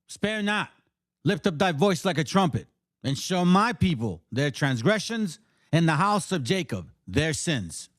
Spare not, lift up thy voice like a trumpet, and show my people their transgressions, and the house of Jacob their sins.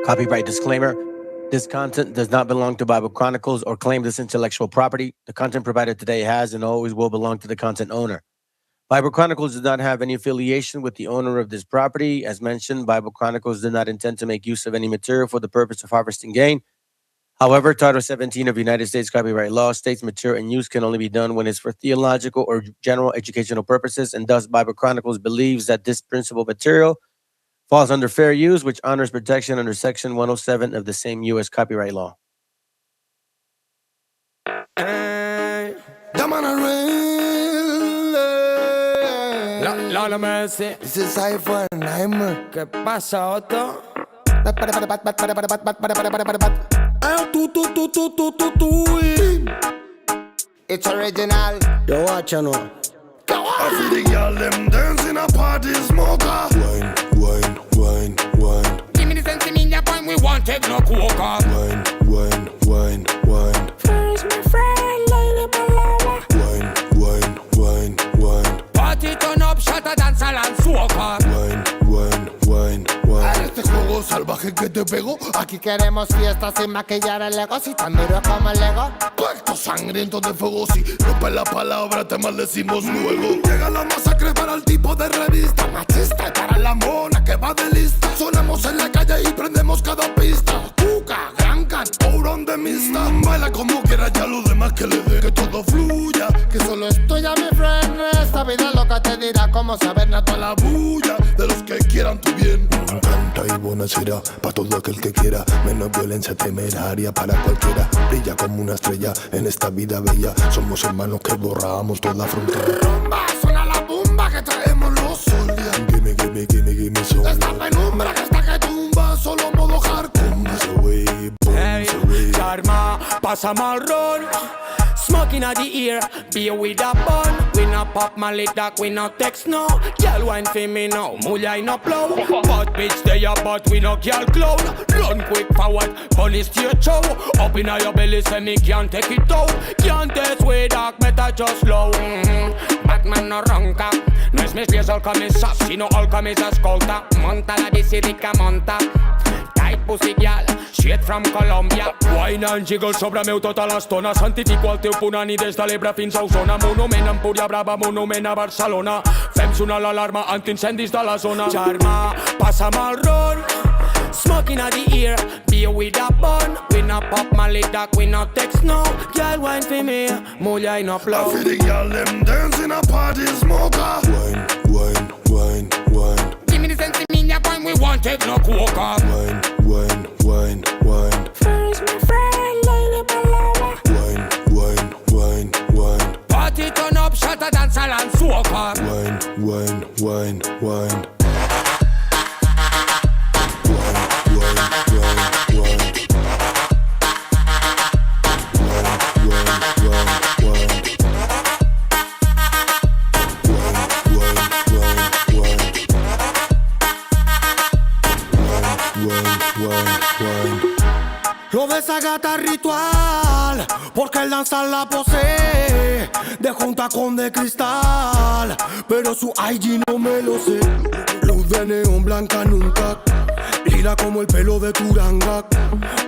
Copyright disclaimer. This content does not belong to Bible Chronicles or claim this intellectual property. The content provided today has and always will belong to the content owner. Bible Chronicles does not have any affiliation with the owner of this property. As mentioned, Bible Chronicles did not intend to make use of any material for the purpose of harvesting gain. However, Title 17 of United States copyright law states material and use can only be done when it's for theological or general educational purposes, and thus Bible Chronicles believes that this principal material falls under fair use, which honors protection under Section 107 of the same U.S. copyright law. Lord of mercy. This is Cypher Naimer. ¿Qué pasa, Otto? It's original. Yo, watch you know. I see the girl them dancing a party smoker. Wine, wine, wine, wine. Give me the sense in your point, we want take no coca. Wine, wine, wine, wine. First, my friend, lady Palava. Wine, wine, wine, wine. Party turn up, shatter, dance, and soca. Wine, wine, wine, wine. Este juego salvaje que te pego. Aquí queremos fiesta sin maquillar el ego. Si tan duro como el ego. Puerto sangriento de fuego. Si rompe la palabra te maldecimos luego. Llega la masacre para el tipo de revista. Machista y para la mona que va de lista. Sonamos en la calle y prendemos cada pista. Cuca, gran can, ourón de mista. Baila como quiera, ya lo demás que le dé. Que todo fluya, que solo es tuya mi friend. Esta vida loca te dirá cómo saber a toda la bulla de los que quieran tu bien. Canta y buena será para todo aquel que quiera. Menos violencia temeraria para cualquiera. Brilla como una estrella en esta vida bella. Somos hermanos que borramos toda frontera. Rumba, suena la bomba que traemos los soldiers. Gimme, gimme, gimme, gimme some. Esta penumbra que está que tumba, solo modo hardcore. Bombs away, bombs away. Charma, pasa marrón. Smoking at the ear, beer with a bun. We no pop Mali dark, we no text no. Girl wine for me now, mulai no plow. But bitch they a but we no girl clown. Run quick forward, police to your chow. Up in your belly say me can't take it out. Can't test way dark, better just slow. Batman no ronca. No es mis pies all camisa, sino all camisa escolta. Monta la bici rica, monta. Tight pussy girl, straight from Colombia. Wine and jiggle sobre meu tota l'estona. Santifico el teu punani des de l'Ebre fins a Osona. Monument a Empúria Brava, monument a Barcelona. Fem sonar l'alarma antiincendis de la zona. Charma, passa'm el ron. Smoking at the ear, beer with a bun. We no pop Mali dark, we no text no. Girl wine for me, mulla y no I flow. feel the girl them dancing a party smoker. Wine, wine, wine, wine. Give me the sense in your point, we want take no coca. Wine, wine, wine, wine. First my friend, lady Palava. Wine, wine, wine, wine. Party turn up, shatter, dance, and soca. Wine, wine, wine, wine. Lo de esa gata ritual, porque el danzar la posee. De junta con de cristal, pero su IG no me lo sé. Luz de neón blanca nunca, lila como el pelo de Turanga.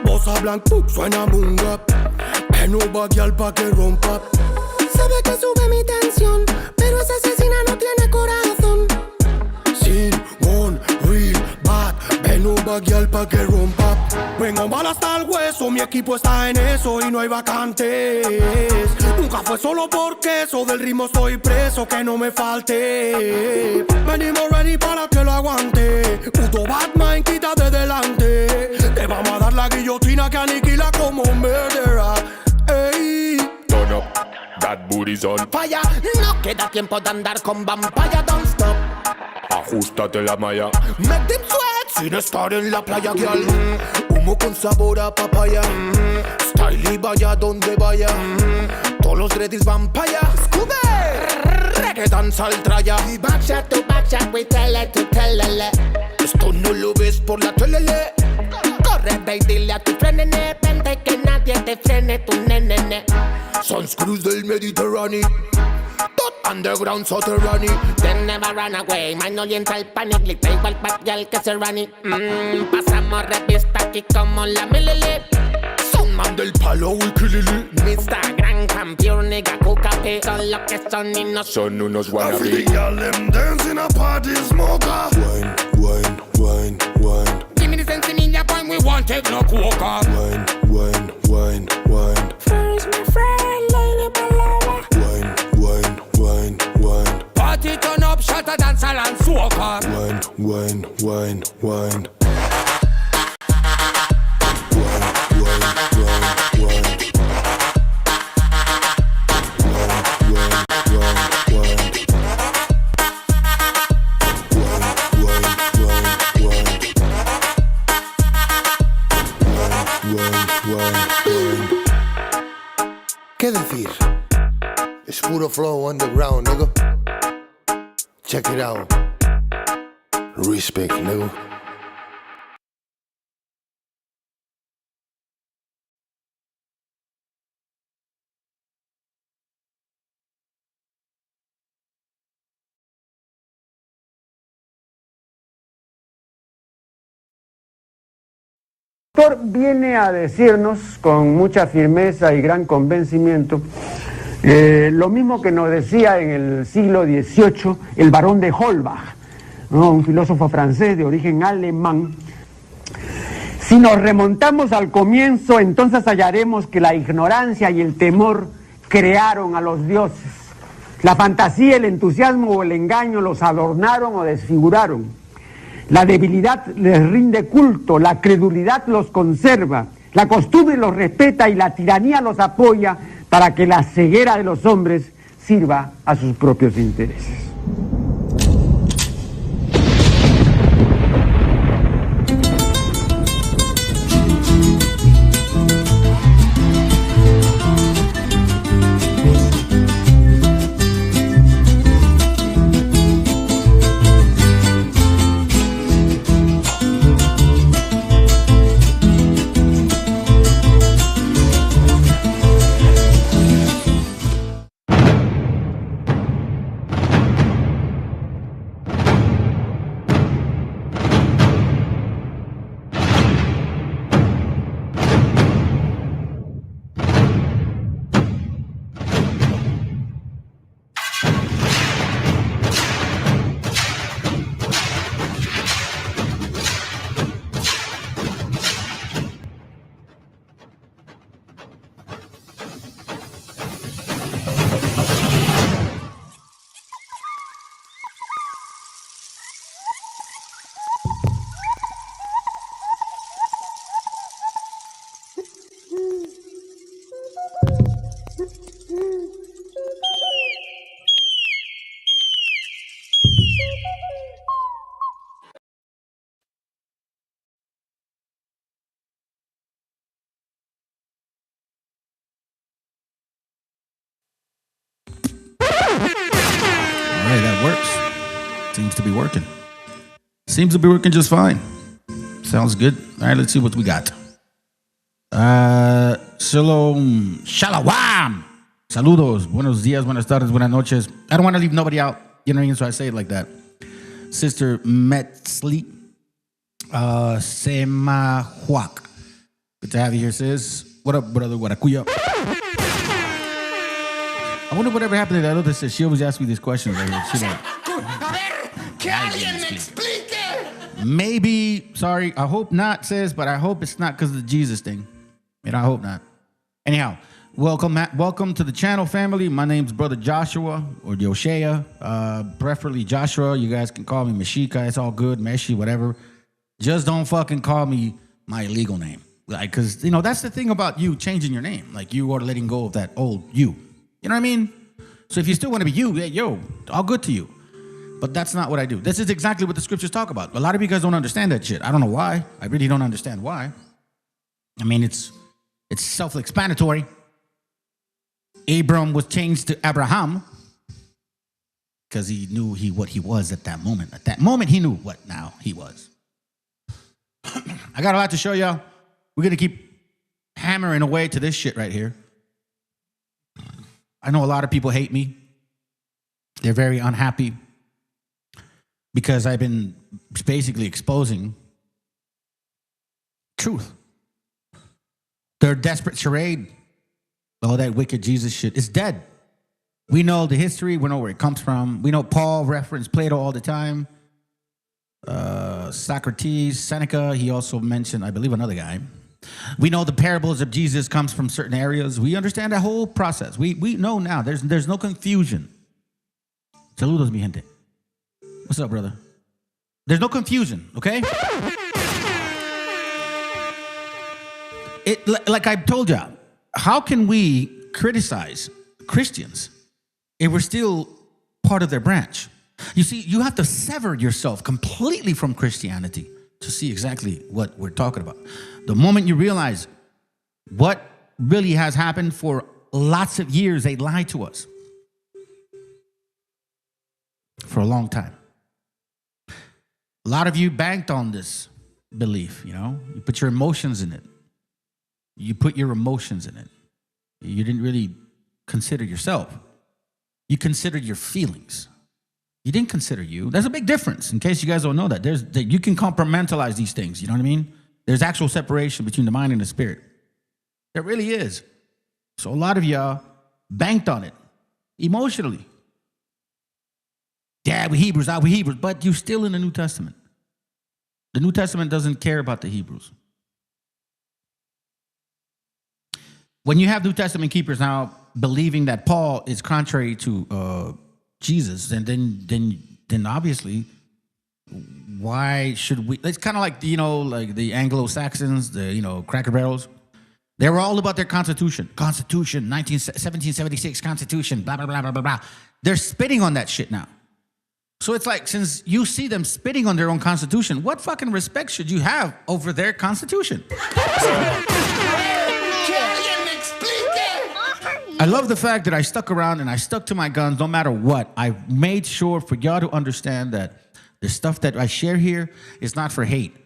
Bossa blanca, suena bunga. En un baguial pa' que rompa. Sabe que sube mi tensión, pero esa asesina no más guiar pa' que rompa. Vengo mal hasta el hueso, mi equipo está en eso y no hay vacantes. Nunca fue solo porque eso del ritmo estoy preso, que no me falte. Venimos ready para que lo aguante. Puto Batman, quita de delante. Te vamos a dar la guillotina que aniquila como un murderer. Ey. Turn up, that booty's on Falla, no queda tiempo de andar con vampire, don't stop. Ajustate la malla. Make them sweat sin estar en la playa, girl. Humo con sabor a papaya. Style y vaya donde vaya. Todos los dreadies van pa' allá. Scooby, reggaeton saltraya. Y backshot to backshot, we tele to telele. Esto no lo ves por la tele. Corre, ve y dile a tu frenene. Vente que nadie te frene, tu nenene. Sunscrews del Mediterráneo. Tot underground soterrani. Then never run away. Man no le entra el panic. Le da igual papial que se rani. Pasamos revista aquí como la milili. Son man del palo Wikilili. Mr. Gran Campeón, nigga, cucape. Son lo que son y no son. Son unos I feel wannabe. the girl them dancing a party smoker. Wine, wine, wine, wine, Give me the sense in your point. We want take no coca. wine, wine, wine, wine, First my friend, lady palava. wine, wine, wine, wine, Party turn up, shut a dance and soca. wine, wine, wine, wine. ¿Qué decir? Es puro flow underground, nigga. Check it out. Respect, nigga. Viene a decirnos con mucha firmeza y gran convencimiento lo mismo que nos decía en el siglo XVIII el barón de Holbach, ¿no? Un filósofo francés de origen alemán. Si nos remontamos al comienzo, entonces hallaremos que la ignorancia y el temor crearon a los dioses. La fantasía, el entusiasmo o el engaño los adornaron o desfiguraron. La debilidad les rinde culto, la credulidad los conserva, la costumbre los respeta y la tiranía los apoya para que la ceguera de los hombres sirva a sus propios intereses. Hey, that works. Seems to be working. Seems to be working just fine. Sounds good. All right, let's see what we got. Shalom. Shalom. Saludos. Buenos días, buenas tardes, buenas noches. I don't want to leave nobody out. You know what I mean? So I say it like that. Sister Metzli. Semahuac. Good to have you here, sis. What up, brother? Guaracuya. I wonder whatever happened to that other sis. She always asks me these questions right here. She like, A ver, que alguien me explique. Maybe, sorry, I hope not, sis, but I hope it's not because of the Jesus thing. I hope not. Anyhow, welcome to the channel, family. My name's Brother Joshua or Yoshea, preferably Joshua. You guys can call me MESHIACHA. It's all good, Meshi, whatever. Just don't fucking call me my illegal name. Like, because, you know, that's the thing about you changing your name. Like, you are letting go of that old you. You know what I mean? So if you still want to be you, yo, all good to you. But that's not what I do. This is exactly what the scriptures talk about. A lot of you guys don't understand that shit. I don't know why. I really don't understand why. I mean, it's self-explanatory. Abram was changed to Abraham because he knew what he was at that moment. At that moment, he knew what now he was. I got a lot to show y'all. We're going to keep hammering away to this shit right here. I know a lot of people hate me. They're very unhappy because I've been basically exposing truth. Their desperate charade, all that wicked Jesus shit, is dead. We know the history. We know where it comes from. We know Paul referenced Plato all the time. Socrates, Seneca, he also mentioned, I believe, another guy. We know the parables of Jesus comes from certain areas. We understand that whole process. We know now. There's no confusion. Saludos, mi gente. What's up, brother? There's no confusion, okay? Like I told you, how can we criticize Christians if we're still part of their branch? You see, you have to sever yourself completely from Christianity to see exactly what we're talking about. The moment you realize what really has happened for lots of years, they lied to us for a long time. A lot of you banked on this belief, you know? You put your emotions in it. You put your emotions in it. You didn't really consider yourself. You considered your feelings. You didn't consider you. There's a big difference, in case you guys don't know that. You can compartmentalize these things, you know what I mean? There's actual separation between the mind and the spirit. There really is. So a lot of y'all banked on it emotionally. Yeah, we're Hebrews, but you're still in the New Testament. The New Testament doesn't care about the Hebrews. When you have New Testament keepers now believing that Paul is contrary to Jesus, and then obviously, why should we? It's kind of like, you know, like the Anglo-Saxons, the, you know, Cracker Barrels. They were all about their Constitution, 1776 Constitution, blah, blah, blah, blah, blah, blah. They're spitting on that shit now. So it's like, since you see them spitting on their own Constitution, what fucking respect should you have over their Constitution? I love the fact that I stuck around and I stuck to my guns no matter what. I made sure for y'all to understand that the stuff that I share here is not for hate.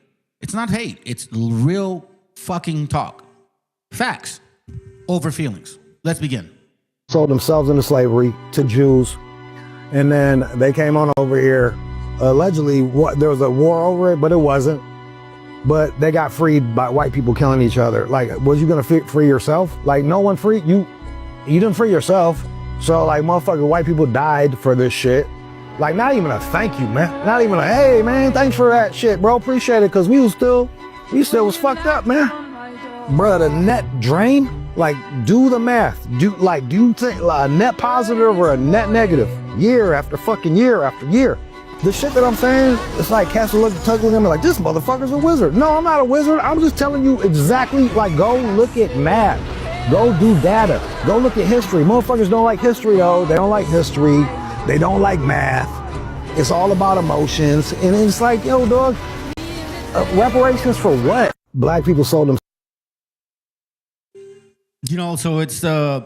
It's not hate. It's real fucking talk. Facts over feelings. Let's begin. Sold themselves into slavery to Jews. And then they came on over here. Allegedly, there was a war over it, but it wasn't. But they got freed by white people killing each other. Like, was you gonna free yourself? Like, no one freed you. You didn't free yourself. So, like, motherfucking white people died for this shit. Like, not even a thank you, man. Not even a, hey, man, thanks for that shit, bro. Appreciate it, because we still was fucked up, man. Bruh, the net drain, like, do the math. Do you think a net positive or a net negative? Year after fucking year after year. The shit that I'm saying, it's like cats will look at him like, this motherfucker's a wizard. No, I'm not a wizard. I'm just telling you exactly, like, go look at math. Go do data. Go look at history. Motherfuckers don't like history, though. They don't like history. They don't like math. It's all about emotions. And it's like, yo, dog, reparations for what? Black people sold them. You know, so it's, I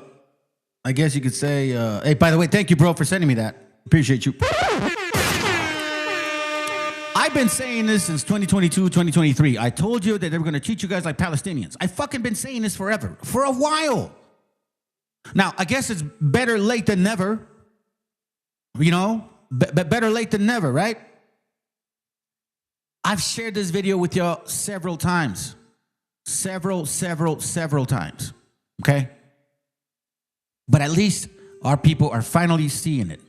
guess you could say, hey, by the way, thank you, bro, for sending me that. Appreciate you. I've been saying this since 2022, 2023. I told you that they were going to treat you guys like Palestinians. I fucking been saying this forever, for a while. Now, I guess it's better late than never. You know, better late than never, right? I've shared this video with y'all several times. Several times. Okay? But at least our people are finally seeing it.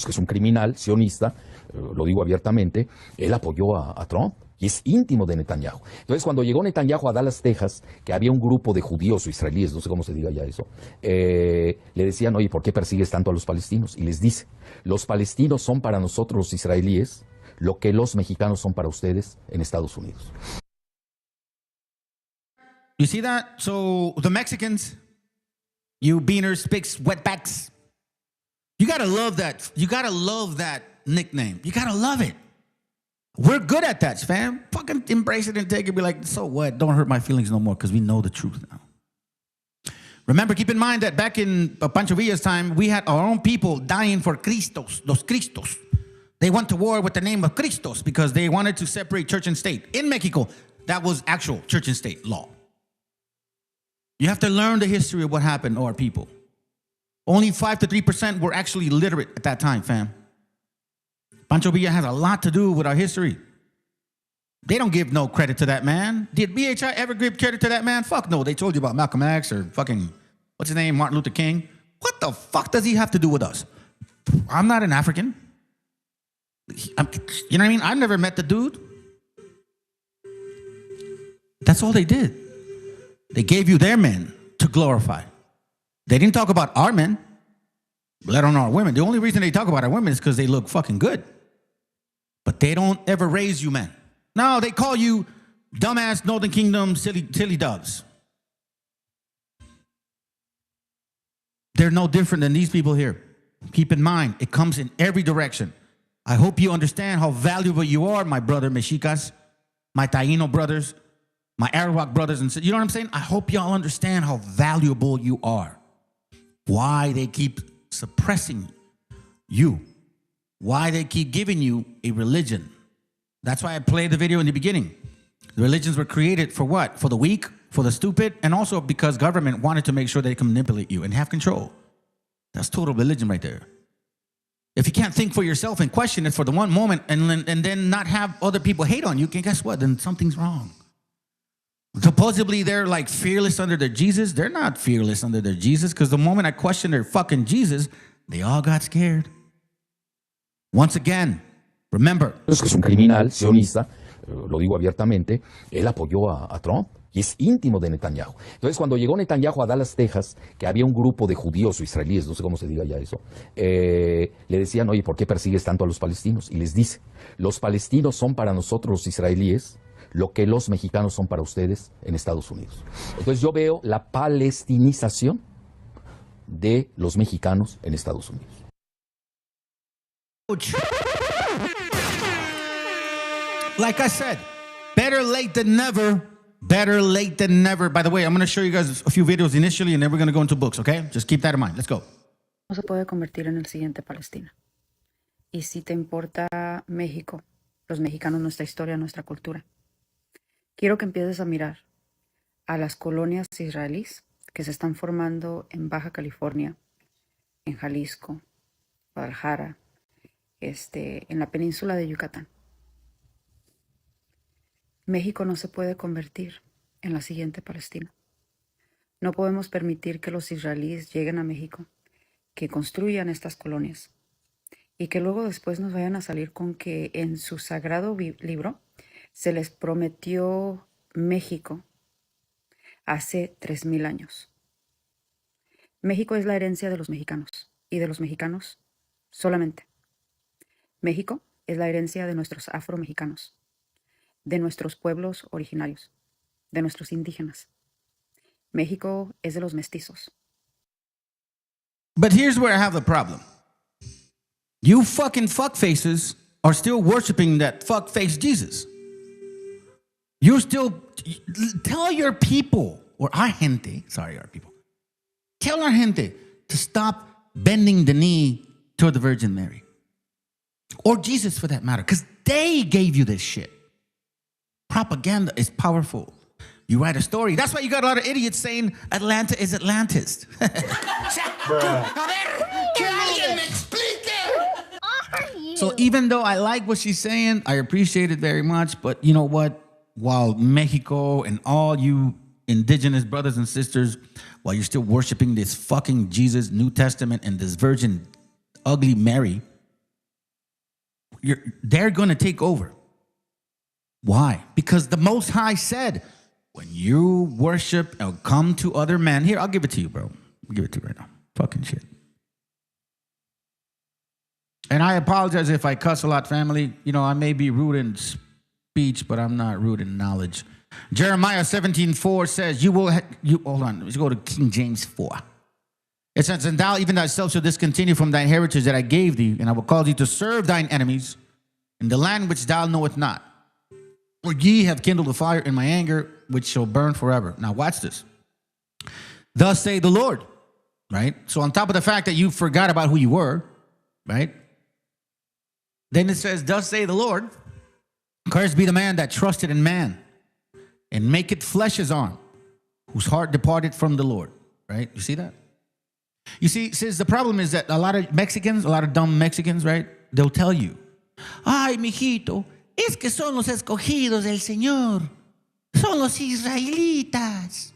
que es un criminal sionista, lo digo abiertamente, él apoyó a Trump y es íntimo de Netanyahu. Entonces, cuando llegó Netanyahu a Dallas, Texas, que había un grupo de judíos o israelíes, no sé cómo se diga ya eso, le decían, oye, ¿por qué persigues tanto a los palestinos? Y les dice, los palestinos son para nosotros los israelíes lo que los mexicanos son para ustedes en Estados Unidos. You see that? So the Mexicans, you beaners, pigs, wetbacks, you gotta love that. You gotta love that nickname. You gotta love it. We're good at that, fam. Fucking embrace it and take it. Be like, so what? Don't hurt my feelings no more because we know the truth now. Remember, keep in mind that back in Pancho Villa's time, we had our own people dying for Cristos, los Cristos. They went to war with the name of Cristos because they wanted to separate church and state. In Mexico, that was actual church and state law. You have to learn the history of what happened to our people. Only 5 to 3% were actually literate at that time, fam. Pancho Villa has a lot to do with our history. They don't give no credit to that man. Did BHI ever give credit to that man? Fuck no. They told you about Malcolm X or fucking, what's his name, Martin Luther King. What the fuck does he have to do with us? I'm not an African. You know what I mean? I've never met the dude. That's all they did. They gave you their men to glorify. They didn't talk about our men, let alone our women. The only reason they talk about our women is because they look fucking good. But they don't ever raise you men. No, they call you dumbass Northern Kingdom silly doves. They're no different than these people here. Keep in mind, it comes in every direction. I hope you understand how valuable you are, my brother Mexicas, my Taino brothers, my Arawak brothers, and you know what I'm saying? I hope y'all understand how valuable you are. Why they keep suppressing you. Why they keep giving you a religion. That's why I played the video in the beginning. The religions were created for what? For the weak, for the stupid, and also because government wanted to make sure they can manipulate you and have control. That's total religion right there. If you can't think for yourself and question it for the one moment and then not have other people hate on you, guess what? Then something's wrong. Supposedly they're like fearless under their Jesus. They're not fearless under their Jesus because the moment I questioned their fucking Jesus, they all got scared. Once again, remember. Es que es un criminal sionista, lo digo abiertamente, él apoyó a Trump y es íntimo de Netanyahu. Entonces, cuando llegó Netanyahu a Dallas, Texas, que había un grupo de judíos o israelíes, no sé cómo se diga ya eso, le decían, oye, ¿por qué persigues tanto a los palestinos? Y les dice, los palestinos son para nosotros los israelíes lo que los mexicanos son para ustedes en Estados Unidos. Entonces yo veo la palestinización de los mexicanos en Estados Unidos. Like I said, better late than never. Better late than never. By the way, I'm going to show you guys a few videos initially and then we're going to go into books, okay? Just keep that in mind. Let's go. No se puede convertir en el siguiente Palestina. Y si te importa México, los mexicanos, nuestra historia, nuestra cultura, quiero que empieces a mirar a las colonias israelíes que se están formando en Baja California, en Jalisco, Guadalajara, en la península de Yucatán. México no se puede convertir en la siguiente Palestina. No podemos permitir que los israelíes lleguen a México, que construyan estas colonias y que luego después nos vayan a salir con que en su sagrado libro se les prometió México hace 3,000 años. México es la herencia de los mexicanos y de los mexicanos solamente. México es la herencia de nuestros afromexicanos, de nuestros pueblos originarios, de nuestros indígenas. México es de los mestizos. But here's where I have the problem. You fucking fuckfaces are still worshiping that fuckface Jesus. You're still, tell your people, or our gente, sorry, our people, tell our gente to stop bending the knee toward the Virgin Mary. Or Jesus for that matter, because they gave you this shit. Propaganda is powerful. You write a story. That's why you got a lot of idiots saying Atlanta is Atlantis. So even though I like what she's saying, I appreciate it very much. But you know what? While Mexico and all you indigenous brothers and sisters, while you're still worshiping this fucking Jesus, New Testament, and this Virgin ugly Mary, they're going to take over. Why? Because the Most High said, when you worship and come to other men, here, I'll give it to you, bro. I'll give it to you right now. Fucking shit. And I apologize if I cuss a lot, family. You know, I may be rude in speech, but I'm not rude in knowledge. Jeremiah 17:4 says, hold on, let's go to King James 4. It says, and thou even thyself shalt discontinue from thine heritage that I gave thee, and I will cause thee to serve thine enemies in the land which thou knowest not. For ye have kindled a fire in my anger, which shall burn forever. Now watch this. Thus say the Lord, right? So on top of the fact that you forgot about who you were, right? Then it says, thus say the Lord, cursed be the man that trusted in man, and maketh flesh his arm, whose heart departed from the Lord, right? You see that? You see, since the problem is that a lot of Mexicans, a lot of dumb Mexicans, right? They'll tell you, ay, mijito, es que son los escogidos del Señor. Son los israelitas.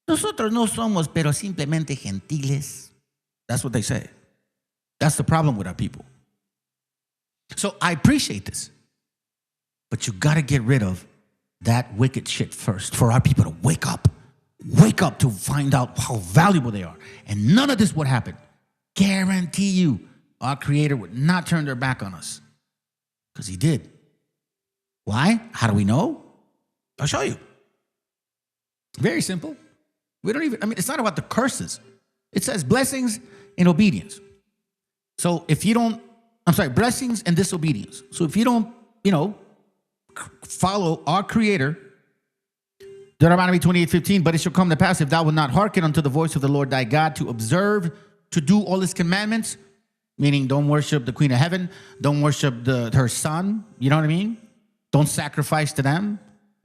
Nosotros no somos, pero simplemente gentiles. That's what they say. That's the problem with our people. So I appreciate this. But you got to get rid of that wicked shit first for our people to wake up. Wake up to find out how valuable they are. And none of this would happen. Guarantee you, our Creator would not turn their back on us. Because He did. Why? How do we know? I'll show you. Very simple. It's not about the curses. It says blessings and obedience. So if you don't, blessings and disobedience. So if you don't, follow our Creator, Deuteronomy 28:15, but it shall come to pass if thou wilt not hearken unto the voice of the Lord thy God to observe, to do all His commandments, meaning don't worship the Queen of Heaven, don't worship her son, you know what I mean? Don't sacrifice to them.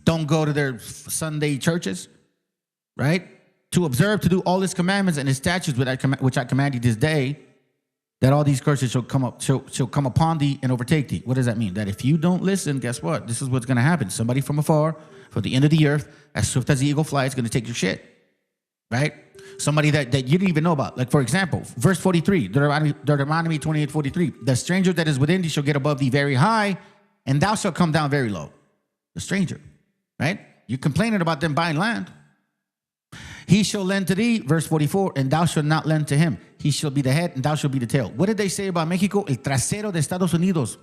Don't go to their Sunday churches, right? To observe, to do all His commandments and His statutes, which I command you this day, that all these curses shall come upon thee and overtake thee. What does that mean? That if you don't listen, guess what? This is what's going to happen. Somebody from afar, from the end of the earth, as swift as the eagle flies, is going to take your shit, right? Somebody that you didn't even know about. Like, for example, verse 43, Deuteronomy 28:43, the stranger that is within thee shall get above thee very high, and thou shalt come down very low. The stranger, right? You're complaining about them buying land. He shall lend to thee, verse 44, and thou shalt not lend to him. He shall be the head, and thou shalt be the tail. What did they say about Mexico? El trasero de Estados Unidos.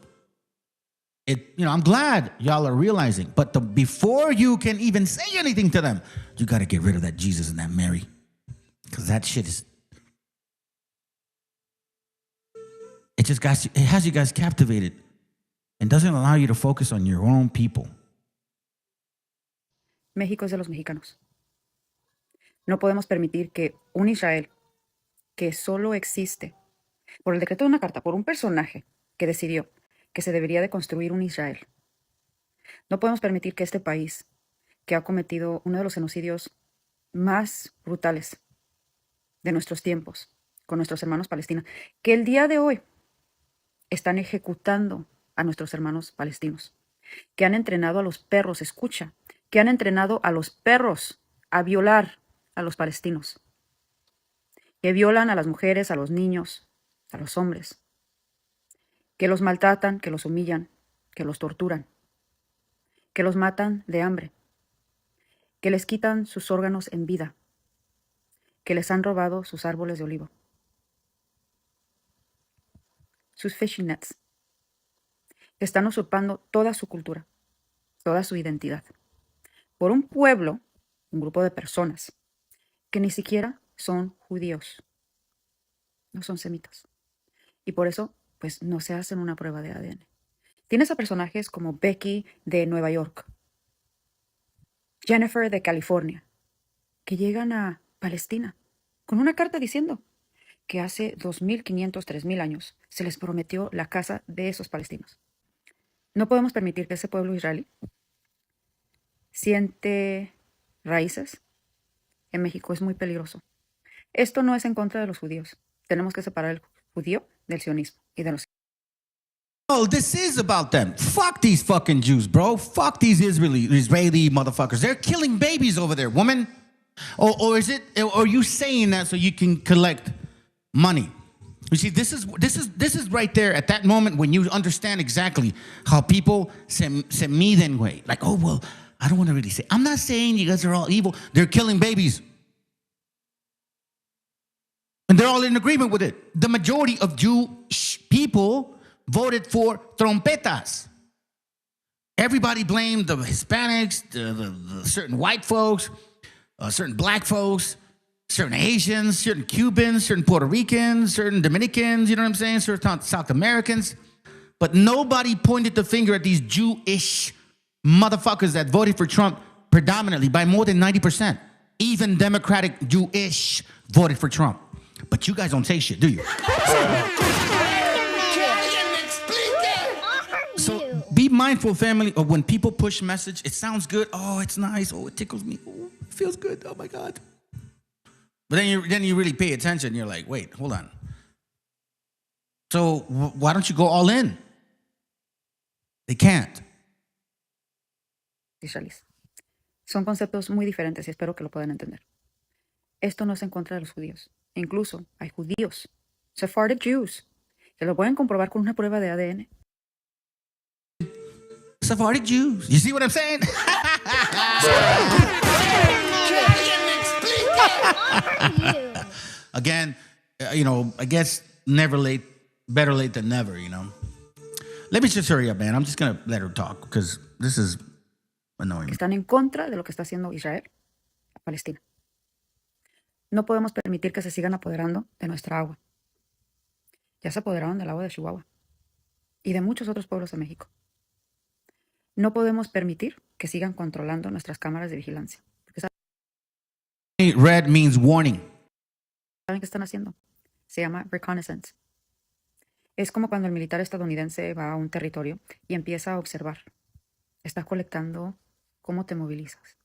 I'm glad y'all are realizing, but before you can even say anything to them, you got to get rid of that Jesus and that Mary, because that shit it has you guys captivated and doesn't allow you to focus on your own people. México es de los mexicanos. No podemos permitir que un Israel que solo existe por el decreto de una carta, por un personaje que decidió que se debería de construir un Israel. No podemos permitir que este país, que ha cometido uno de los genocidios más brutales de nuestros tiempos con nuestros hermanos palestinos, que el día de hoy están ejecutando a nuestros hermanos palestinos, que han entrenado a los perros, escucha, que han entrenado a los perros a violar a los palestinos, que violan a las mujeres, a los niños, a los hombres, que los maltratan, que los humillan, que los torturan, que los matan de hambre, que les quitan sus órganos en vida, que les han robado sus árboles de olivo, sus fishing nets, que están usurpando toda su cultura, toda su identidad, por un pueblo, un grupo de personas, que ni siquiera son judíos, no son semitas. Y por eso, pues, no se hacen una prueba de ADN. Tienes a personajes como Becky de Nueva York, Jennifer de California, que llegan a Palestina con una carta diciendo que hace 2.500, 3.000 años se les prometió la casa de esos palestinos. No podemos permitir que ese pueblo israelí siente raíces en México. Es muy peligroso. Esto no es en contra de los judíos. Tenemos que separar el judío del sionismo y de los. Oh, this is about them. Fuck these fucking Jews, bro. Fuck these Israeli motherfuckers. They're killing babies over there, woman. Or are you saying that so you can collect money You see, this is right there at that moment when you understand exactly how people se miden, way. Like, oh, well, I don't want to really say. I'm not saying you guys are all evil. They're killing babies. And they're all in agreement with it. The majority of Jewish people voted for trompetas. Everybody blamed the Hispanics, the certain white folks, certain black folks, certain Asians, certain Cubans, certain Puerto Ricans, certain Dominicans, you know what I'm saying? Certain South Americans. But nobody pointed the finger at these Jewish motherfuckers that voted for Trump predominantly by more than 90%. Even Democratic Jewish voted for Trump. But you guys don't say shit, do you? So be mindful, family, of when people push message. It sounds good. Oh, it's nice. Oh, it tickles me. Oh, it feels good. Oh my God. But then you really pay attention. You're like, wait, hold on. So why don't you go all in? They can't. Israelíes. Son conceptos muy diferentes y espero que lo puedan entender. Esto no es en contra de los judíos. E incluso hay judíos, Sephardic Jews, que lo pueden comprobar con una prueba de ADN. Sephardic Jews. You see what I'm saying? Again, I guess never late, better late than never, Let me just hurry up, man. I'm just going to let her talk because this is annoying. Están en contra de lo que está haciendo Israel a Palestina. No podemos permitir que se sigan apoderando de nuestra agua. Ya se apoderaron del agua de Chihuahua y de muchos otros pueblos de México. No podemos permitir que sigan controlando nuestras cámaras de vigilancia. Red means warning. ¿Saben qué están haciendo? Se llama reconnaissance. Es como cuando el militar estadounidense va a un territorio y empieza a observar. Está colectando cómo te movilizas.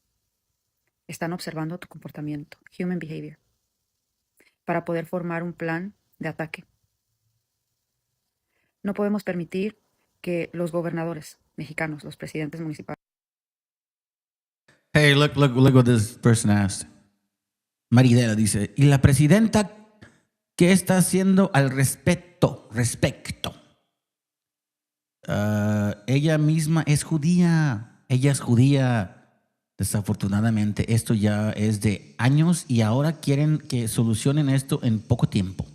Están observando tu comportamiento, human behavior, para poder formar un plan de ataque. No podemos permitir que los gobernadores mexicanos, los presidentes municipales. Hey, look what this person asked. Maridela dice, ¿y la presidenta qué está haciendo al respecto? Ella misma es judía. Ella es judía. Desafortunadamente, esto ya es de años y ahora quieren que solucionen esto en poco tiempo.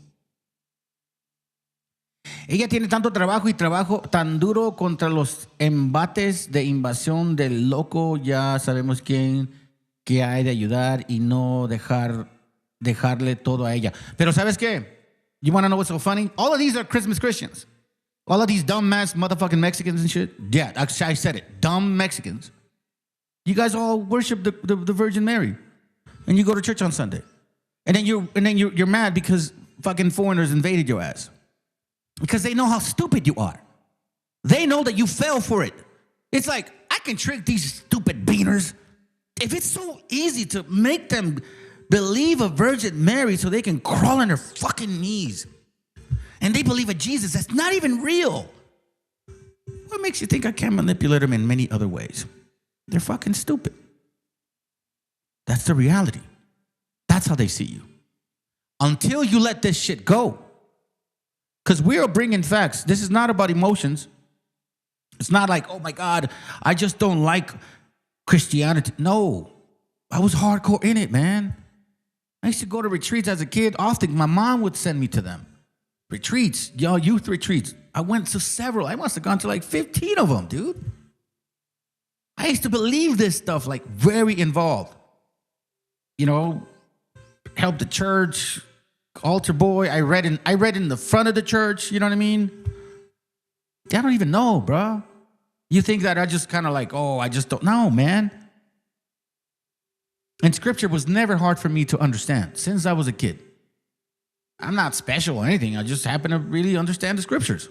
Ella tiene tanto trabajo y trabajo tan duro contra los embates de invasión del loco, ya sabemos quién que hay de ayudar y no dejarle todo a ella. Pero ¿sabes qué? You want to know what's so funny? All of these are Christmas Christians. All of these dumbass motherfucking Mexicans and shit. Yeah, I said it. Dumb Mexicans. You guys all worship the Virgin Mary, and you go to church on Sunday, and then you're mad because fucking foreigners invaded your ass, because they know how stupid you are. They know that you fell for it. It's like, I can trick these stupid beaners. If it's so easy to make them believe a Virgin Mary so they can crawl on their fucking knees, and they believe a Jesus that's not even real, what makes you think I can't manipulate them in many other ways? They're fucking stupid. That's the reality. That's how they see you. Until you let this shit go. Because we are bringing facts. This is not about emotions. It's not like, oh my God, I just don't like Christianity. No, I was hardcore in it, man. I used to go to retreats as a kid. Often my mom would send me to them. Retreats, youth retreats. I went to several. I must have gone to like 15 of them, dude. I used to believe this stuff, like very involved. Help the church, altar boy. I read in the front of the church, you know what I mean? I don't even know, bro. You think that I just kind of like, oh, I just don't know, man. And scripture was never hard for me to understand since I was a kid. I'm not special or anything. I just happen to really understand the scriptures.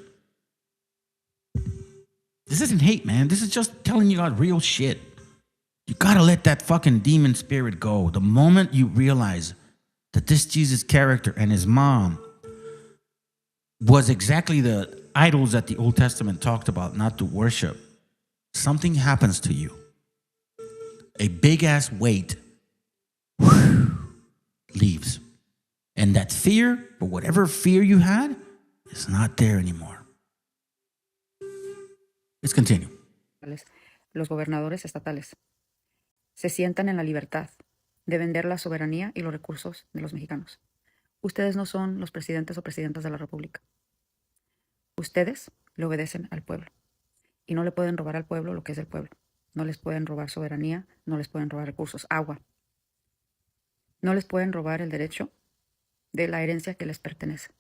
This isn't hate, man. This is just telling you about real shit. You gotta let that fucking demon spirit go. The moment you realize that this Jesus character and his mom was exactly the idols that the Old Testament talked about not to worship, something happens to you. A big ass weight leaves. And that fear, or whatever fear you had, is not there anymore. Let's continue. Los gobernadores estatales se sientan en la libertad de vender la soberanía y los recursos de los mexicanos. Ustedes no son los presidentes o presidentas de la República. Ustedes le obedecen al pueblo y no le pueden robar al pueblo lo que es del pueblo. No les pueden robar soberanía, no les pueden robar recursos, agua. No les pueden robar el derecho de la herencia que les pertenece.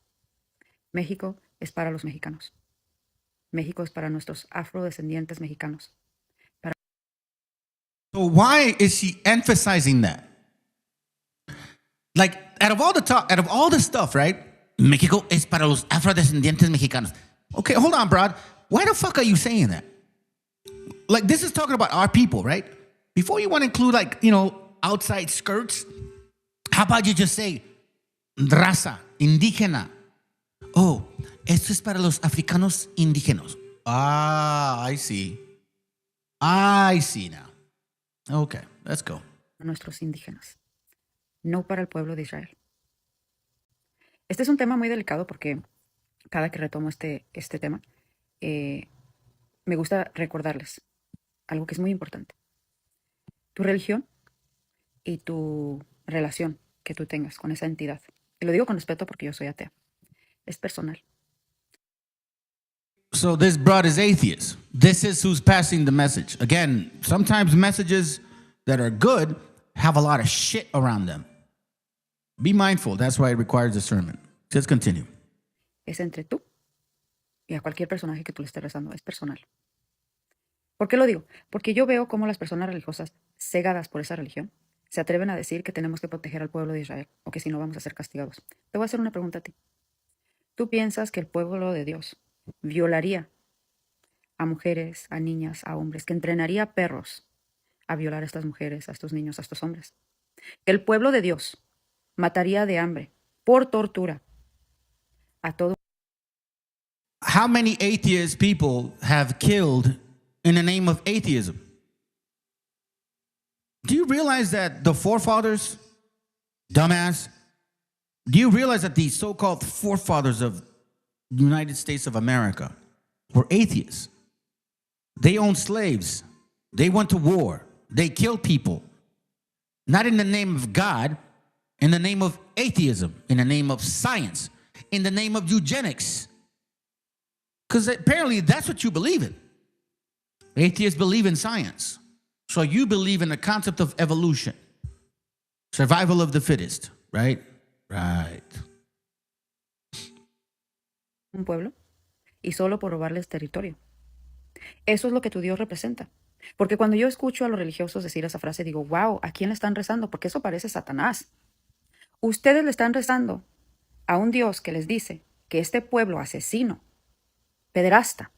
México es para los mexicanos. México es para nuestros afrodescendientes mexicanos. So why is she emphasizing that? Like, out of all the stuff, right? México es para los afrodescendientes mexicanos. Okay, hold on, Brad. Why the fuck are you saying that? Like, this is talking about our people, right? Before you want to include, like, you know, outside skirts, how about you just say, raza, indígena. Oh, esto es para los africanos indígenas. Ah, I see. I see now. Okay, let's go. Nuestros indígenas, no para el pueblo de Israel. Este es un tema muy delicado porque cada que retomo este tema, me gusta recordarles algo que es muy importante. Tu religión y tu relación que tú tengas con esa entidad, y lo digo con respeto porque yo soy atea, es personal. So this broad is atheist. This is who's passing the message. Again, sometimes messages that are good have a lot of shit around them. Be mindful. That's why it requires discernment. Let's continue. Es entre tú y a cualquier personaje que tú le estés rezando. Es personal. ¿Por qué lo digo? Porque yo veo cómo las personas religiosas cegadas por esa religión se atreven a decir que tenemos que proteger al pueblo de Israel o que si no vamos a ser castigados. Te voy a hacer una pregunta a ti. ¿Tú piensas que el pueblo de Dios violaría a mujeres, a niñas, a hombres, que entrenaría a perros a violar a estas mujeres, a estos niños, a estos hombres? Que el pueblo de Dios mataría de hambre, por tortura, a todo. How many atheist people have killed in the name of atheism? Do you realize that the forefathers, dumbass, do you realize that the so-called forefathers of the United States of America were atheists? They owned slaves. They went to war. They killed people. Not in the name of God, in the name of atheism, in the name of science, in the name of eugenics. Because apparently that's what you believe in. Atheists believe in science. So you believe in the concept of evolution. Survival of the fittest, right? Right. Un pueblo y solo por robarles territorio. Eso es lo que tu Dios representa. Porque cuando yo escucho a los religiosos decir esa frase, digo, wow, ¿a quién le están rezando? Porque eso parece Satanás. Ustedes le están rezando a un Dios que les dice que este pueblo asesino, pederasta,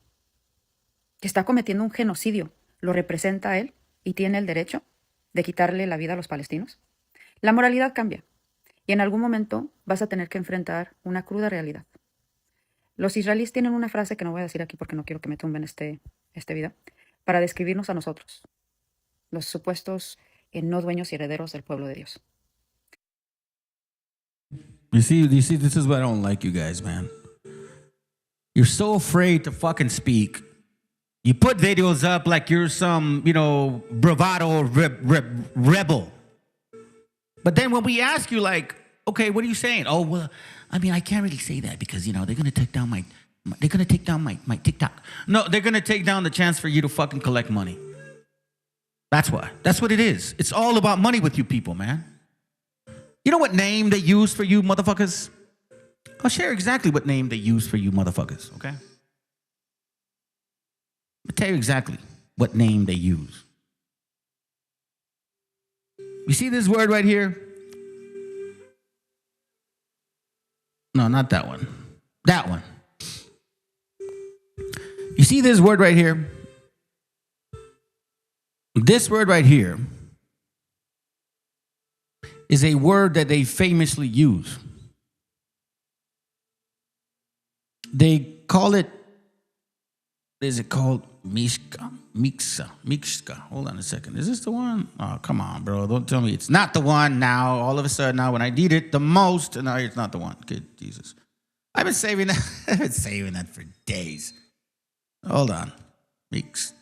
que está cometiendo un genocidio, lo representa a él y tiene el derecho de quitarle la vida a los palestinos. La moralidad cambia y en algún momento vas a tener que enfrentar una cruda realidad. Los israelíes tienen una frase que no voy a decir aquí porque no quiero que me tumben este video, para describirnos a nosotros, los supuestos no dueños y herederos del pueblo de Dios. You see, this is what I don't like you guys, man. You're so afraid to fucking speak. You put videos up like you're some, you know, bravado rebel. But then when we ask you, like, okay, what are you saying? Oh, well, I mean, I can't really say that because, you know, they're going to take down my TikTok. No, they're going to take down the chance for you to fucking collect money. That's why. That's what it is. It's all about money with you people, man. You know what name they use for you motherfuckers? I'll share exactly what name they use for you motherfuckers, okay? I'll tell you exactly what name they use. You see this word right here? No, not that one. That one. You see this word right here? This word right here is a word that they famously use. They call it, what is it called? Mishka. Hold on a second. Is this the one? Oh, come on, bro. Don't tell me it's not the one now. All of a sudden, now when I need it the most, and now it's not the one. Good Jesus. I've been saving that. I've been saving that for days. Hold on. Mix.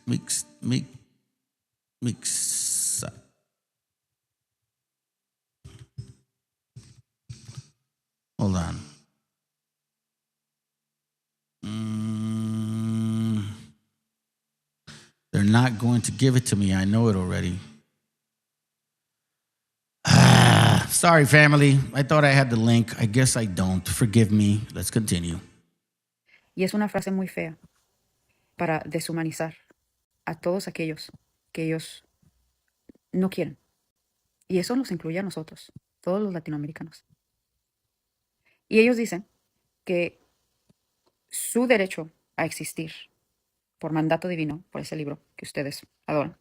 Hold on. They're not going to give it to me. I know it already. Sorry, family. I thought I had the link. I guess I don't. Forgive me. Let's continue. Y es una frase muy fea para deshumanizar a todos aquellos que ellos no quieren. Y eso nos incluye a nosotros, todos los latinoamericanos. Y ellos dicen que su derecho a existir por mandato divino, por ese libro que ustedes adoran,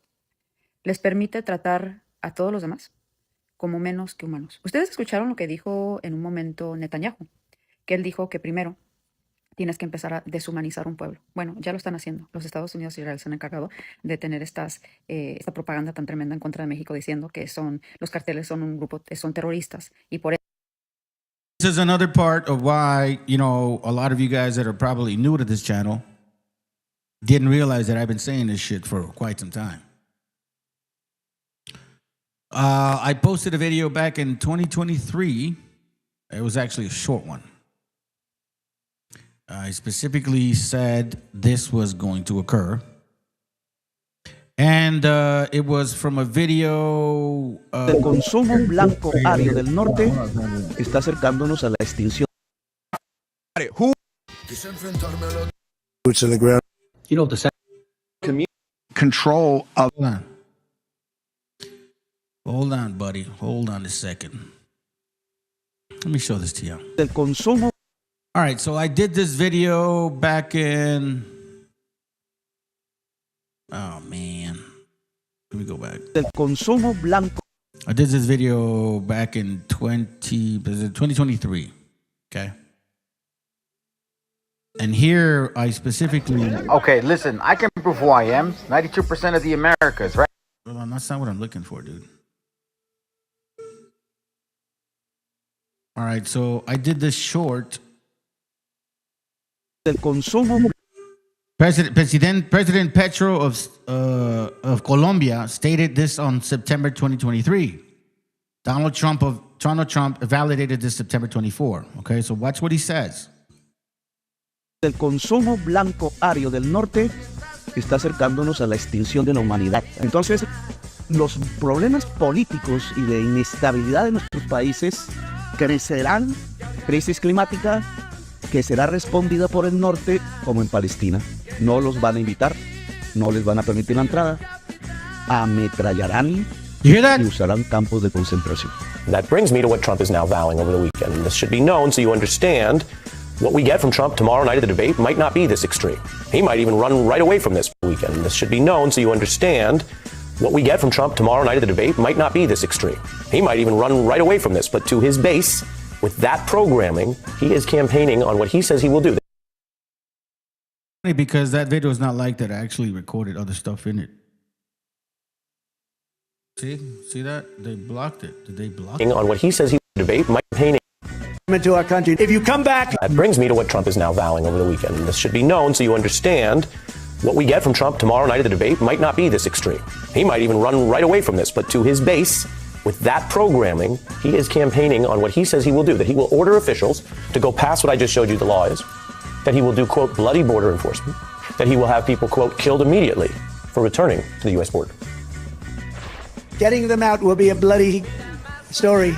les permite tratar a todos los demás como menos que humanos. Ustedes escucharon lo que dijo en un momento Netanyahu, que él dijo que primero tienes que empezar a deshumanizar un pueblo. Bueno, ya lo están haciendo. Los Estados Unidos y Israel se han encargado de tener esta propaganda tan tremenda en contra de México, diciendo que los carteles son un grupo, son terroristas, y por eso. This is another part of why, a lot of you guys that are probably new to this channel didn't realize that I've been saying this shit for quite some time. I posted a video back in 2023. It was actually a short one. I specifically said this was going to occur. And it was from a video. El consumo blanco ario del norte está acercándonos a la extinción. Boots on the ground. The Control of. Hold on, buddy. Hold on a second. Let me show this to you. El consumo. All right, so I did this video back in. Oh man, let me go back. El consumo blanco. I did this video back in 2023. Okay. And here I specifically. Okay, listen, I can prove who I am. 92% of the Americas, right? Hold on, that's not what I'm looking for, dude. All right, so I did this short. El consumo. President Petro of Colombia stated this on September 2023. Donald Trump validated this September 24. Okay, so watch what he says. El consumo blanco ario del norte está acercándonos a la extinción de la humanidad. Entonces, los problemas políticos y de inestabilidad de nuestros países crecerán, crisis climática que será respondida por el norte como en Palestina. No los van a invitar, no les van a permitir la entrada, ametrallarán y usarán campos de concentración. That brings me to what Trump is now vowing over the weekend. And this should be known so you understand what we get from Trump tomorrow night at the debate might not be this extreme. He might even run right away from this weekend. And this should be known so you understand what we get from Trump tomorrow night at the debate might not be this extreme. He might even run right away from this. But to his base, with that programming, he is campaigning on what he says he will do. Because that video is not like that. I actually recorded other stuff in it. See that? They blocked it. Did they block it? On what he says he will debate, might campaigning Into our country. If you come back. That brings me to what Trump is now vowing over the weekend. And this should be known so you understand what we get from Trump tomorrow night at the debate might not be this extreme. He might even run right away from this. But to his base, with that programming, he is campaigning on what he says he will do, that he will order officials to go past what I just showed you the law is, that he will do, quote, bloody border enforcement, that he will have people, quote, killed immediately for returning to the U.S. border. Getting them out will be a bloody story.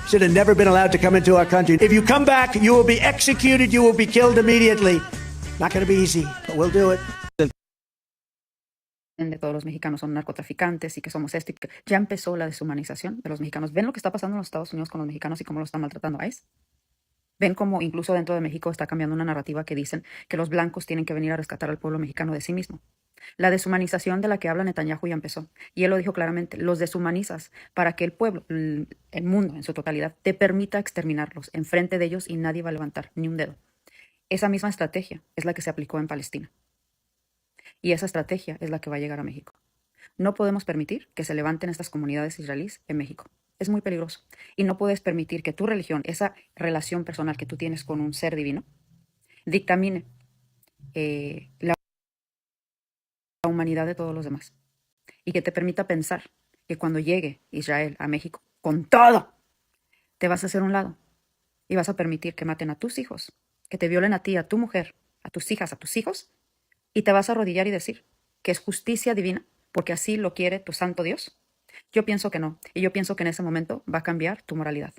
Should have never been allowed to come into our country. If you come back, you will be executed, you will be killed immediately. Not going to be easy, but we'll do it. De todos los mexicanos son narcotraficantes y que somos esto. Ya empezó la deshumanización de los mexicanos. ¿Ven lo que está pasando en los Estados Unidos con los mexicanos y cómo los están maltratando a ICE? ¿Ven cómo incluso dentro de México está cambiando una narrativa que dicen que los blancos tienen que venir a rescatar al pueblo mexicano de sí mismo? La deshumanización de la que habla Netanyahu ya empezó. Y él lo dijo claramente, los deshumanizas para que el pueblo, el mundo en su totalidad, te permita exterminarlos enfrente de ellos y nadie va a levantar ni un dedo. Esa misma estrategia es la que se aplicó en Palestina. Y esa estrategia es la que va a llegar a México. No podemos permitir que se levanten estas comunidades israelíes en México. Es muy peligroso. Y no puedes permitir que tu religión, esa relación personal que tú tienes con un ser divino, dictamine la humanidad de todos los demás. Y que te permita pensar que cuando llegue Israel a México, con todo, te vas a hacer un lado y vas a permitir que maten a tus hijos, que te violen a ti, a tu mujer, a tus hijas, a tus hijos, y te vas a arrodillar y decir que es justicia divina porque así lo quiere tu santo Dios. Yo pienso que no, y yo pienso que en ese momento va a cambiar tu moralidad.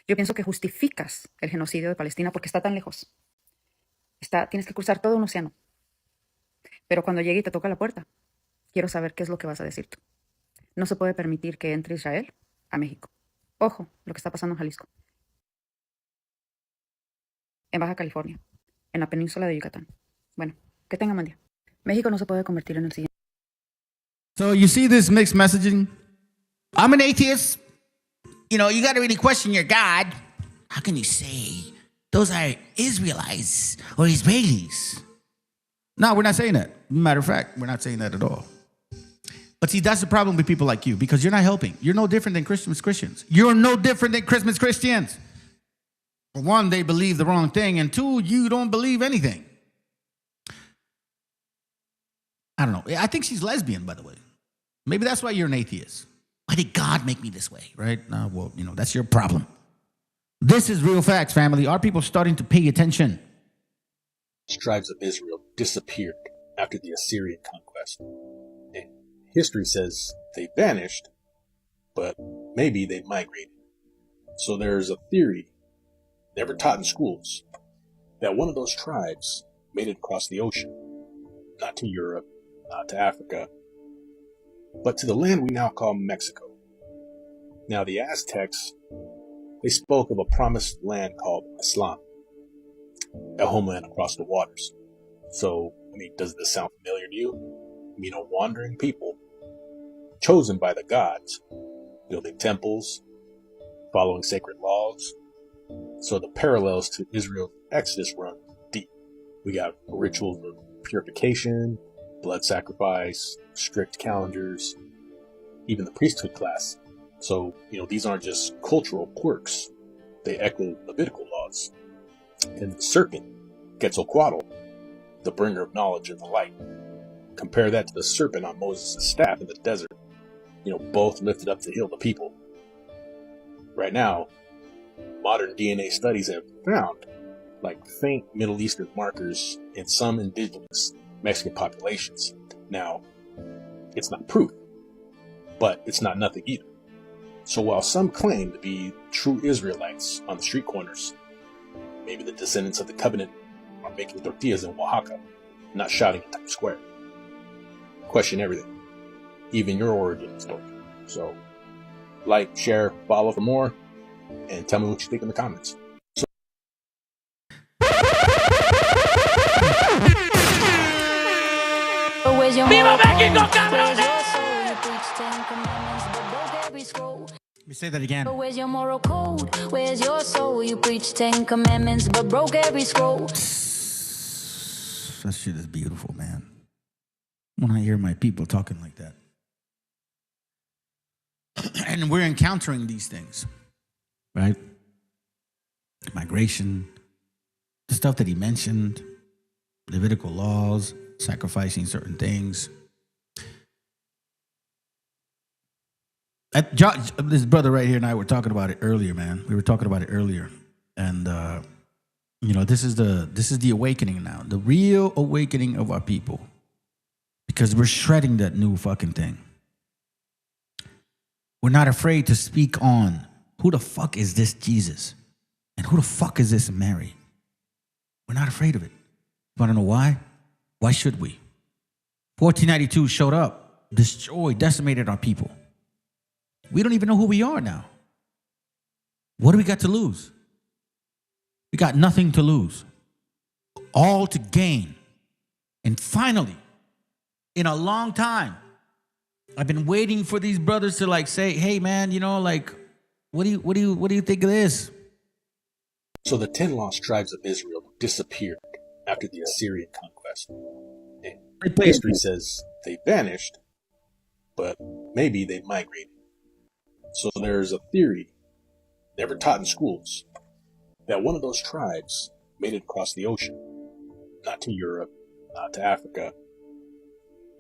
Yo pienso que justificas el genocidio de Palestina porque está tan lejos. Tienes que cruzar todo un océano. Pero cuando llegue y te toca la puerta, quiero saber qué es lo que vas a decir tú. No se puede permitir que entre Israel a México. Ojo, lo que está pasando en Jalisco, en Baja California, en la península de Yucatán. Bueno, que tengan buen día. México no se puede convertir en el siguiente. So you see this mixed messaging? I'm an atheist. You know, you got to really question your God. How can you say those are Israelites or Israelis? No, we're not saying that. Matter of fact, we're not saying that at all. But see, that's the problem with people like you because you're not helping. You're no different than Christians. You're no different than Christmas Christians. For one, they believe the wrong thing. And two, you don't believe anything. I don't know. I think she's lesbian, by the way. Maybe that's why you're an atheist. Why did God make me this way, right? Well, you know, that's your problem. This is real facts, family. Are people starting to pay attention? Tribes of Israel disappeared after the Assyrian conquest. And history says they vanished, but maybe they migrated. So there's a theory, never taught in schools, that one of those tribes made it across the ocean. Not to Europe, not to Africa, but to the land we now call Mexico. Now the Aztecs, they spoke of a promised land called Islam, a homeland across the waters. So, I mean, does this sound familiar to you? I mean, a wandering people, chosen by the gods, building temples, following sacred laws. So the parallels to Israel's Exodus run deep. We got rituals of purification, blood sacrifice, strict calendars, even the priesthood class. So, you know, these aren't just cultural quirks. They echo Levitical laws. And the serpent, Quetzalcoatl, the bringer of knowledge and the light. Compare that to the serpent on Moses' staff in the desert. You know, both lifted up to heal the people. Right now, modern DNA studies have found, like, faint Middle Eastern markers in some indigenous Mexican populations. Now, it's not proof, but it's not nothing either. So while some claim to be true Israelites on the street corners, maybe the descendants of the covenant are making tortillas in Oaxaca, not shouting in Times Square. Question everything, even your origin story. So, like, share, follow for more, and tell me what you think in the comments. ¡Viva México, cabrones! Let me say that again. Where's your moral code? Where's your soul? You preach 10 commandments, but broke every scroll. That shit is beautiful, man. When I hear my people talking like that. And we're encountering these things, right? Migration, the stuff that he mentioned, Levitical laws, sacrificing certain things. This brother right here and I were talking about it earlier, man. We were talking about it earlier. And, you know, this is the awakening now, the real awakening of our people. Because we're shredding that new fucking thing. We're not afraid to speak on who the fuck is this Jesus? And who the fuck is this Mary? We're not afraid of it. You want to know why? Why should we? 1492 showed up, destroyed, decimated our people. We don't even know who we are now. What do we got to lose? We got nothing to lose. All to gain. And finally, in a long time, I've been waiting for these brothers to like say, hey man, you know, like, what do you think of this? So the 10 lost tribes of Israel disappeared after the Assyrian conquest. And History says they vanished, but maybe they migrated. So there's a theory, never taught in schools, that one of those tribes made it across the ocean, not to Europe, not to Africa,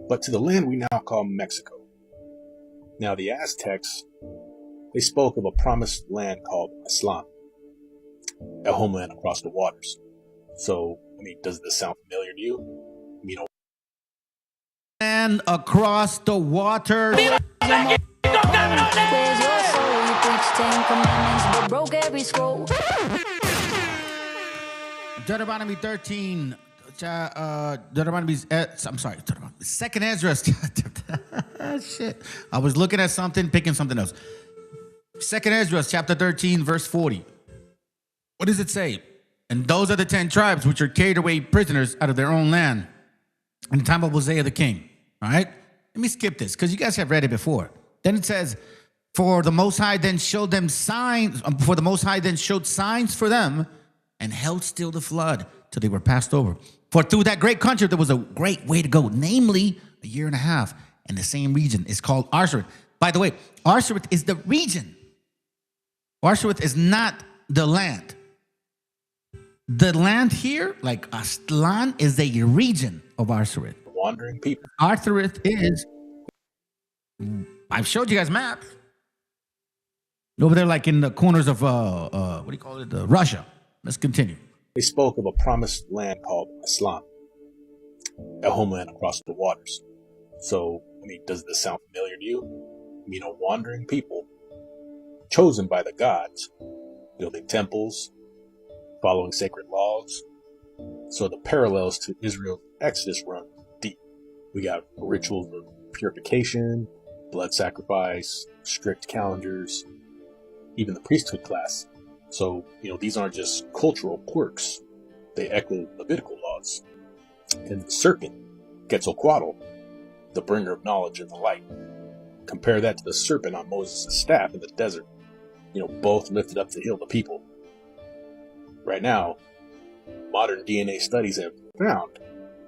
but to the land we now call Mexico. Now the Aztecs, they spoke of a promised land called Islam, a homeland across the waters. So, I mean, does this sound familiar to you? You know, and across the water. Where's your soul? You preach 10 commandments, but broke every scroll. Deuteronomy 13. Deuteronomy's, I'm sorry, Second Ezra. Shit. I was looking at something, picking something else. Second Ezra, chapter 13, verse 40. What does it say? And those are the 10 tribes which are carried away prisoners out of their own land in the time of Hosea the king. All right? Let me skip this because you guys have read it before. Then it says, for the Most High then showed them signs, for the Most High then showed signs for them and held still the flood till they were passed over. For through that great country there was a great way to go, namely a year and a half. And the same region is called Arsareth. By the way, Arsareth is the region. Arsareth is not the land. The land here, like Aztlan, is a region of Arsareth. Wandering people. Arsareth is, I've showed you guys maps. Over there, like in the corners of, what do you call it, Russia. Let's continue. They spoke of a promised land called Islam, a homeland across the waters. So, I mean, does this sound familiar to you? You know, wandering people, chosen by the gods, building temples, following sacred laws. So the parallels to Israel's Exodus run deep. We got rituals of purification, blood sacrifice, strict calendars, even the priesthood class. So, you know, these aren't just cultural quirks. They echo Levitical laws. And the serpent, Quetzalcoatl, the bringer of knowledge and the light. Compare that to the serpent on Moses' staff in the desert. You know, both lifted up to heal the people. Right now, modern DNA studies have found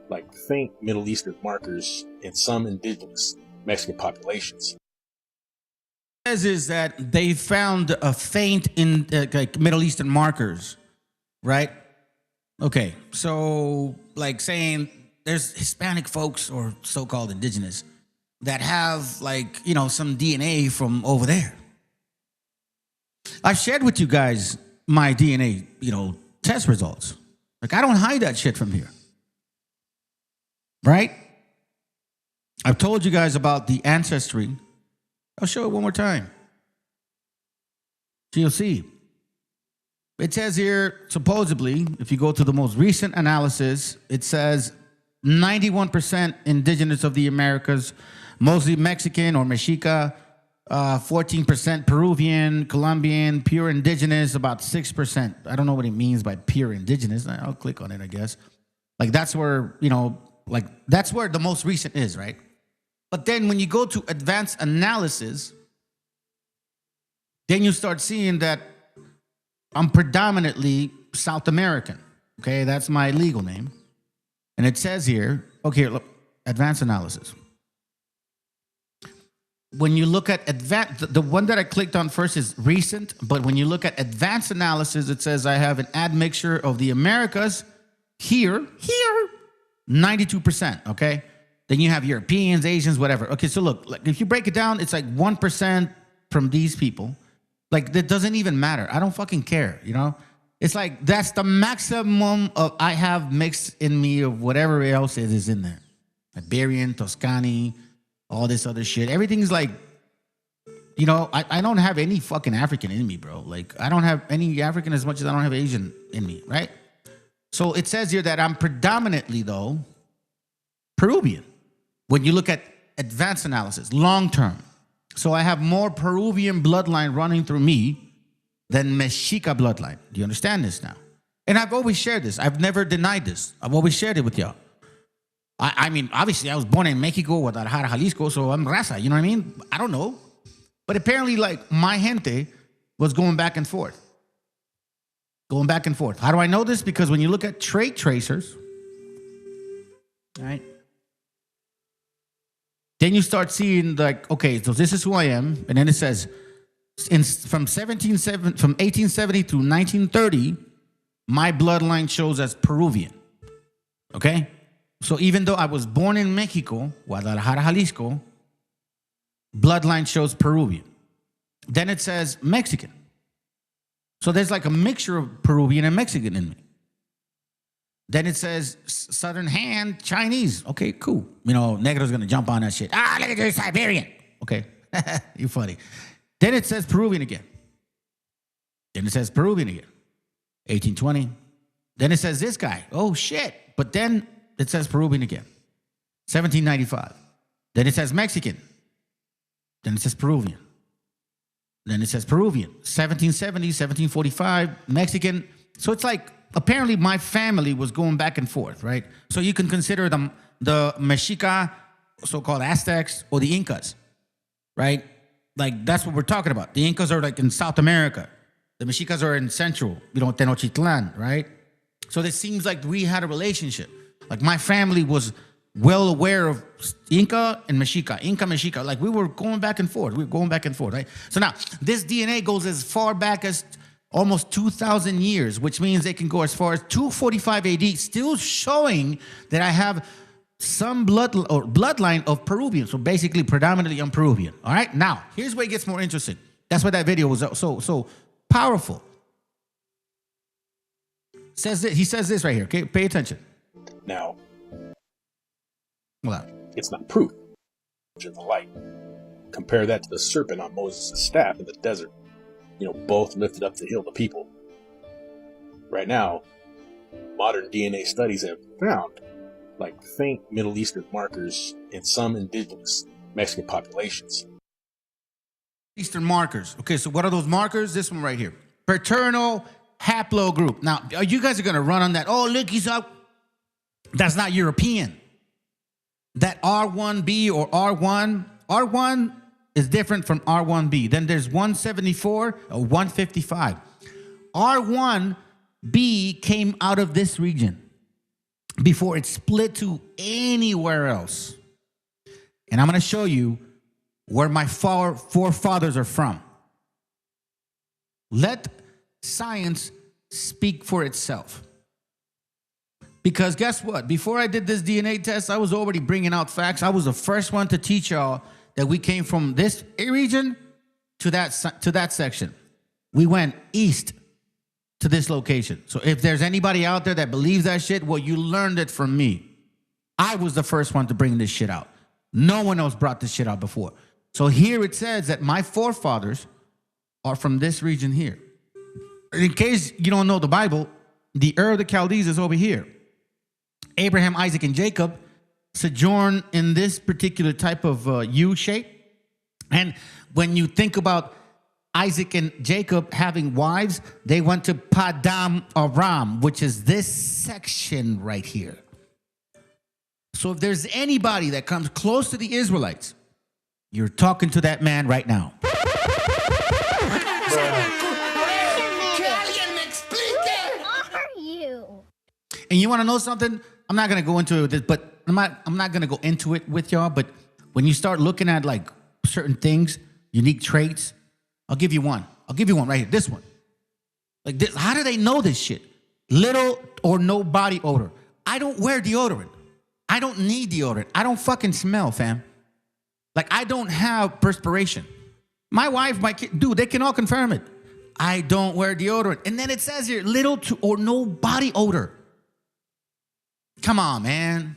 like faint Middle Eastern markers in some indigenous Mexican populations. Is that they found a faint in like Middle Eastern markers, right? Okay, so like saying there's Hispanic folks or so-called indigenous that have like, you know, some DNA from over there. I've shared with you guys my DNA, you know, test results. Like I don't hide that shit from here, right? I've told you guys about the ancestry. I'll show it one more time. So you'll see. It says here, supposedly, if you go to the most recent analysis, it says 91% indigenous of the Americas, mostly Mexican or Mexica, 14% Peruvian, Colombian, pure indigenous, about 6%. I don't know what it means by pure indigenous. I'll click on it, I guess. Like that's where, you know, like that's where the most recent is, right? But then when you go to advanced analysis, then you start seeing that I'm predominantly South American. Okay, that's my legal name. And it says here, okay, look, advanced analysis. When you look at advanced, the one that I clicked on first is recent, but when you look at advanced analysis, it says I have an admixture of the Americas here, 92%, okay? Then you have Europeans, Asians, whatever. Okay, so look, like if you break it down, it's like 1% from these people. Like, that doesn't even matter. I don't fucking care, you know? It's like, that's the maximum of I have mixed in me of whatever else it is in there. Iberian, Toscani, all this other shit. Everything's like, you know, I don't have any fucking African in me, bro. Like, I don't have any African as much as I don't have Asian in me, right? So it says here that I'm predominantly, though, Peruvian. When you look at advanced analysis, long-term. So I have more Peruvian bloodline running through me than Mexica bloodline. Do you understand this now? And I've always shared this. I've never denied this. I've always shared it with y'all. I mean, obviously, I was born in Mexico, Guadalajara, Jalisco, so I'm raza, you know what I mean? I don't know. But apparently, like, my gente was going back and forth. Going back and forth. How do I know this? Because when you look at trait tracers, all right, Then you start seeing like, okay, so this is who I am. And then it says, from 1870 through 1930, my bloodline shows as Peruvian. Okay? So even though I was born in Mexico, Guadalajara, Jalisco, bloodline shows Peruvian. Then it says Mexican. So there's like a mixture of Peruvian and Mexican in me. Then it says Southern Hand, Chinese. Okay, cool. You know, Negro's gonna jump on that shit. Ah, look at you, Siberian. Okay, you're funny. Then it says Peruvian again. Then it says Peruvian again. 1820. Then it says this guy. Oh shit. But then it says Peruvian again. 1795. Then it says Mexican. Then it says Peruvian. Then it says Peruvian. 1770, 1745, Mexican. So it's like, apparently my family was going back and forth, right? So you can consider them the Mexica, so-called Aztecs, or the Incas, right? Like, that's what we're talking about. The Incas are like in South America. The Mexicas are in Central, Tenochtitlan, right? So it seems like we had a relationship. Like my family was well aware of Inca and Mexica, Inca, Mexica. Like we were going back and forth. We were going back and forth, right? So now this DNA goes as far back as almost 2,000 years, which means they can go as far as 245 AD, still showing that I have some bloodline of Peruvian. So basically, predominantly I'm Peruvian. All right. Now, here's where it gets more interesting. That's why that video was so powerful. He says this right here. Okay, pay attention. Now, what? It's not proof in the light. Compare that to the serpent on Moses' staff in the desert. You know, both lifted up to heal the people. Right now, modern DNA studies have found like faint Middle Eastern markers in some indigenous Mexican populations. Eastern markers. Okay, so what are those markers? This one right here. Paternal haplogroup. Now, you guys are going to run on that. Oh, look, he's up. That's not European. That R1B or R1. R1 is different from R1B. Then there's 174 or 155. R1B came out of this region before it split to anywhere else. And I'm going to show you where my forefathers are from. Let science speak for itself. Because guess what? Before I did this DNA test, I was already bringing out facts. I was the first one to teach y'all that we came from this region to that section. We went east to this location. So if there's anybody out there that believes that shit, well, you learned it from me. I was the first one to bring this shit out. No one else brought this shit out before. So here it says that my forefathers are from this region here. In case you don't know the Bible, the Ur of the Chaldees is over here. Abraham, Isaac, and Jacob sojourn in this particular type of U shape. And when you think about Isaac and Jacob having wives, they went to Padam Aram, which is this section right here. So if there's anybody that comes close to the Israelites, you're talking to that man right now. And you want to know something? I'm not going to go into it, but I'm not going to go into it with y'all. But when you start looking at like certain things, unique traits, I'll give you one. I'll give you one right here. This one. Like this. How do they know this shit? Little or no body odor. I don't wear deodorant. I don't need deodorant. I don't fucking smell, fam. Like I don't have perspiration. My wife, my kid, dude, they can all confirm it. I don't wear deodorant. And then it says here, little to or no body odor. Come on, man.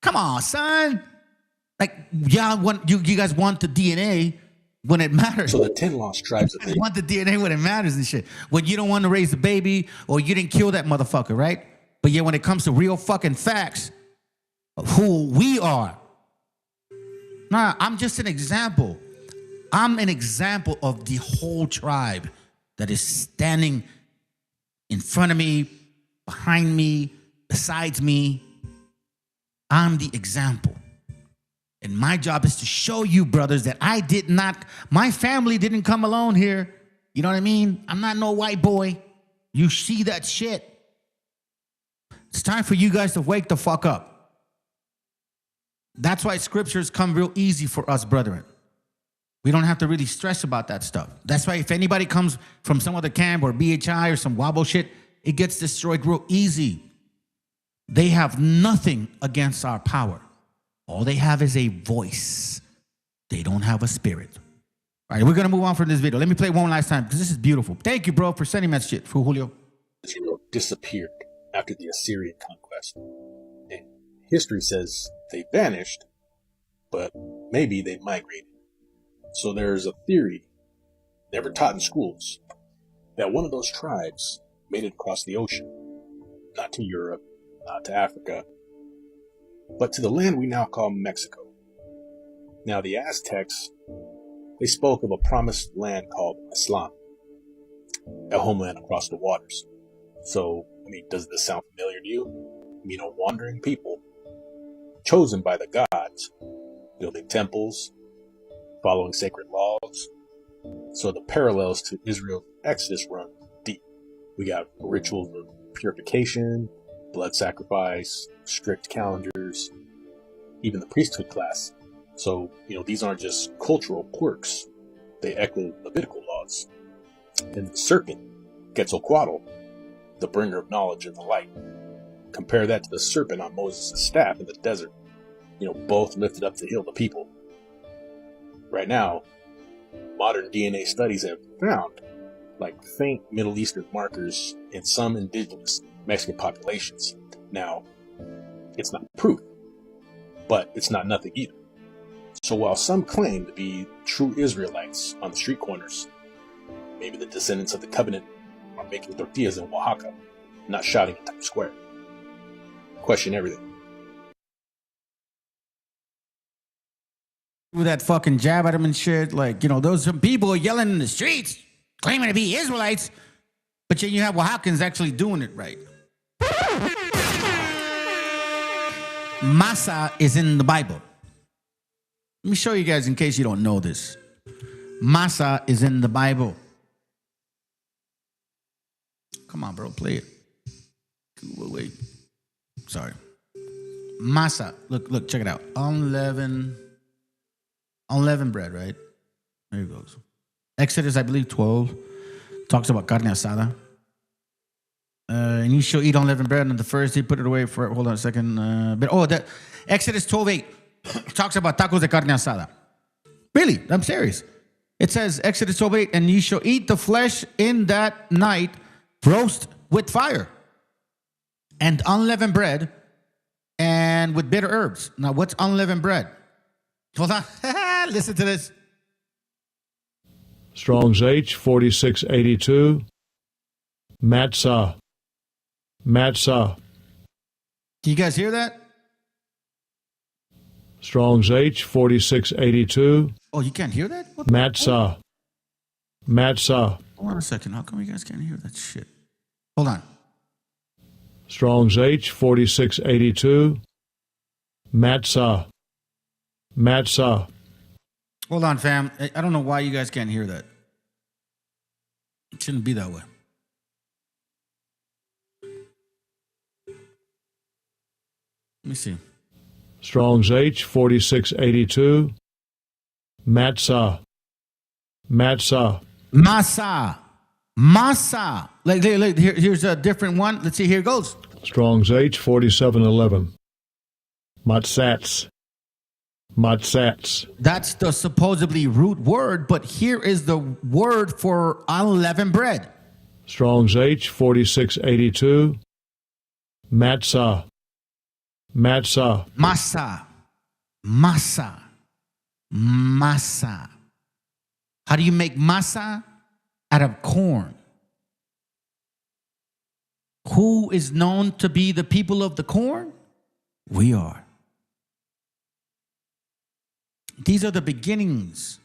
Come on, son. Like, yeah, you guys want the DNA when it matters. So the 10 lost tribes of you want the DNA when it matters and shit. When you don't want to raise the baby or you didn't kill that motherfucker, right? But yeah, when it comes to real fucking facts of who we are, nah, I'm just an example. I'm an example of the whole tribe that is standing in front of me, behind me, besides me. I'm the example. And my job is to show you, brothers, that my family didn't come alone here. You know what I mean? I'm not no white boy. You see that shit. It's time for you guys to wake the fuck up. That's why scriptures come real easy for us, brethren. We don't have to really stress about that stuff. That's why if anybody comes from some other camp or BHI or some wobble shit, it gets destroyed real easy. They have nothing against our power. All they have is a voice. They don't have a spirit. All right, we're going to move on from this video. Let me play it one last time because this is beautiful. Thank you, bro, for sending that shit for Julio. Israel disappeared after the Assyrian conquest. And history says they vanished, but maybe they migrated. So there's a theory, never taught in schools, that one of those tribes made it across the ocean. Not to Europe, not to Africa, but to the land we now call Mexico. Now the Aztecs, they spoke of a promised land called Islam, a homeland across the waters. So, I mean, does this sound familiar to you? You know, wandering people, chosen by the gods, building temples, following sacred laws. So the parallels to Israel's Exodus run deep. We got rituals of purification, blood sacrifice, strict calendars, even the priesthood class. So, you know, these aren't just cultural quirks. They echo Levitical laws. And the serpent, Quetzalcoatl, the bringer of knowledge and the light. Compare that to the serpent on Moses' staff in the desert. You know, both lifted up to heal the people. Right now, modern DNA studies have found like faint Middle Eastern markers in some indigenous Mexican populations. Now, it's not proof, but it's not nothing either. So while some claim to be true Israelites on the street corners, maybe the descendants of the covenant are making tortillas in Oaxaca, not shouting in Times Square. Question everything. With that fucking jab at him and shit, like, you know, those some people are yelling in the streets, claiming to be Israelites, but yet you have Oaxacans actually doing it right. Masa is in the Bible. Let me show you guys in case you don't know this. Masa is in the Bible. Come on, bro, play it. Wait. Sorry. Masa. Look, check it out. Unleavened bread, right? There it goes. Exodus, I believe, 12 talks about carne asada. And you shall eat unleavened bread on the first day, put it away for, hold on a second. That Exodus 12:8 talks about tacos de carne asada. Really, I'm serious. It says, Exodus 12:8, and ye shall eat the flesh in that night, roast with fire, and unleavened bread, and with bitter herbs. Now, what's unleavened bread? Hold on. Listen to this. Strong's H 4682. Matzah. Matzah. Can you guys hear that? Strong's H 4682. Oh, you can't hear that? What? Matzah. Matzah. Hold on a second. How come you guys can't hear that shit? Hold on. Strong's H 4682. Matzah. Matzah. Hold on, fam. I don't know why you guys can't hear that. It shouldn't be that way. Let me see. Strong's H 4682. Matzah. Matzah. Masa. Masa. Like, here's a different one. Let's see. Here it goes. Strong's H 4711. Matzats. Matzats. That's the supposedly root word, but here is the word for unleavened bread. Strong's H 4682. Matzah. Matzah. Masa. Masa. Masa. How do you make masa? Out of corn. Who is known to be the people of the corn? We are. These are the beginnings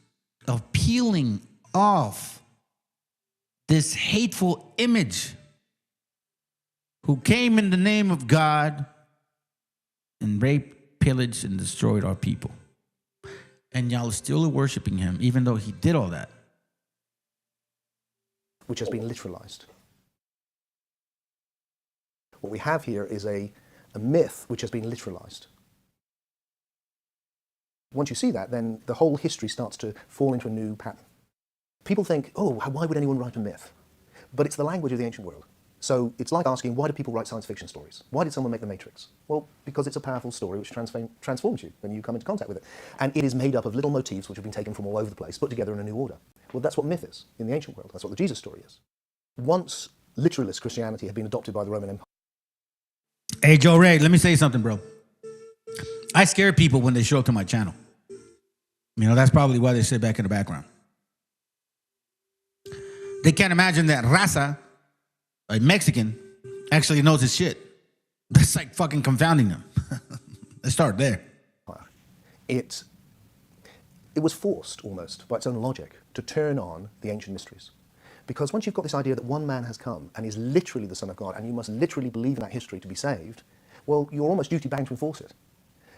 of peeling off this hateful image who came in the name of God and raped, pillaged, and destroyed our people. And y'all are still worshiping him, even though he did all that. Which has been literalized. What we have here is a myth which has been literalized. Once you see that, then the whole history starts to fall into a new pattern. People think, oh, why would anyone write a myth? But it's the language of the ancient world. So it's like asking, why do people write science fiction stories? Why did someone make The Matrix? Well, because it's a powerful story which transforms you when you come into contact with it. And it is made up of little motifs which have been taken from all over the place, put together in a new order. Well, that's what myth is in the ancient world. That's what the Jesus story is. Once literalist Christianity had been adopted by the Roman Empire. Hey, Joe Ray, let me say something, bro. I scare people when they show up to my channel. You know, that's probably why they sit back in the background. They can't imagine that raza, a Mexican, actually knows his shit. That's like fucking confounding them. Let's start there. It was forced almost by its own logic to turn on the ancient mysteries. Because once you've got this idea that one man has come and is literally the Son of God and you must literally believe in that history to be saved, well, you're almost duty-bound to enforce it.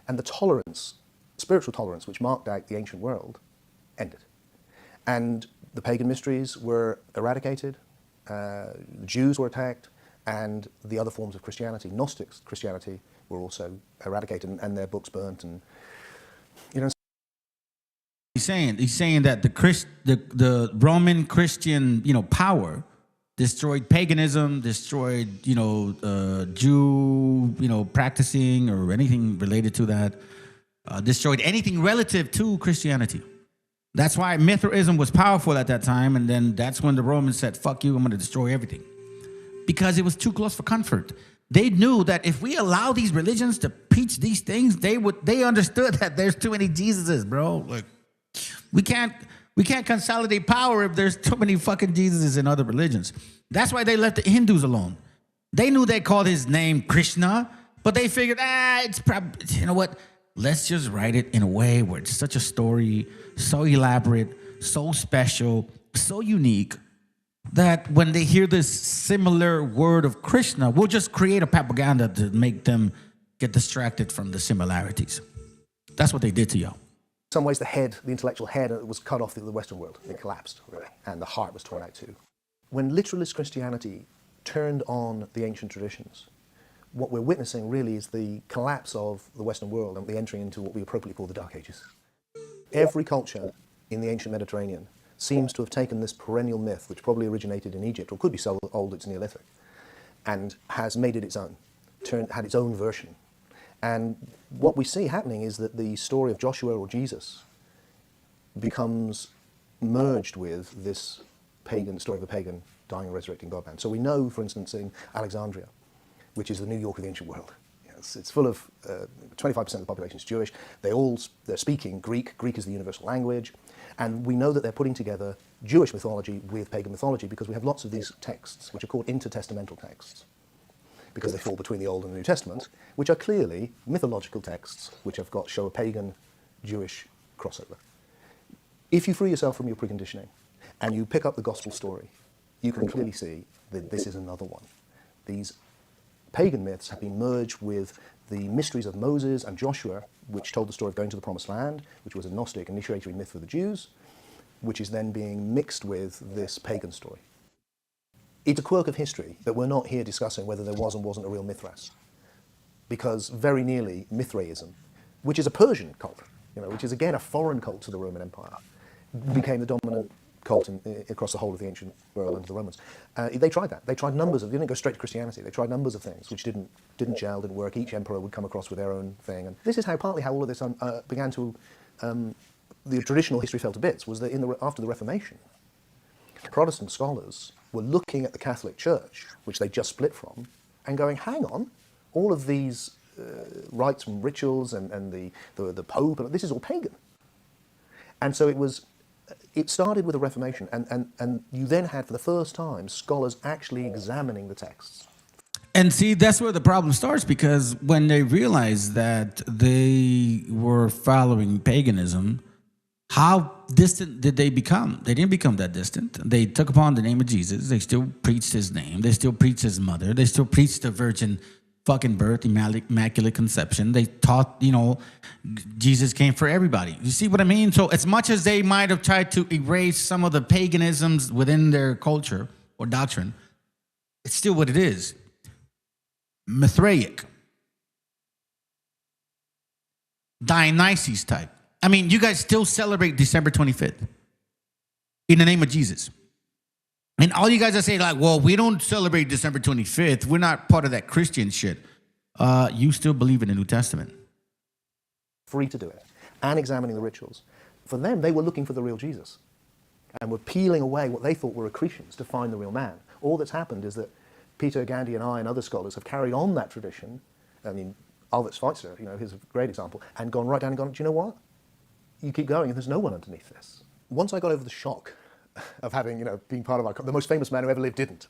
And the tolerance, spiritual tolerance, which marked out the ancient world, ended. And the pagan mysteries were eradicated, the Jews were attacked, and the other forms of Christianity, Gnostic Christianity, were also eradicated and their books burnt. And you know, he's saying that the Roman Christian, you know, power destroyed paganism, destroyed, you know, Jew, you know, practicing or anything related to that, destroyed anything relative to Christianity. That's why Mithraism was powerful at that time, and then that's when the Romans said, fuck you, I'm going to destroy everything. Because it was too close for comfort. They knew that if we allow these religions to preach these things, they understood that there's too many Jesuses, bro. Like, we can't consolidate power if there's too many fucking Jesuses in other religions. That's why they left the Hindus alone. They knew they called his name Krishna, but they figured, it's probably, you know what? Let's just write it in a way where it's such a story, so elaborate, so special, so unique, that when they hear this similar word of Krishna, we'll just create a propaganda to make them get distracted from the similarities. That's what they did to y'all. In some ways, the head, the intellectual head, was cut off the Western world. It collapsed, really, and the heart was torn out too. When literalist Christianity turned on the ancient traditions, what we're witnessing really is the collapse of the Western world and the entering into what we appropriately call the Dark Ages. Every culture in the ancient Mediterranean seems to have taken this perennial myth, which probably originated in Egypt, or could be so old it's Neolithic, and has made it its own, had its own version. And what we see happening is that the story of Joshua or Jesus becomes merged with this pagan story of a pagan dying and resurrecting God-man. So we know, for instance, in Alexandria, which is the New York of the ancient world, it's full of 25% of the population is Jewish. They're speaking Greek. Greek is the universal language. And we know that they're putting together Jewish mythology with pagan mythology because we have lots of these texts, which are called intertestamental texts, because they fall between the Old and the New Testament, which are clearly mythological texts, which show a pagan-Jewish crossover. If you free yourself from your preconditioning and you pick up the gospel story, you can clearly see that this is another one. These pagan myths have been merged with the mysteries of Moses and Joshua, which told the story of going to the Promised Land, which was a Gnostic initiatory myth for the Jews, which is then being mixed with this pagan story. It's a quirk of history that we're not here discussing whether there was and wasn't a real Mithras, because very nearly Mithraism, which is a Persian cult, which is again a foreign cult to the Roman Empire, became the dominant cult across the whole of the ancient world under the Romans. They tried that. They tried numbers of. They didn't go straight to Christianity. They tried numbers of things which didn't gel, didn't work. Each emperor would come across with their own thing, and this is partly how all of this began to. The traditional history fell to bits. Was that after the Reformation, Protestant scholars were looking at the Catholic Church, which they just split from, and going, "Hang on, all of these rites and rituals and the Pope, and this is all pagan." And so it started with the Reformation, and you then had, for the first time, scholars actually examining the texts. And see, that's where the problem starts, because when they realized that they were following paganism, how distant did they become? They didn't become that distant. They took upon the name of Jesus. They still preached his name. They still preached his mother. They still preached the virgin fucking birth, immaculate conception. They taught, Jesus came for everybody. You see what I mean? So as much as they might have tried to erase some of the paganisms within their culture or doctrine, it's still what it is. Mithraic. Dionysus type. I mean, you guys still celebrate December 25th in the name of Jesus. And all you guys are saying, like, well, we don't celebrate December 25th. We're not part of that Christian shit. You still believe in the New Testament. Free to do it. And examining the rituals. For them, they were looking for the real Jesus. And were peeling away what they thought were accretions to find the real man. All that's happened is that Peter, Gandhi, and I and other scholars have carried on that tradition. I mean, Albert Schweitzer, he's a great example, and gone right down and gone, do you know what? You keep going and there's no one underneath this. Once I got over the shock of having, being part of the most famous man who ever lived didn't.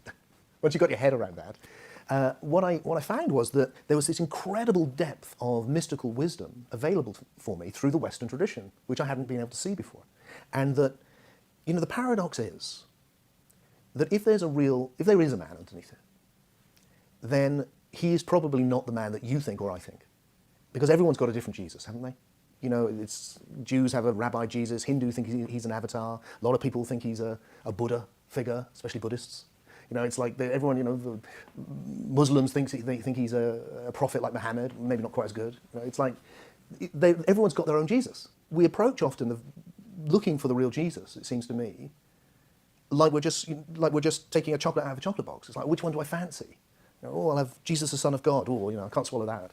Once you got your head around that, what I found was that there was this incredible depth of mystical wisdom available for me through the Western tradition, which I hadn't been able to see before. And that, the paradox is that if there is a man underneath it, then he is probably not the man that you think or I think. Because everyone's got a different Jesus, haven't they? Jews have a rabbi Jesus, Hindu think he's an avatar, a lot of people think he's a Buddha figure, especially Buddhists. It's like everyone, Muslims think he's a prophet like Muhammad, maybe not quite as good. It's like everyone's got their own Jesus. We approach often looking for the real Jesus, it seems to me, like we're just taking a chocolate out of a chocolate box. It's like, which one do I fancy? I'll have Jesus, the Son of God. I can't swallow that.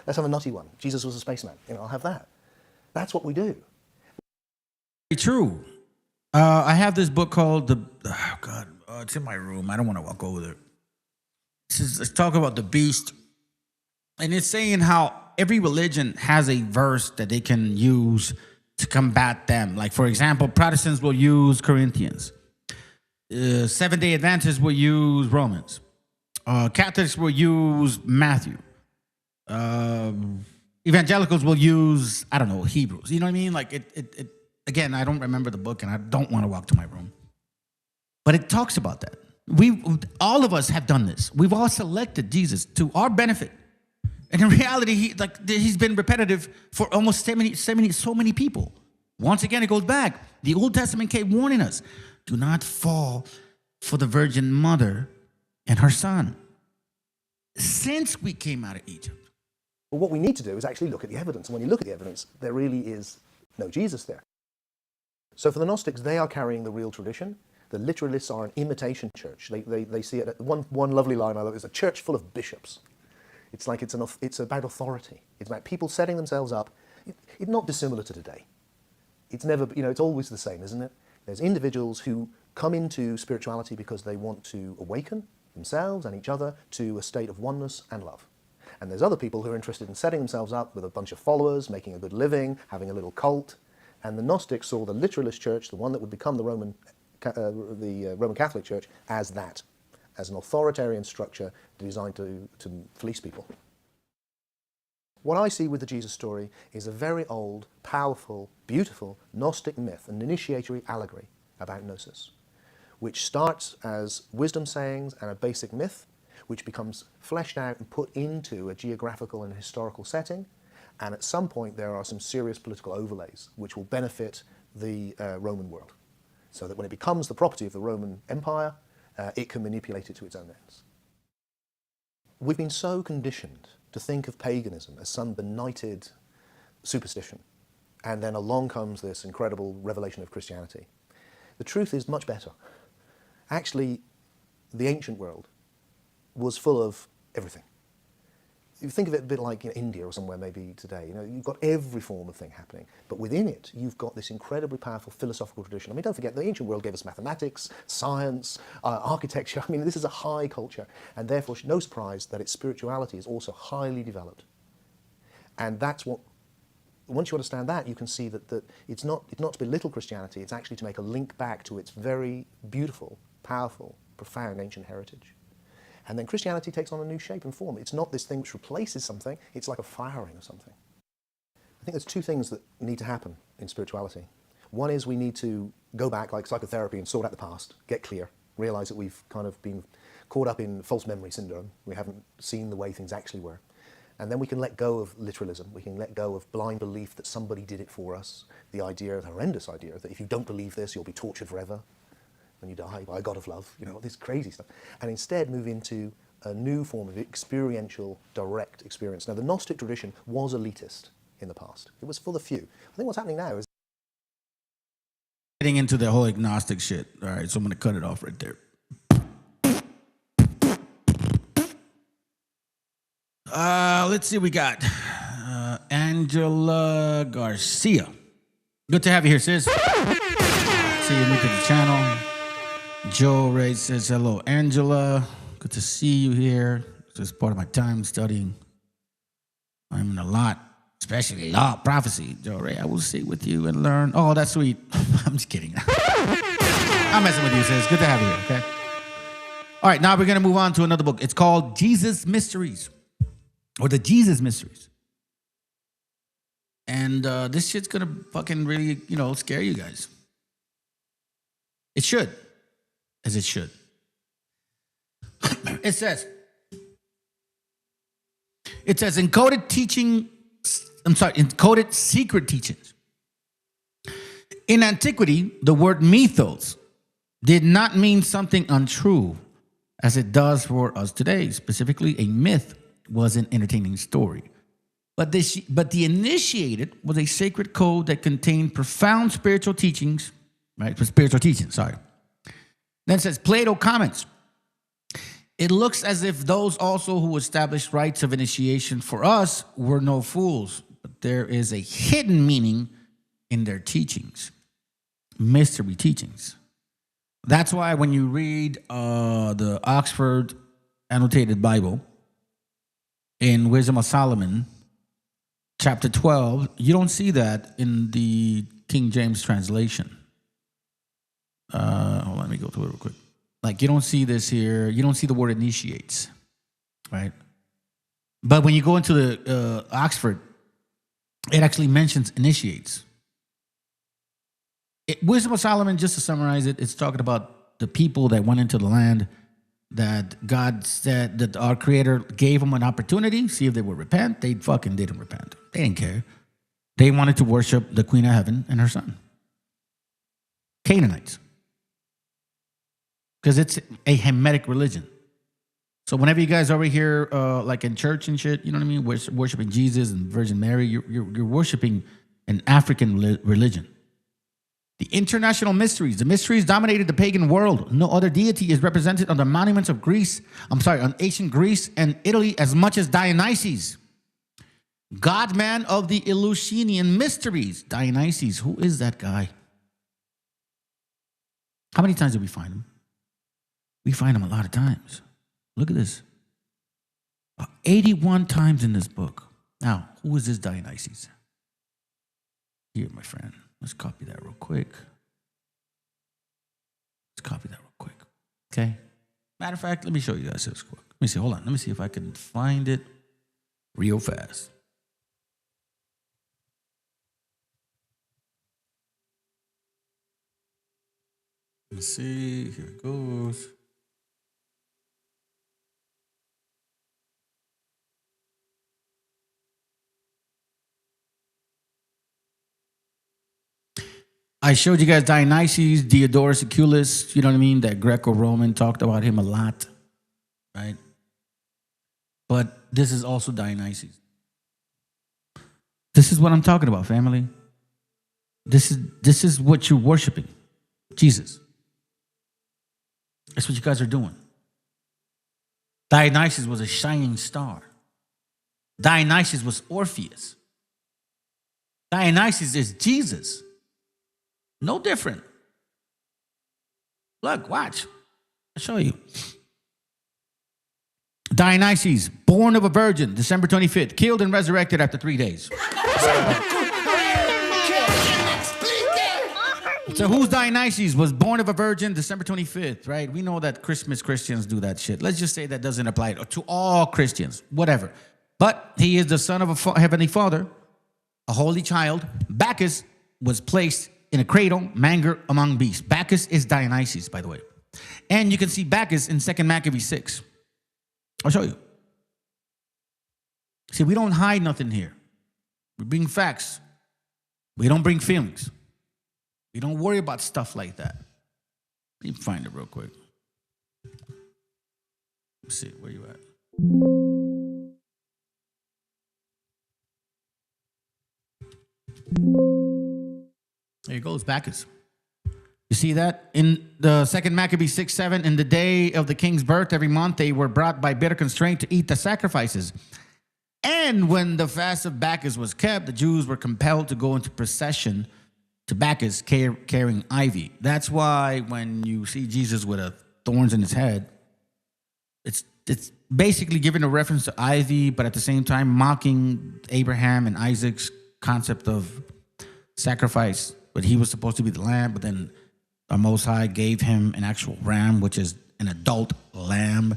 Let's have a nutty one. Jesus was a spaceman. I'll have that. That's what we do. True. I have this book called it's in my room. I don't want to walk over there. Let's talk about the beast. And it's saying how every religion has a verse that they can use to combat them. Like, for example, Protestants will use Corinthians. Seventh-day Adventists will use Romans. Catholics will use Matthew. Evangelicals will use, Hebrews. You know what I mean? Like, again, I don't remember the book and I don't want to walk to my room. But it talks about that. All of us have done this. We've all selected Jesus to our benefit. And in reality, he's been repetitive for almost so many people. Once again, it goes back. The Old Testament kept warning us, do not fall for the Virgin Mother and her son. Since we came out of Egypt. Well, what we need to do is actually look at the evidence. And when you look at the evidence, there really is no Jesus there. So for the Gnostics, they are carrying the real tradition. The literalists are an imitation church. They see it. One lovely line I love is a church full of bishops. It's like it's about authority. It's about people setting themselves up. It's not dissimilar to today. It's never, it's always the same, isn't it? There's individuals who come into spirituality because they want to awaken themselves and each other to a state of oneness and love. And there's other people who are interested in setting themselves up with a bunch of followers, making a good living, having a little cult. And the Gnostics saw the literalist church, the one that would become the Roman Catholic Church, as that, as an authoritarian structure designed to fleece people. What I see with the Jesus story is a very old, powerful, beautiful Gnostic myth, an initiatory allegory about Gnosis, which starts as wisdom sayings and a basic myth, which becomes fleshed out and put into a geographical and historical setting. And at some point, there are some serious political overlays which will benefit the Roman world, so that when it becomes the property of the Roman Empire, it can manipulate it to its own ends. We've been so conditioned to think of paganism as some benighted superstition, and then along comes this incredible revelation of Christianity. The truth is much better. Actually, the ancient world was full of everything. You think of it a bit like India or somewhere maybe today. You've got every form of thing happening, but within it, you've got this incredibly powerful philosophical tradition. I mean, don't forget, the ancient world gave us mathematics, science, architecture. I mean, this is a high culture, and therefore, no surprise that its spirituality is also highly developed. And that's what, once you understand that, you can see that it's not to belittle Christianity, it's actually to make a link back to its very beautiful, powerful, profound ancient heritage. And then Christianity takes on a new shape and form. It's not this thing which replaces something, it's like a firing of something. I think there's two things that need to happen in spirituality. One is we need to go back, like psychotherapy, and sort out the past, get clear, realize that we've kind of been caught up in false memory syndrome. We haven't seen the way things actually were. And then we can let go of literalism. We can let go of blind belief that somebody did it for us. The horrendous idea, that if you don't believe this, you'll be tortured forever when you die by a God of love, this crazy stuff. And instead move into a new form of experiential, direct experience. Now, the Gnostic tradition was elitist in the past. It was for the few. I think what's happening now is getting into the whole agnostic shit. All right, so I'm going to cut it off right there. Let's see what we got. Angela Garcia. Good to have you here, sis. See you new to the channel. Joe Ray says hello, Angela. Good to see you here. This is part of my time studying. I'm in a lot, especially law prophecy. Joe Ray, I will sit with you and learn. Oh, that's sweet. I'm just kidding. I'm messing with you, sis. Good to have you here, okay? All right, now we're going to move on to another book. It's called Jesus Mysteries, or the Jesus Mysteries. And this shit's going to fucking really, scare you guys. It should, as it should. It says encoded secret teachings. In antiquity, the word mythos did not mean something untrue as it does for us today. Specifically, a myth was an entertaining story. But the initiated was a sacred code that contained profound spiritual teachings, right? For spiritual teachings, sorry. Then it says, Plato comments, it looks as if those also who established rites of initiation for us were no fools, but there is a hidden meaning in their teachings, mystery teachings. That's why when you read the Oxford Annotated Bible in Wisdom of Solomon, chapter 12, you don't see that in the King James translation. Hold on, let me go through it real quick. Like, you don't see this here. You don't see the word initiates, right? But when you go into the Oxford, it actually mentions initiates. Wisdom of Solomon, just to summarize it, it's talking about the people that went into the land that God said that our Creator gave them an opportunity, see if they would repent. They fucking didn't repent. They didn't care. They wanted to worship the Queen of Heaven and her son. Canaanites. Because it's a Hamitic religion. So whenever you guys are over here, like in church and shit, you know what I mean? Worshiping Jesus and Virgin Mary, you're worshiping an African religion. The international mysteries. The mysteries dominated the pagan world. No other deity is represented on the monuments of on ancient Greece and Italy as much as Dionysus. God-man of the Eleusinian mysteries. Dionysus, who is that guy? How many times did we find him? We find him a lot of times. Look at this. 81 times in this book. Now, who is this Dionysus? Here, my friend. Let's copy that real quick. Okay? Matter of fact, let me show you guys this quick. Let me see. Hold on. Let me see if I can find it real fast. Let's see. Here it goes. I showed you guys Dionysus, Diodorus Siculus, you know what I mean? That Greco-Roman, talked about him a lot, right? But this is also Dionysus. This is what I'm talking about, family. This is what you're worshiping. Jesus. That's what you guys are doing. Dionysus was a shining star. Dionysus was Orpheus. Dionysus is Jesus. No different. Look, watch. I'll show you. Dionysus, born of a virgin, December 25th, killed and resurrected after 3 days. So who's Dionysus? Was born of a virgin, December 25th, right? We know that Christians do that shit. Let's just say that doesn't apply to all Christians, whatever. But he is the son of a heavenly father, a holy child. Bacchus was placed in a cradle, manger among beasts. Bacchus is Dionysus, by the way. And you can see Bacchus in 2 Maccabees 6. I'll show you. See, we don't hide nothing here. We bring facts. We don't bring feelings. We don't worry about stuff like that. Let me find it real quick. Let's see, where you at? There goes Bacchus. You see that? In the second Maccabees 6:7, in the day of the king's birth, every month they were brought by bitter constraint to eat the sacrifices. And when the fast of Bacchus was kept, the Jews were compelled to go into procession to Bacchus carrying ivy. That's why when you see Jesus with thorns in his head, it's basically giving a reference to ivy, but at the same time mocking Abraham and Isaac's concept of sacrifice. But he was supposed to be the lamb, but then the Most High gave him an actual ram, which is an adult lamb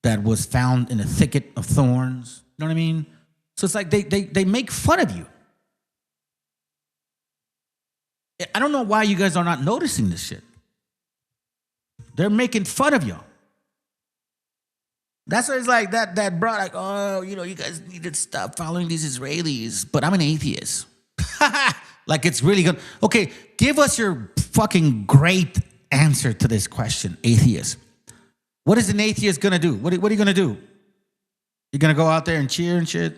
that was found in a thicket of thorns. You know what I mean? So it's like they make fun of you. I don't know why you guys are not noticing this shit. They're making fun of you. That's why it's like that brought like, oh, you know, you guys need to stop following these Israelis, but I'm an atheist. Like it's really good. Okay, give us your fucking great answer to this question, atheist. What is an atheist gonna do? What are you gonna do? You're gonna go out there and cheer and shit?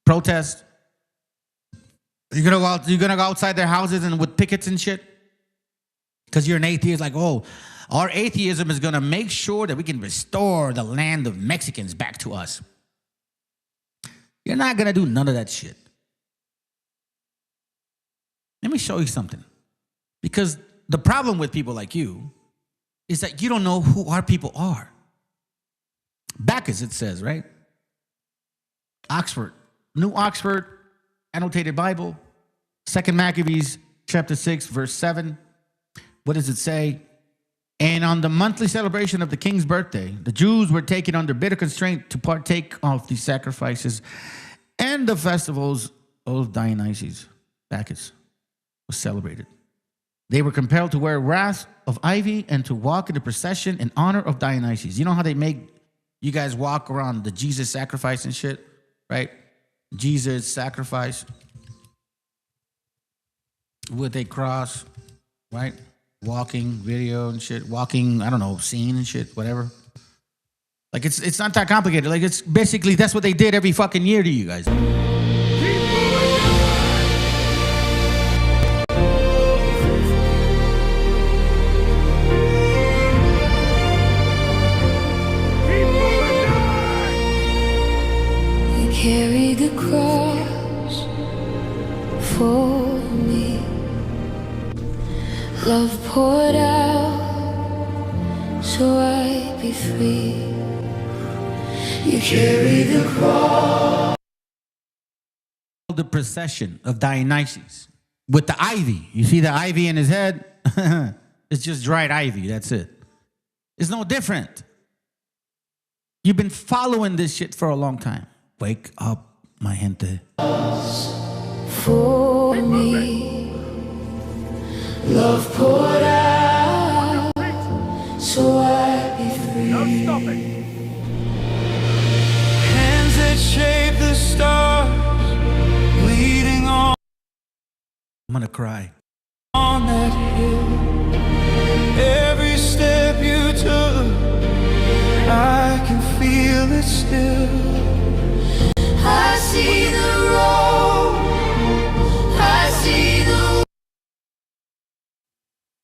Protest? You're gonna go outside their houses and with pickets and shit? Because you're an atheist, like, oh, our atheism is gonna make sure that we can restore the land of Mexicans back to us. You're not gonna do none of that shit. Let me show you something. Because the problem with people like you is that you don't know who our people are. Bacchus, it says, right? Oxford, New Oxford, Annotated Bible, 2nd Maccabees, chapter 6, verse 7. What does it say? And on the monthly celebration of the king's birthday, the Jews were taken under bitter constraint to partake of the sacrifices and the festivals of Dionysus. Bacchus was celebrated. They were compelled to wear wreaths of ivy and to walk in the procession in honor of Dionysus. You know how they make you guys walk around the Jesus sacrifice and shit, right? Jesus sacrifice with a cross, right? Walking video and shit, walking, I don't know, scene and shit, whatever. Like it's not that complicated. Like it's basically that's what they did every fucking year to you guys. Carry the cross for me, love poured out so I'd be free. You carry the cross. The procession of Dionysus with the ivy. You see the ivy in his head? It's just dried ivy. That's it. It's no different. You've been following this shit for a long time. Wake up, my gente. For me, love poured out so I'd be free. Hands that shape the stars, leading on I'm gonna cry. that hill. Every step you took, I can feel it still. I see the road. I see the.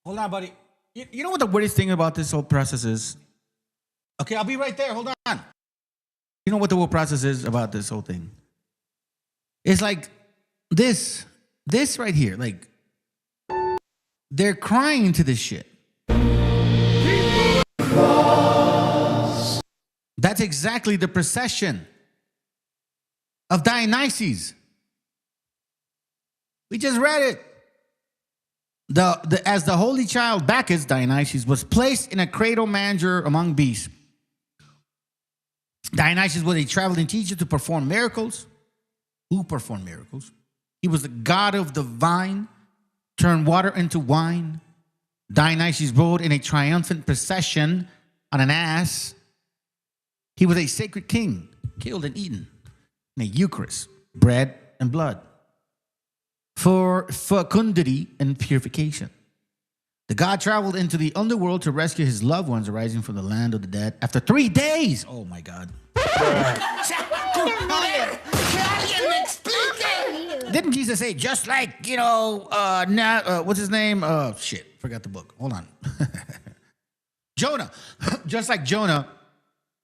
Hold on, buddy. You know what the weirdest thing about this whole process is? Okay, I'll be right there. Hold on. You know what the whole process is about this whole thing? It's like this right here. Like, they're crying to this shit. That's exactly the procession of Dionysus. We just read it. As the holy child Bacchus, Dionysus, was placed in a cradle manger among beasts. Dionysus was a traveling teacher to perform miracles. Who performed miracles? He was the god of the vine, turned water into wine. Dionysus rode in a triumphant procession on an ass. He was a sacred king, killed and eaten in a Eucharist, bread and blood, for fecundity and purification. The god traveled into the underworld to rescue his loved ones arising from the land of the dead after 3 days. Oh my God. didn't Jesus say, just like, what's his name? Shit, forgot the book. Hold on. Jonah. Just like Jonah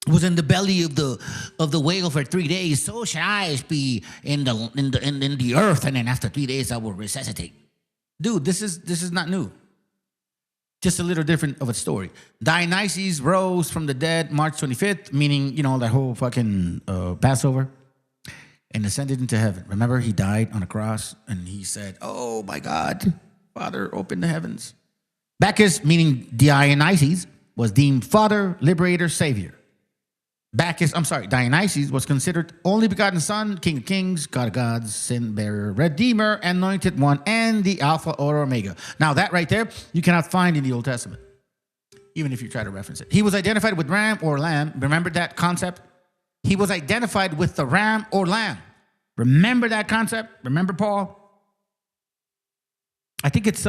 was in the belly of the whale for 3 days, so shall I be in the earth, and then after 3 days I will resuscitate. Dude, this is not new. Just a little different of a story. Dionysus rose from the dead March 25th, meaning, that whole fucking Passover, and ascended into heaven. Remember, he died on a cross, and he said, oh my God, Father, open the heavens. Bacchus, meaning Dionysus, was deemed father, liberator, savior. Dionysus was considered only begotten son, king of kings, god of gods, sin bearer, redeemer, anointed one, and the alpha or omega. Now that right there, you cannot find in the Old Testament, even if you try to reference it. He was identified with ram or lamb. Remember that concept? He was identified with the ram or lamb. Remember that concept? Remember Paul? I think it's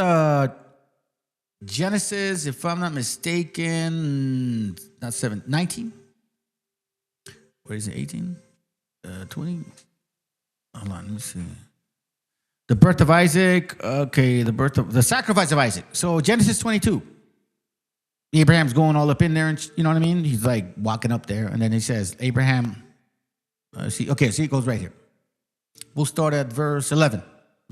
Genesis, if I'm not mistaken, not 19. Where is it? 18? 20? Hold on, let me see. The birth of Isaac. Okay, the sacrifice of Isaac. So Genesis 22. Abraham's going all up in there, and you know what I mean? He's like walking up there, and then he says, Abraham. So it goes right here. We'll start at verse 11.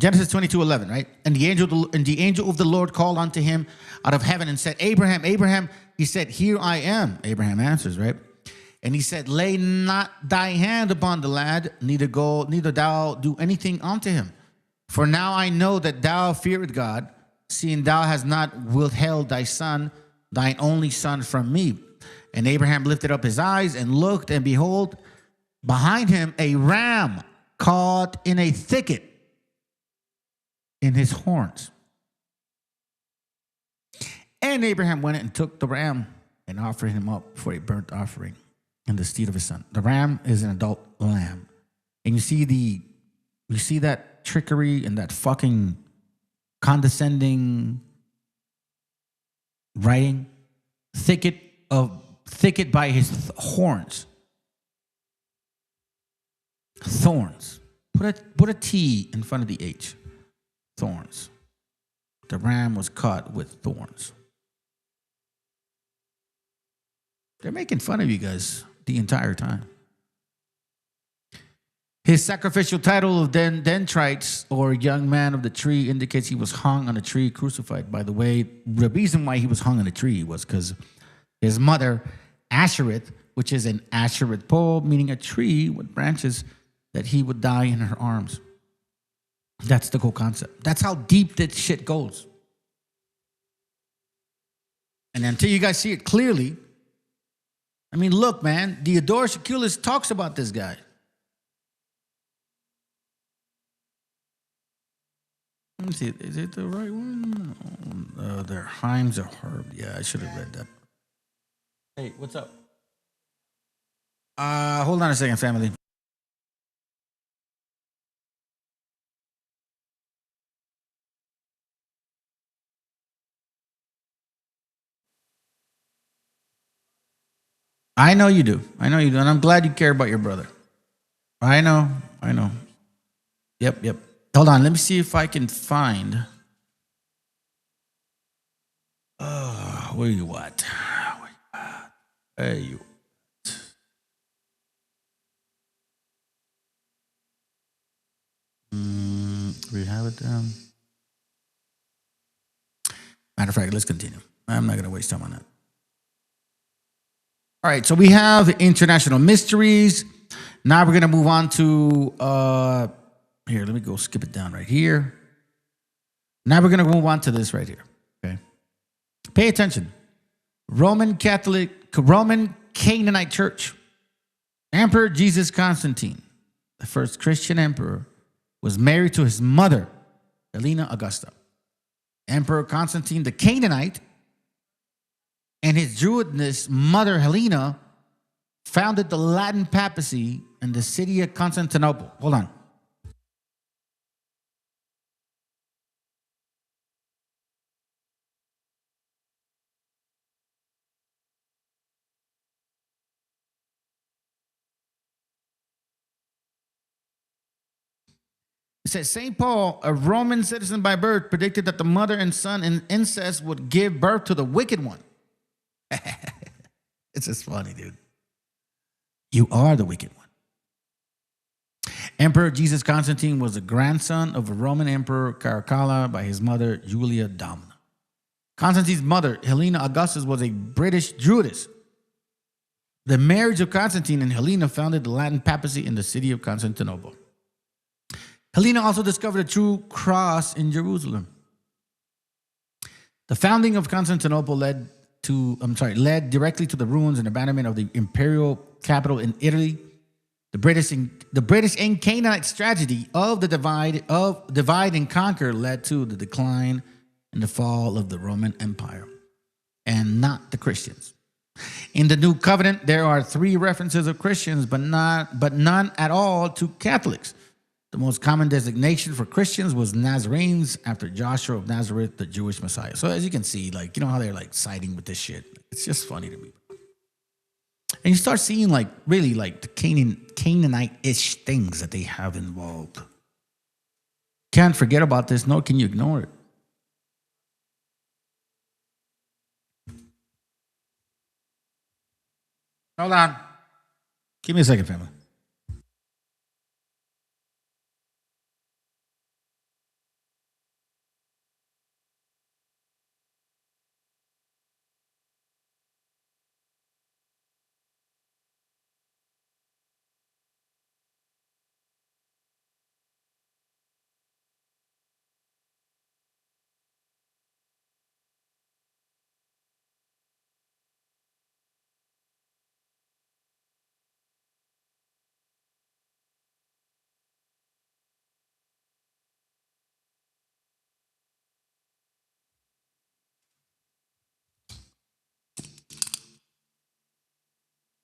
Genesis 22:11, right? And the angel of the Lord called unto him out of heaven and said, Abraham, Abraham. He said, here I am. Abraham answers, right? And he said, lay not thy hand upon the lad, neither thou do anything unto him. For now I know that thou fearest God, seeing thou hast not withheld thy son, thine only son from me. And Abraham lifted up his eyes and looked, and behold, behind him a ram caught in a thicket in his horns. And Abraham went and took the ram and offered him up for a burnt offering in the stead of his son. The ram is an adult lamb. And you see that trickery and that fucking condescending writing? Thicket by his horns. Thorns. Put a T in front of the H. Thorns. The ram was caught with thorns. They're making fun of you guys the entire time. His sacrificial title of dendrites, or young man of the tree, indicates he was hung on a tree, crucified. By the way, the reason why he was hung on a tree was because his mother, Ashereth, which is an Ashereth pole, meaning a tree with branches, that he would die in her arms. That's the whole concept. That's how deep that shit goes. And until you guys see it clearly, I mean, look, man, Diodorus Siculus talks about this guy. Let me see. Is it the right one? They're Himes or Herb. Yeah, I should have read that. Hey, what's up? Hold on a second, family. I know you do. And I'm glad you care about your brother. I know. Yep. Hold on, let me see if I can find. Where you at? Where you at? We have it down. Matter of fact, let's continue. I'm not going to waste time on that. All right, so we have international mysteries. Now we're going to move on to, here, let me go skip it down right here. Now we're going to move on to this right here, okay? Pay attention. Roman Canaanite Church. Emperor Jesus Constantine, the first Christian emperor, was married to his mother, Helena Augusta. Emperor Constantine the Canaanite and his Druidess mother, Helena, founded the Latin papacy in the city of Constantinople. Hold on. It says St. Paul, a Roman citizen by birth, predicted that the mother and son in incest would give birth to the wicked one. It's just funny, dude. You are the wicked one. Emperor Jesus Constantine was the grandson of a Roman emperor Caracalla by his mother Julia Domna. Constantine's mother, Helena Augustus, was a British Druidess. The marriage of Constantine and Helena founded the Latin papacy in the city of Constantinople. Helena also discovered a true cross in Jerusalem. The founding of Constantinople led directly to the ruins and abandonment of the imperial capital in Italy. The British and Canaanite tragedy of the divide and conquer led to the decline and the fall of the Roman Empire, and not the Christians. In the New Covenant, there are 3 references of Christians, but none at all to Catholics. The most common designation for Christians was Nazarenes after Joshua of Nazareth, the Jewish Messiah. So as you can see, like, you know how they're like siding with this shit. It's just funny to me. And you start seeing like really like the Canaanite-ish things that they have involved. Can't forget about this, nor can you ignore it. Hold on. Give me a second, family.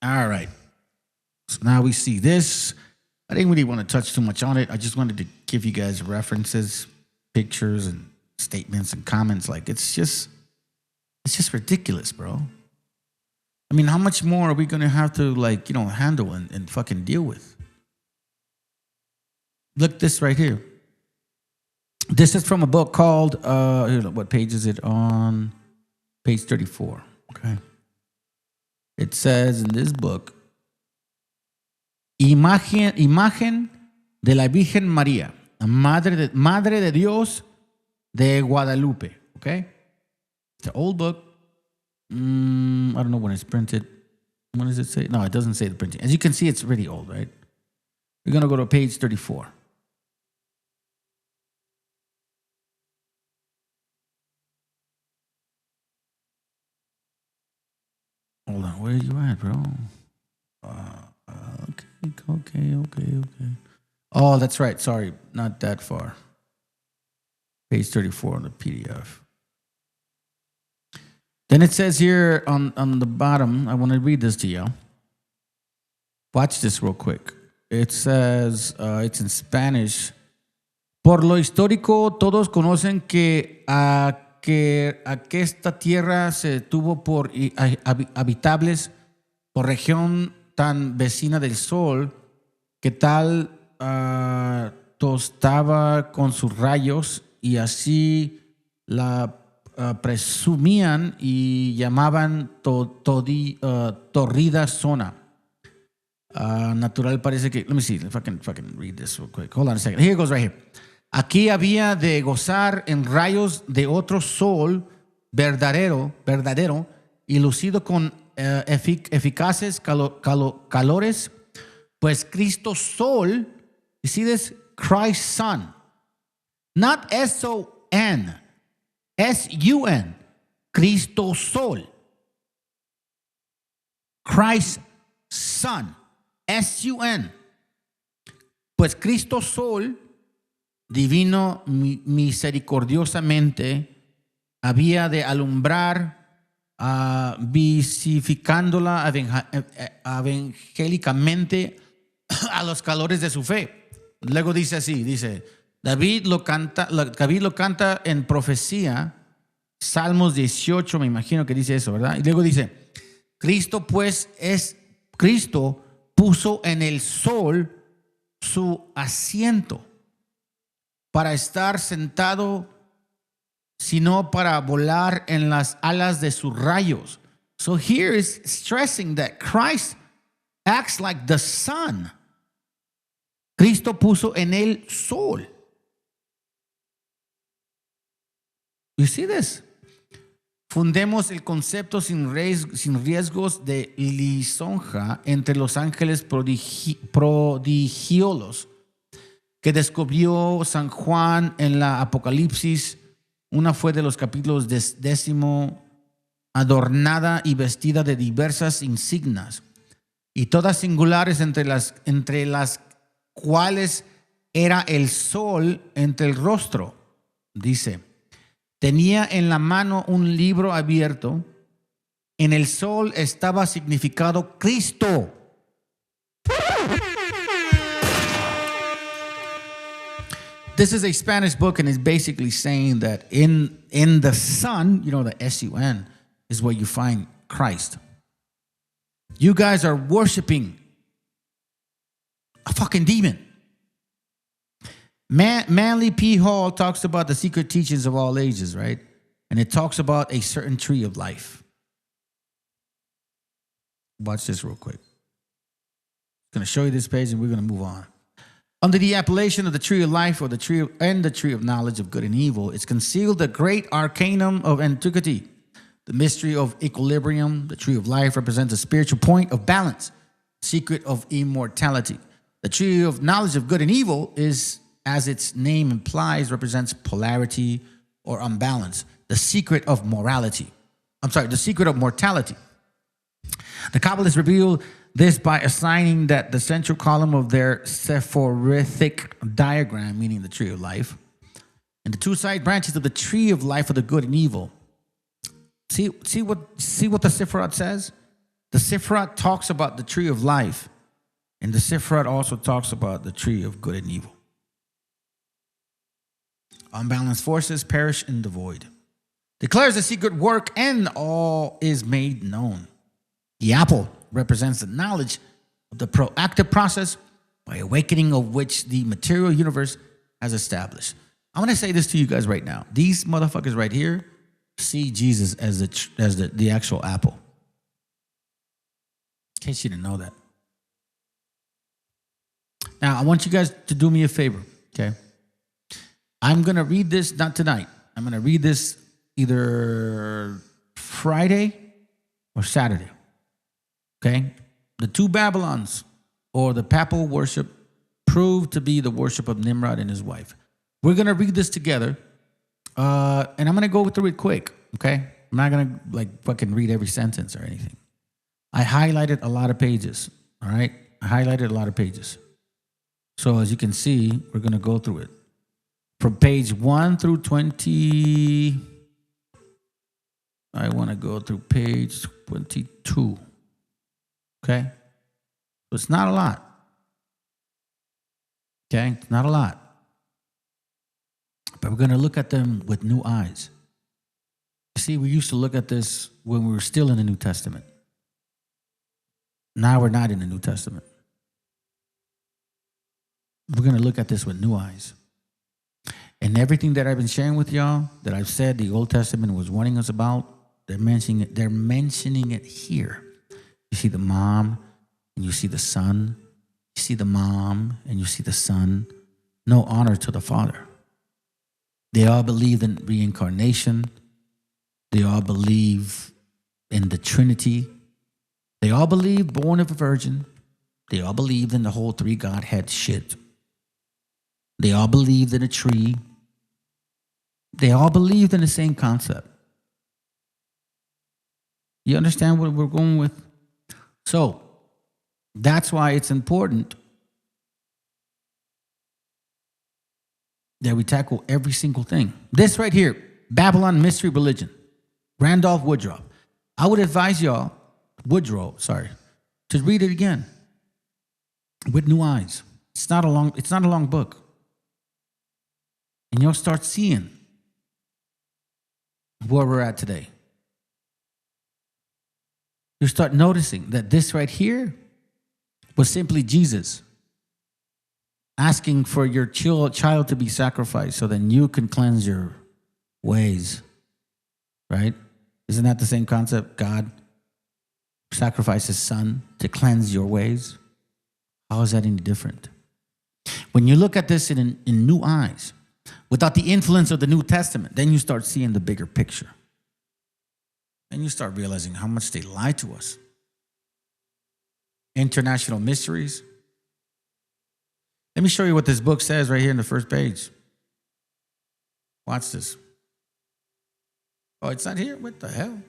All right. So now we see this. I didn't really want to touch too much on it. I just wanted to give you guys references, pictures, and statements and comments. Like, it's just ridiculous, bro. I mean, how much more are we going to have to, like, you know, handle and fucking deal with? Look this right here. This is from a book called, what page is it on? Page 34, okay? It says in this book, Imagen de la Virgen María, Madre de Dios de Guadalupe, okay? It's an old book. I don't know when it's printed. When does it say? No, it doesn't say the printing. As you can see, it's really old, right? We're going to go to page 34. Hold on, where are you at, bro? Okay. Oh, that's right. Sorry, not that far. Page 34 on the PDF. Then it says here on the bottom, I want to read this to you. Watch this real quick. It says, it's in Spanish. Por lo histórico, todos conocen que aquesta tierra se tuvo por habitables por región tan vecina del sol que tal tostaba con sus rayos y así la presumían y llamaban torrida zona. Natural parece que, let me see if I can read this real quick. Hold on a second. Here it goes right here. Aquí había de gozar en rayos de otro sol verdadero y lucido con eficaces calores, pues Cristo Sol, you see this? Christ Sun, not S-O-N, S-U-N, Cristo Sol, Christ Sun, S-U-N, pues Cristo Sol, divino misericordiosamente, había de alumbrar, visificándola evangélicamente a los calores de su fe. Luego dice así, dice, David lo canta en profecía, Salmos 18, me imagino que dice eso, ¿verdad? Y luego dice, Cristo puso en el sol su asiento. para estar sentado, sino para volar en las alas de sus rayos. So here is stressing that Christ acts like the sun. Cristo puso en él sol. You see this? Fundemos el concepto sin riesgos de lisonja entre los ángeles prodigiosos que descubrió San Juan en la Apocalipsis. Una fue de los capítulos 10, adornada y vestida de diversas insignias, y todas singulares, entre las cuales era el sol entre el rostro. Dice, tenía en la mano un libro abierto. En el sol estaba significado Cristo. This is a Spanish book, and it's basically saying that in the sun, you know, the S-U-N, is where you find Christ. You guys are worshiping a fucking demon. Manly P. Hall talks about the secret teachings of all ages, right? And it talks about a certain tree of life. Watch this real quick. I'm going to show you this page and we're going to move on. Under the appellation of the tree of life, or the tree of knowledge of good and evil, it's concealed the great arcanum of antiquity, the mystery of equilibrium. The tree of life represents a spiritual point of balance, secret of immortality. The tree of knowledge of good and evil is, as its name implies, represents polarity or unbalance, the secret of morality. The secret of mortality. The Kabbalists reveal this by assigning that the central column of their sephoritic diagram, meaning the tree of life, and the two side branches of the tree of life are the good and evil. See what the Sifrat says? The Sifrat talks about the tree of life, and the Sifrat also talks about the tree of good and evil. Unbalanced forces perish in the void. Declares the secret work, and all is made known. The apple represents the knowledge of the proactive process by awakening of which the material universe has established. I want to say this to you guys right now. These motherfuckers right here see Jesus as the actual apple. In case you didn't know that. Now, I want you guys to do me a favor, okay? I'm going to read this, not tonight. I'm going to read this either Friday or Saturday. Okay? The two Babylons, or the papal worship, proved to be the worship of Nimrod and his wife. We're going to read this together, and I'm going to go through it quick, okay? I'm not going to fucking read every sentence or anything. I highlighted a lot of pages, all right? I highlighted a lot of pages. So as you can see, we're going to go through it. From page 1 through 20, I want to go through page 22. Okay? So it's not a lot. Okay? It's not a lot. But we're going to look at them with new eyes. See, we used to look at this when we were still in the New Testament. Now we're not in the New Testament. We're going to look at this with new eyes. And everything that I've been sharing with y'all, that I've said the Old Testament was warning us about, they're mentioning it here. You see the mom and you see the son. You see the mom and you see the son. No honor to the father. They all believe in reincarnation. They all believe in the Trinity. They all believe born of a virgin. They all believed in the whole three Godhead shit. They all believed in a tree. They all believed in the same concept. You understand what we're going with? So, that's why it's important that we tackle every single thing. This right here, Babylon Mystery Religion, Randolph Woodrow. I would advise y'all, to read it again with new eyes. It's not a long book. And you'll start seeing where we're at today. You start noticing that this right here was simply Jesus asking for your child to be sacrificed so then you can cleanse your ways, right? Isn't that the same concept? God sacrificed his son to cleanse your ways. How is that any different? When you look at this in new eyes, without the influence of the New Testament, then you start seeing the bigger picture. Then you start realizing how much they lie to us. International mysteries. Let me show you what this book says right here in the first page. Watch this. Oh, it's not here? What the hell?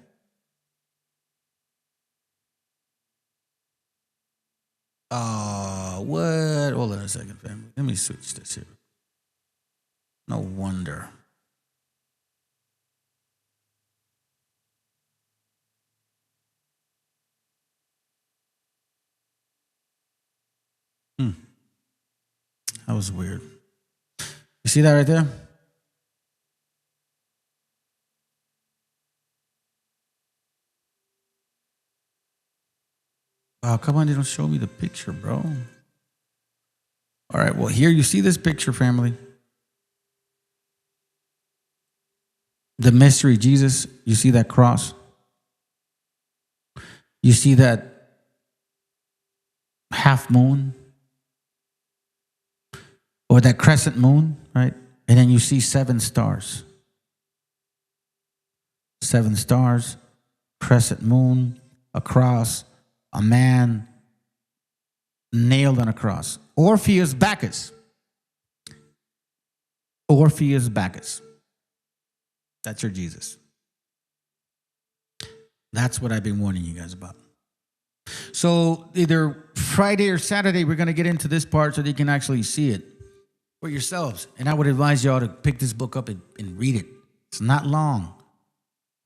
Oh, what? Hold on a second, family. Let me switch this here. No wonder. That was weird. You see that right there? Wow, come on, they don't show me the picture, bro. All right, well, here you see this picture, family. The mystery Jesus, you see that cross? You see that half moon? Or that crescent moon, right? And then you see 7 stars. 7 stars, crescent moon, a cross, a man nailed on a cross. Orpheus Bacchus. Orpheus Bacchus. That's your Jesus. That's what I've been warning you guys about. So either Friday or Saturday, we're going to get into this part so that you can actually see it for yourselves. And I would advise y'all to pick this book up and read it. It's not long.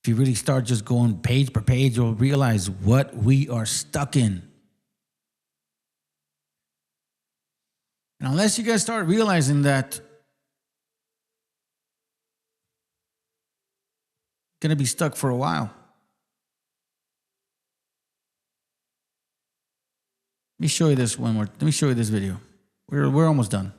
If you really start just going page per page, you'll realize what we are stuck in. And unless you guys start realizing that, you're going to be stuck for a while. Let me show you this one more. Let me show you this video. We're almost done.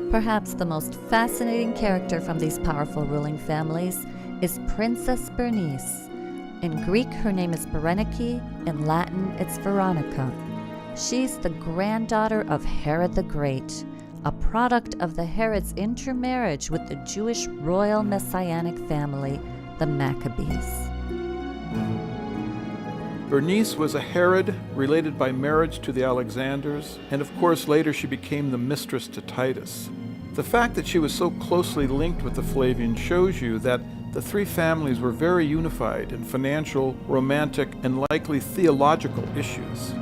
Perhaps the most fascinating character from these powerful ruling families is Princess Bernice. In Greek, her name is Berenike. In Latin, it's Veronica. She's the granddaughter of Herod the Great, a product of the Herod's intermarriage with the Jewish royal messianic family, the Maccabees. Bernice was a Herod related by marriage to the Alexanders, and of course later she became the mistress to Titus. The fact that she was so closely linked with the Flavians shows you that the 3 families were very unified in financial, romantic, and likely theological issues.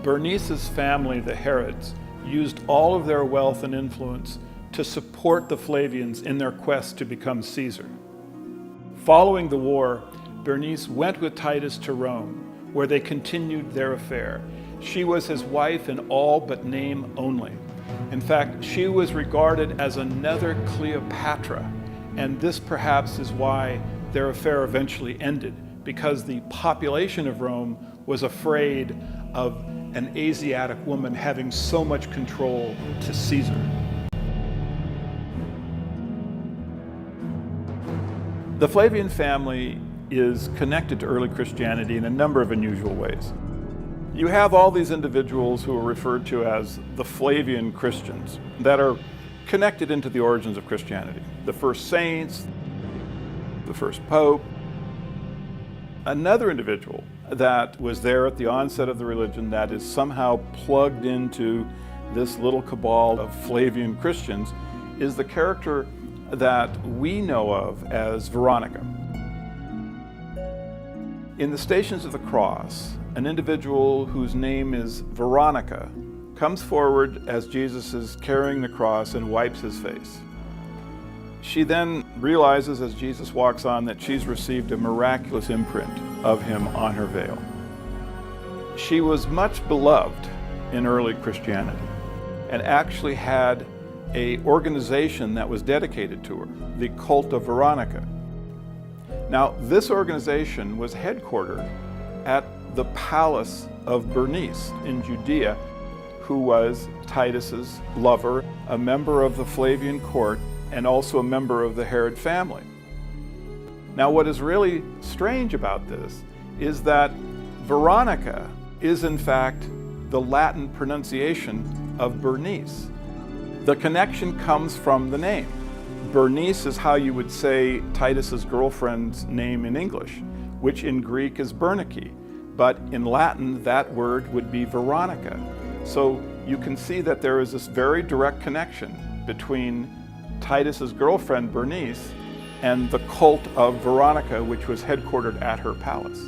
Bernice's family, the Herods, used all of their wealth and influence to support the Flavians in their quest to become Caesar. Following the war, Bernice went with Titus to Rome, where they continued their affair. She was his wife in all but name only. In fact, she was regarded as another Cleopatra, and this perhaps is why their affair eventually ended, because the population of Rome was afraid of an Asiatic woman having so much control to Caesar. The Flavian family is connected to early Christianity in a number of unusual ways. You have all these individuals who are referred to as the Flavian Christians that are connected into the origins of Christianity. The first saints, the first pope. Another individual that was there at the onset of the religion that is somehow plugged into this little cabal of Flavian Christians is the character that we know of as Veronica. In the Stations of the Cross, an individual whose name is Veronica comes forward as Jesus is carrying the cross and wipes his face. She then realizes as Jesus walks on that she's received a miraculous imprint of him on her veil. She was much beloved in early Christianity and actually had an organization that was dedicated to her, the Cult of Veronica. Now, this organization was headquartered at the palace of Bernice in Judea, who was Titus's lover, a member of the Flavian court, and also a member of the Herod family. Now, what is really strange about this is that Veronica is in fact the Latin pronunciation of Bernice. The connection comes from the name. Bernice is how you would say Titus's girlfriend's name in English, which in Greek is Bernike, but in Latin that word would be Veronica. So you can see that there is this very direct connection between Titus's girlfriend Bernice and the cult of Veronica, which was headquartered at her palace.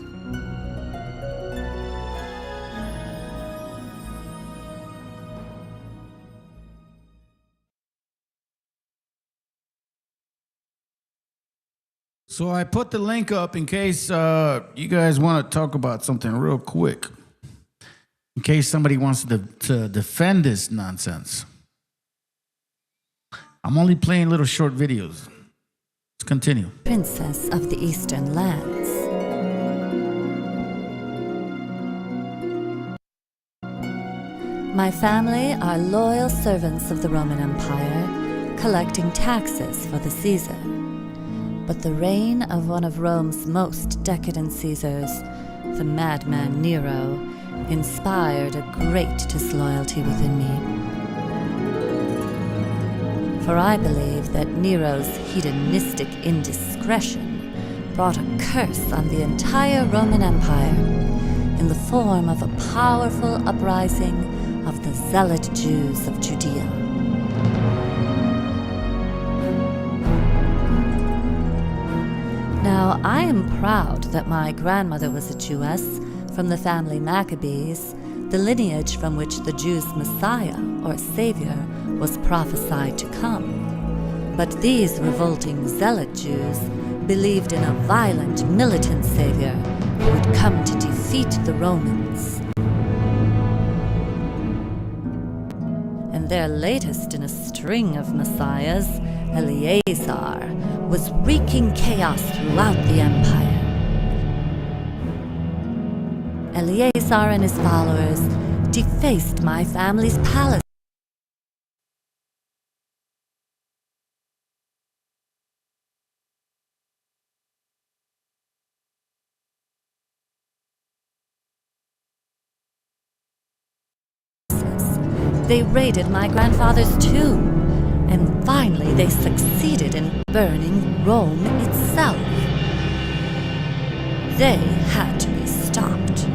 So I put the link up in case you guys want to talk about something real quick. In case somebody wants to defend this nonsense. I'm only playing little short videos. Let's continue. Princess of the Eastern Lands. My family are loyal servants of the Roman Empire, collecting taxes for the Caesar. But the reign of one of Rome's most decadent Caesars, the madman Nero, inspired a great disloyalty within me. For I believe that Nero's hedonistic indiscretion brought a curse on the entire Roman Empire in the form of a powerful uprising of the zealot Jews of Judea. Now, I am proud that my grandmother was a Jewess from the family Maccabees, the lineage from which the Jews' Messiah, or Savior, was prophesied to come. But these revolting zealot Jews believed in a violent, militant Savior who would come to defeat the Romans. And their latest in a string of messiahs, Eleazar, was wreaking chaos throughout the empire. Eleazar and his followers defaced my family's palace. They raided my grandfather's tomb, and finally they succeeded in burning Rome itself. They had to be stopped.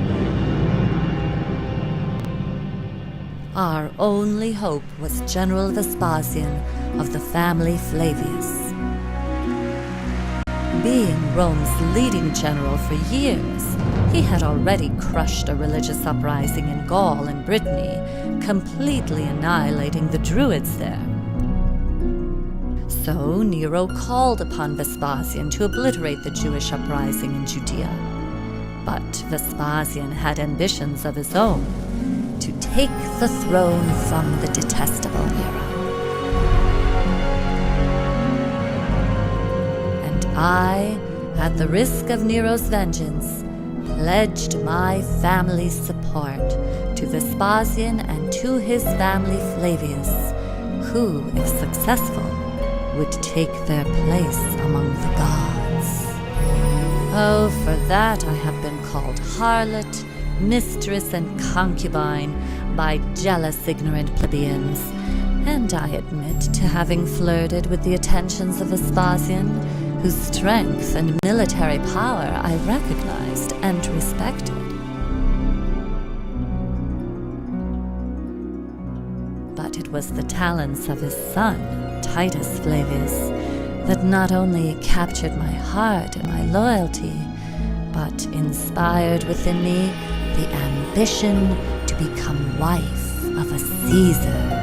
Our only hope was General Vespasian of the family Flavius. Being Rome's leading general for years, he had already crushed a religious uprising in Gaul and Brittany, completely annihilating the Druids there. So Nero called upon Vespasian to obliterate the Jewish uprising in Judea. But Vespasian had ambitions of his own to take the throne from the detestable Nero. And I, at the risk of Nero's vengeance, pledged my family's support to Vespasian and to his family Flavius, who, if successful, would take their place among the gods. Oh, for that I have been called harlot, mistress, and concubine by jealous, ignorant plebeians, and I admit to having flirted with the attentions of Vespasian, whose strength and military power I recognized and respected. But it was the talents of his son, Titus Flavius, that not only captured my heart and my loyalty, but inspired within me the ambition to become wife of a Caesar.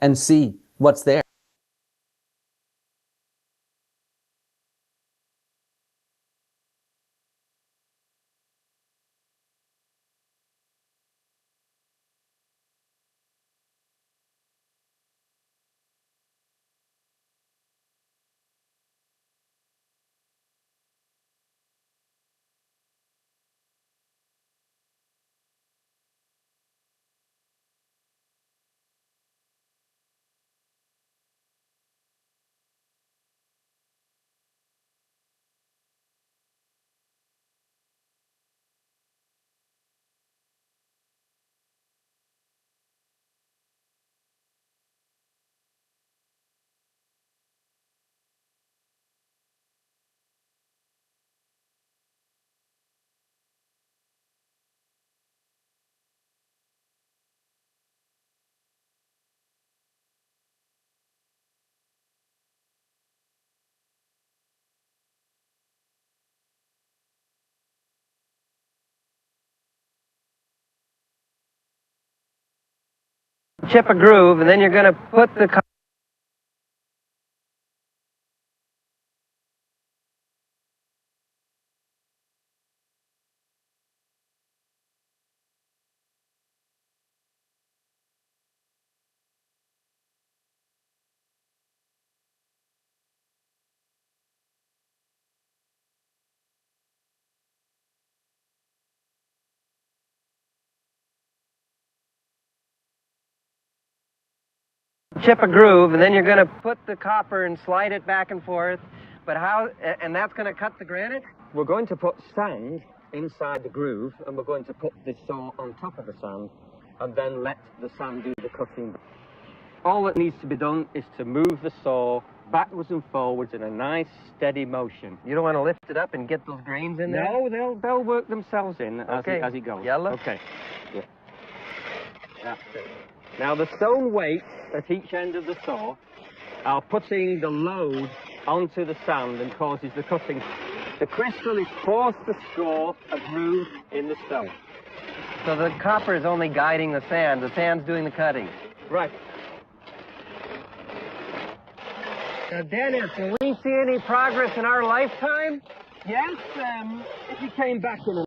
and see what's there. Chip a groove, and then you're going to put the chip a groove, and then you're going to put the copper and slide it back and forth. But how, and that's going to cut the granite? We're going to put sand inside the groove, and we're going to put the saw on top of the sand, and then let the sand do the cutting. All that needs to be done is to move the saw backwards and forwards in a nice, steady motion. You don't want to lift it up and get those grains in there? No, they'll work themselves in as it goes. Yellow? Okay. Yeah. That's it. Now, the stone weights at each end of the saw are putting the load onto the sand and causes the cutting. The crystal is forced to score a groove in the stone. So the copper is only guiding the sand's doing the cutting. Right. Now, Dennis, will we see any progress in our lifetime? Yes, if you came back in a...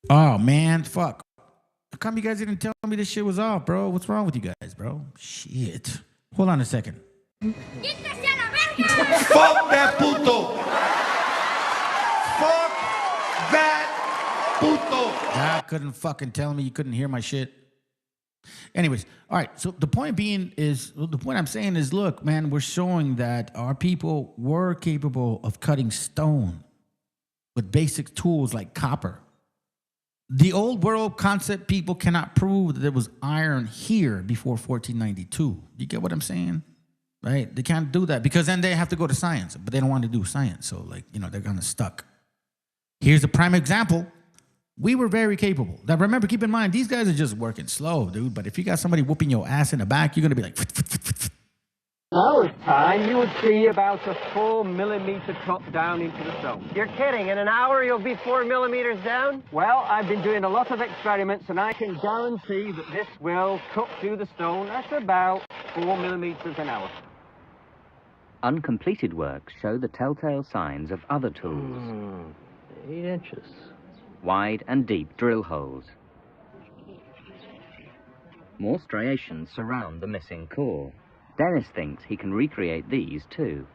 Oh man, fuck. How come you guys didn't tell me this shit was off, bro? What's wrong with you guys, bro? Shit. Hold on a second. Fuck that puto. Fuck that puto. I couldn't fucking tell me you couldn't hear my shit. Anyways, all right. So the point being is, the point I'm saying is, look, man, we're showing that our people were capable of cutting stone with basic tools like copper. The old world concept people cannot prove that there was iron here before 1492. You get what I'm saying? Right? They can't do that because then they have to go to science, but they don't want to do science. So, like, you know, they're kind of stuck. Here's a prime example. We were very capable. Now, remember, keep in mind, these guys are just working slow, dude. But if you got somebody whooping your ass in the back, you're going to be like... Our time, you would see about a 4 millimeter cut down into the stone. You're kidding. In an hour, you'll be 4 millimeters down? Well, I've been doing a lot of experiments, and I can guarantee that this will cut through the stone at about 4 millimeters an hour. Uncompleted works show the telltale signs of other tools. 8 inches. Wide and deep drill holes. More striations surround the missing core. Dennis thinks he can recreate these too.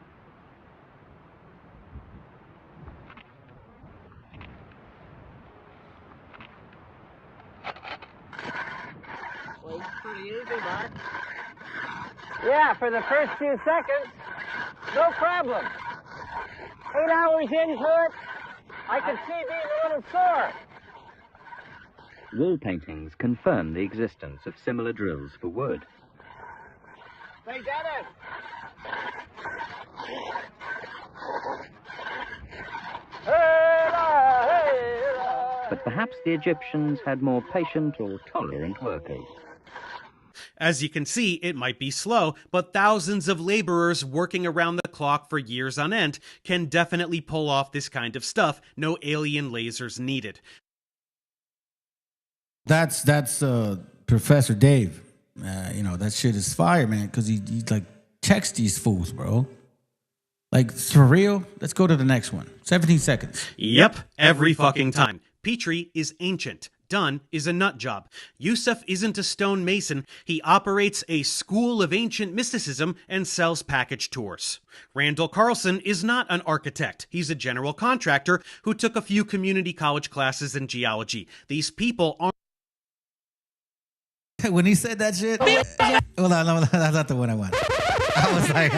pretty easy, Bart. Yeah, for the first few seconds, no problem. 8 hours into it, I could see being a little sore. Wall paintings confirm the existence of similar drills for wood. They did it. But perhaps the Egyptians had more patient or tolerant workers. As you can see, it might be slow, but thousands of laborers working around the clock for years on end can definitely pull off this kind of stuff. No alien lasers needed. That's Professor Dave. You know, that shit is fire, man, because he like checks these fools, bro. Like, for real? Let's go to the next one. 17 seconds. Yep, every fucking time. Petrie is ancient. Dunn is a nut job. Yusuf isn't a stonemason. He operates a school of ancient mysticism and sells package tours. Randall Carlson is not an architect. He's a general contractor who took a few community college classes in geology. These people aren't... When he said that shit, hold on, no, that's not the one I want. I was like,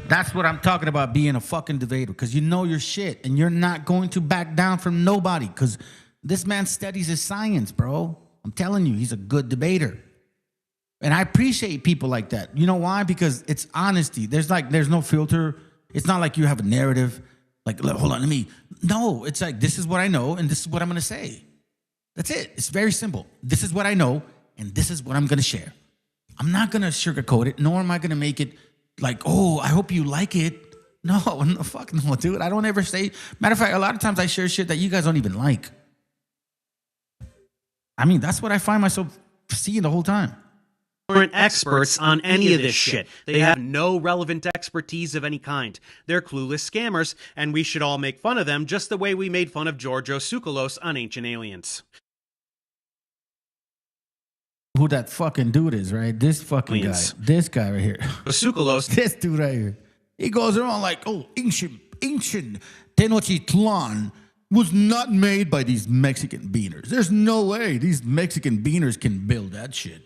That's what I'm talking about, being a fucking debater, because you know your shit and you're not going to back down from nobody, because this man studies his science, bro. I'm telling you, he's a good debater. And I appreciate people like that. You know why? Because it's honesty. There's no filter. It's not like you have a narrative. Like, hold on, no, it's like, this is what I know and this is what I'm going to say. That's it. It's very simple. This is what I know and this is what I'm going to share. I'm not going to sugarcoat it, nor am I going to make it like, oh, I hope you like it. No, fuck no, dude. I don't ever say. Matter of fact, a lot of times I share shit that you guys don't even like. I mean, that's what I find myself seeing the whole time. Aren't experts on any of this shit. They have no relevant expertise of any kind. They're clueless scammers, and we should all make fun of them just the way we made fun of Georgios Tsoukalos on Ancient Aliens. Who that fucking dude is, right? This fucking guy. This guy right here. Tsoukalos. This dude right here. He goes around like, oh, ancient Tenochtitlan was not made by these Mexican beaners. There's no way these Mexican beaners can build that shit.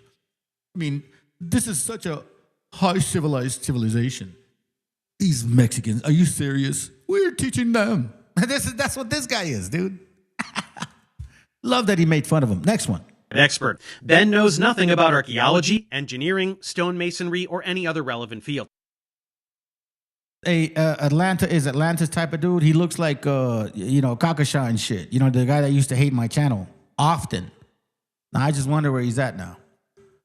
I mean, this is such a high civilization. These Mexicans, are you serious? We're teaching them. That's what this guy is, dude. Love that he made fun of him. Next one. Expert. Ben knows nothing about archaeology, engineering, stonemasonry, or any other relevant field. Atlantis type of dude. He looks like, Kakasha and shit. You know, the guy that used to hate my channel often. Now, I just wonder where he's at now.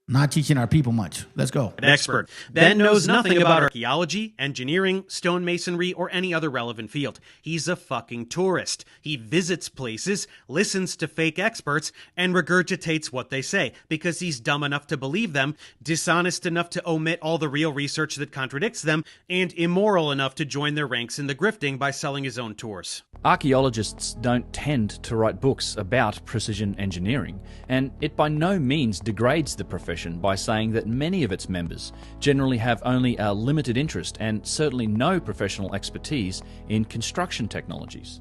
Not teaching our people much. Let's go. Expert. Ben knows nothing about archaeology, engineering, stonemasonry, or any other relevant field. He's a fucking tourist. He visits places, listens to fake experts, and regurgitates what they say because he's dumb enough to believe them, dishonest enough to omit all the real research that contradicts them, and immoral enough to join their ranks in the grifting by selling his own tours. Archaeologists don't tend to write books about precision engineering, and it by no means degrades the profession by saying that many of its members generally have only a limited interest and certainly no professional expertise in construction technologies.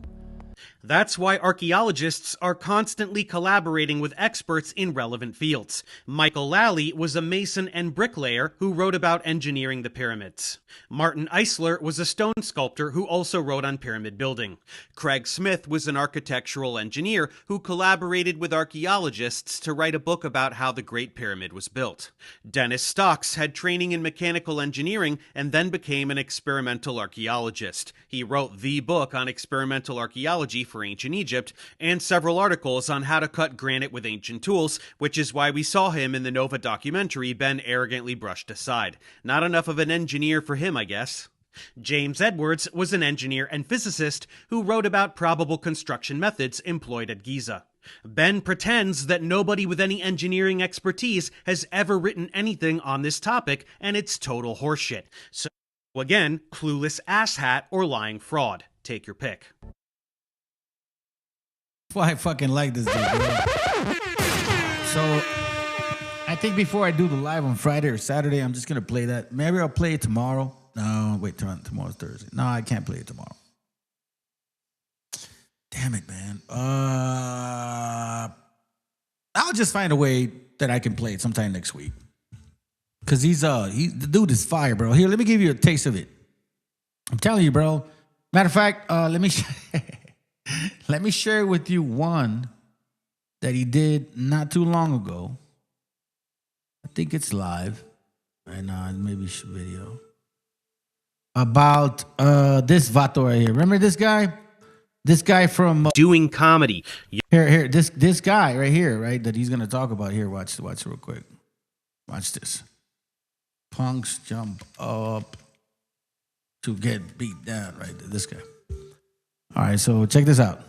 That's why archaeologists are constantly collaborating with experts in relevant fields. Michael Lally was a mason and bricklayer who wrote about engineering the pyramids. Martin Eisler was a stone sculptor who also wrote on pyramid building. Craig Smith was an architectural engineer who collaborated with archaeologists to write a book about how the Great Pyramid was built. Dennis Stocks had training in mechanical engineering and then became an experimental archaeologist. He wrote the book on experimental archaeology for ancient Egypt, and several articles on how to cut granite with ancient tools, which is why we saw him in the Nova documentary Ben arrogantly brushed aside. Not enough of an engineer for him, I guess. James Edwards was an engineer and physicist who wrote about probable construction methods employed at Giza. Ben pretends that nobody with any engineering expertise has ever written anything on this topic, and it's total horseshit. So, again, clueless asshat or lying fraud. Take your pick. Why I fucking like this dude, bro. So, I think before I do the live on Friday or Saturday, I'm just going to play that. Maybe I'll play it tomorrow. No, wait, tomorrow's Thursday. No, I can't play it tomorrow. Damn it, man. I'll just find a way that I can play it sometime next week. Cause the dude is fire, bro. Here, let me give you a taste of it. I'm telling you, bro. Matter of fact, let me share with you one that he did not too long ago. I think it's live right now. Maybe video about this vato right here. Remember this guy? This guy from doing comedy. Here, this guy right here, right? That he's gonna talk about here. Watch real quick. Watch this. Punks jump up to get beat down, right? This guy. All right, so check this out.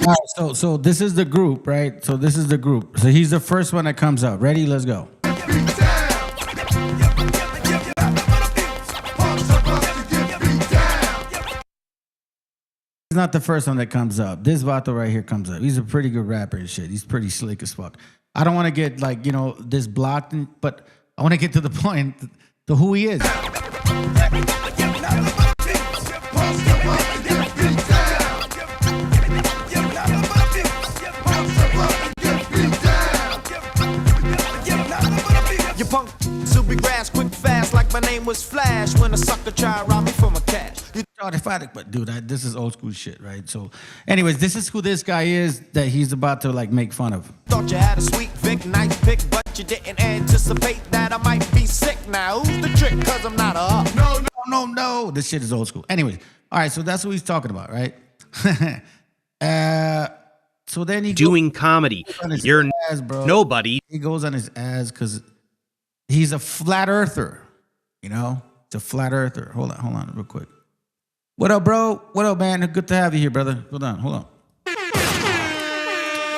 All right, so this is the group, right? So this is the group. So he's the first one that comes out. Ready? Let's go. He's not the first one that comes up. This vato right here comes up. He's a pretty good rapper and shit. He's pretty slick as fuck. I don't want to get like, this blocked, but I want to get to the point to who he is. You punk, super grass, quick fast, like my name was Flash when a sucker tried to rob me for my cash. But dude, this is old school shit, right? So, anyways, this is who this guy is that he's about to like make fun of. Thought you had a sweet, big, nice pick, but you didn't anticipate that I might be sick. Now who's the trick? Cause I'm not a up. No. This shit is old school. Anyways, all right, so that's what he's talking about, right? So then he doing comedy. You're ass, bro. Nobody. He goes on his ass because he's a flat earther. It's a flat earther. Hold on, real quick. What up, bro? What up, man? Good to have you here, brother. Hold on.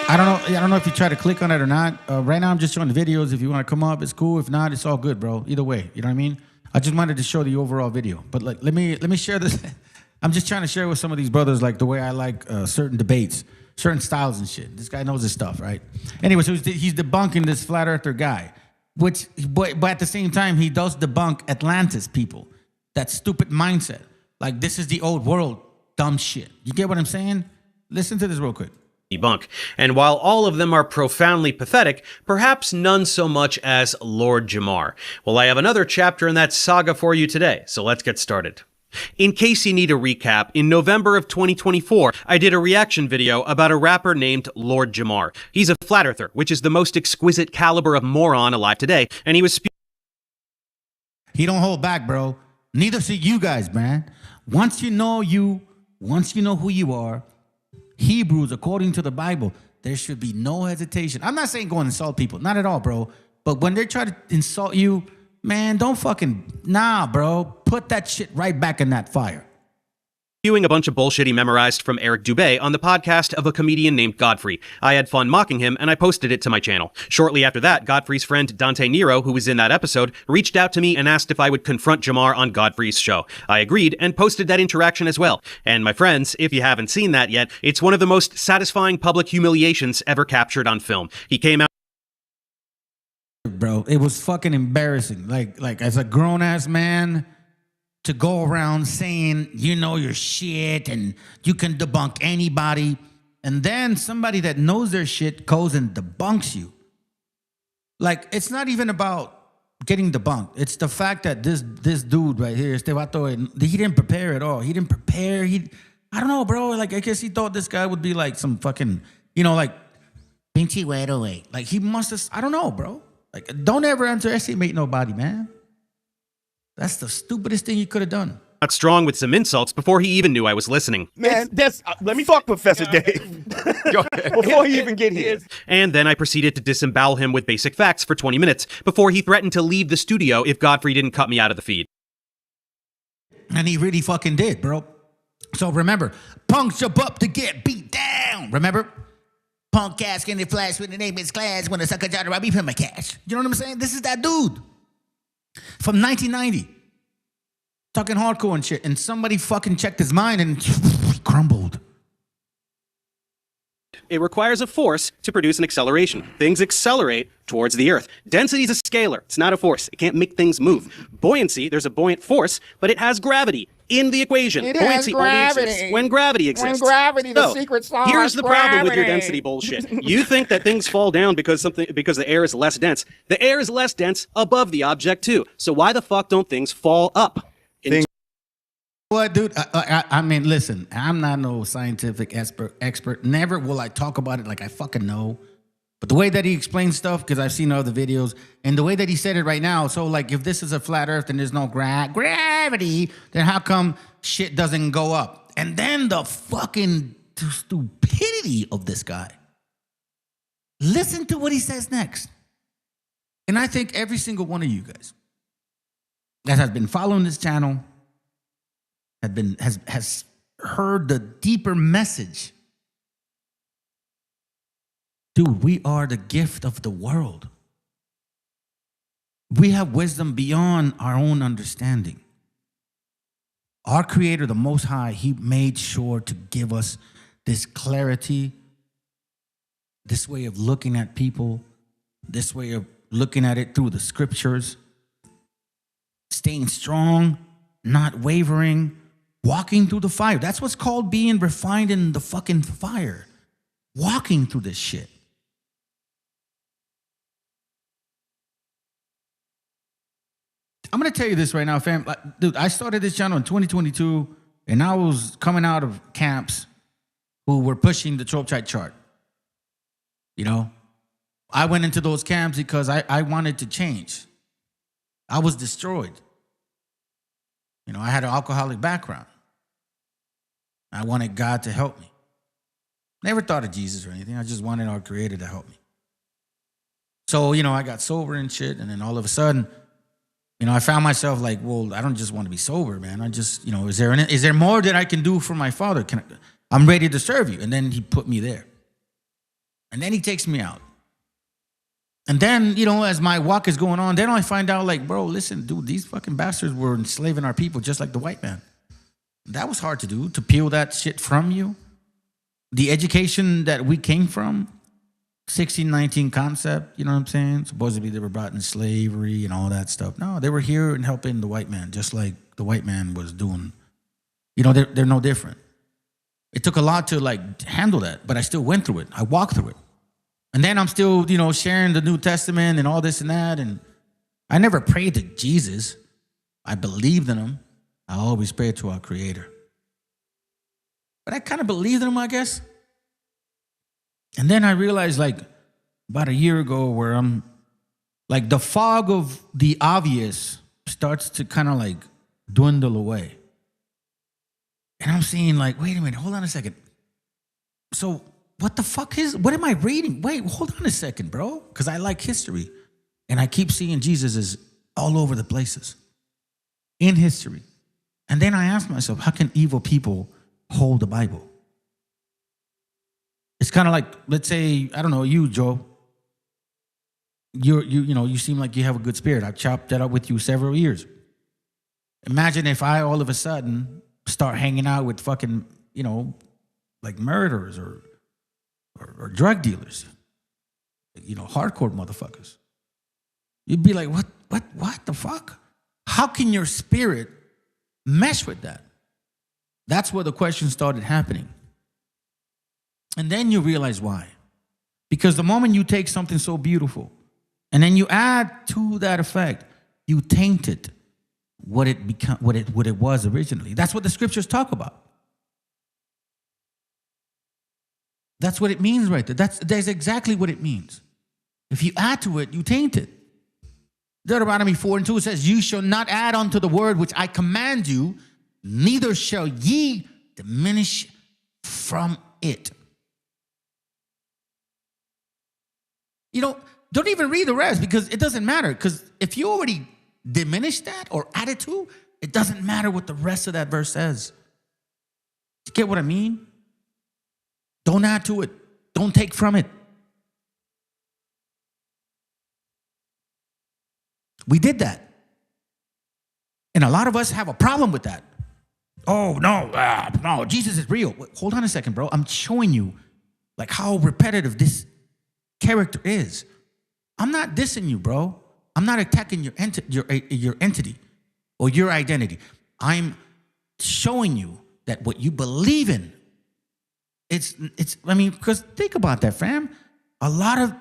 I don't know if you try to click on it or not. Right now, I'm just showing the videos. If you want to come up, it's cool. If not, it's all good, bro. Either way, you know what I mean? I just wanted to show the overall video. But like, let me share this. I'm just trying to share with some of these brothers like the way I like certain debates, certain styles and shit. This guy knows his stuff, right? Anyway, so he's debunking this flat earther guy, but at the same time, he does debunk Atlantis people. That stupid mindset. Like, this is the old world dumb shit. You get what I'm saying? Listen to this real quick. Debunk. And while all of them are profoundly pathetic, perhaps none so much as Lord Jamar. Well, I have another chapter in that saga for you today, so let's get started. In case you need a recap, in November of 2024, I did a reaction video about a rapper named Lord Jamar. He's a flat earther, which is the most exquisite caliber of moron alive today, and he was He don't hold back, bro. Neither should you guys, man. Once you know who you are, Hebrews, according to the Bible, there should be no hesitation. I'm not saying go and insult people. Not at all, bro. But when they try to insult you, man, don't bro. Put that shit right back in that fire. spewing a bunch of bullshit he memorized from Eric Dubé on the podcast of a comedian named Godfrey. I had fun mocking him, and I posted it to my channel. Shortly after that, Godfrey's friend Dante Nero, who was in that episode, reached out to me and asked if I would confront Jamar on Godfrey's show. I agreed and posted that interaction as well. And my friends, if you haven't seen that yet, it's one of the most satisfying public humiliations ever captured on film. He came out... Bro, it was fucking embarrassing. Like as a grown-ass man, to go around saying, you know your shit and you can debunk anybody. And then somebody that knows their shit goes and debunks you. Like, it's not even about getting debunked. It's the fact that this dude right here, este vato, he didn't prepare at all. He didn't prepare. I don't know, bro. Like, I guess he thought this guy would be like some fucking, you know, like, pinche güero. Like, he must have, I don't know, bro. Like, don't ever underestimate nobody, man. That's the stupidest thing you could have done. Not strong with some insults before he even knew I was listening. Man, let me fuck Professor Dave before he even get here. And then I proceeded to disembowel him with basic facts for 20 minutes before he threatened to leave the studio if Godfrey didn't cut me out of the feed. And he really fucking did, bro. So remember, punks jump up to get beat down. Remember? Punk ass in the flash with the name is class when the sucker tried to rob me from my cash. You know what I'm saying? This is that dude from 1990. Talking hardcore and shit. And somebody fucking checked his mind and he crumbled. It requires a force to produce an acceleration. Things accelerate towards the Earth. Density is a scalar. It's not a force. It can't make things move. Buoyancy, there's a buoyant force, but it has gravity in the equation. It Buoyancy has gravity. only exists when gravity exists. When gravity, the So, secret sauce. here's the problem with your gravity. density bullshit. You think that things fall down because the air is less dense. The air is less dense above the object too. So why the fuck don't things fall up? What, dude? I mean, listen, I'm not no scientific expert. Never will I talk about it like I fucking know. But the way that he explains stuff, because I've seen other videos, and the way that he said it right now, so like if this is a flat earth and there's no gravity, then how come shit doesn't go up? And then the fucking stupidity of this guy. Listen to what he says next. And I think every single one of you guys that has been following this channel has heard the deeper message. Dude, we are the gift of the world. We have wisdom beyond our own understanding. Our Creator, the Most High, He made sure to give us this clarity, this way of looking at people, this way of looking at it through the scriptures, staying strong, not wavering, walking through the fire. That's what's called being refined in the fucking fire. Walking through this shit. I'm going to tell you this right now, fam. Dude, I started this channel in 2022, and I was coming out of camps who were pushing the Tropchite chart. You know? I went into those camps because I wanted to change. I was destroyed. You know, I had an alcoholic background. I wanted God to help me. Never thought of Jesus or anything. I just wanted our Creator to help me. So, you know, I got sober and shit, and then all of a sudden, you know, I found myself like, well, I don't just want to be sober, man. I just, you know, is there more that I can do for my Father? I'm ready to serve you. And then He put me there. And then He takes me out. And then, you know, as my walk is going on, then I find out like, bro, listen, dude, these fucking bastards were enslaving our people just like the white man. That was hard to do, to peel that shit from you. The education that we came from, 1619 concept, you know what I'm saying? Supposedly they were brought in slavery and all that stuff. No, they were here and helping the white man, just like the white man was doing. You know, they're no different. It took a lot to like handle that, but I still went through it. I walked through it. And then I'm still, you know, sharing the New Testament and all this and that. And I never prayed to Jesus. I believed in Him. I always prayed to our Creator. But I kind of believed in Him, I guess. And then I realized like about a year ago where I'm like the fog of the obvious starts to kind of like dwindle away. And I'm seeing like, wait a minute, hold on a second. So what the fuck what am I reading? Wait, hold on a second, bro. Because I like history. And I keep seeing Jesus is all over the places in history. And then I ask myself, how can evil people hold the Bible? It's kind of like, let's say, I don't know, you, Joe. You know, you seem like you have a good spirit. I've chopped that up with you several years. Imagine if I all of a sudden start hanging out with fucking, you know, like murderers or drug dealers, you know, hardcore motherfuckers. You'd be like, what the fuck? How can your spirit mesh with that? That's where the question started happening. And then you realize why. Because the moment you take something so beautiful and then you add to that effect, you taint it what it was originally. That's what the scriptures talk about. That's what it means right there. That's exactly what it means. If you add to it, you taint it. Deuteronomy 4:2 says, you shall not add unto the word which I command you, neither shall ye diminish from it. You know, don't even read the rest because it doesn't matter. Because if you already diminish that or add it to, it doesn't matter what the rest of that verse says. You get what I mean? Don't add to it. Don't take from it. We did that. And a lot of us have a problem with that. Oh, no, no, Jesus is real. Wait, hold on a second, bro. I'm showing you like how repetitive this character is. I'm not dissing you, bro. I'm not attacking your entity or your identity. I'm showing you that what you believe in, it's I mean, because think about that, fam. A lot of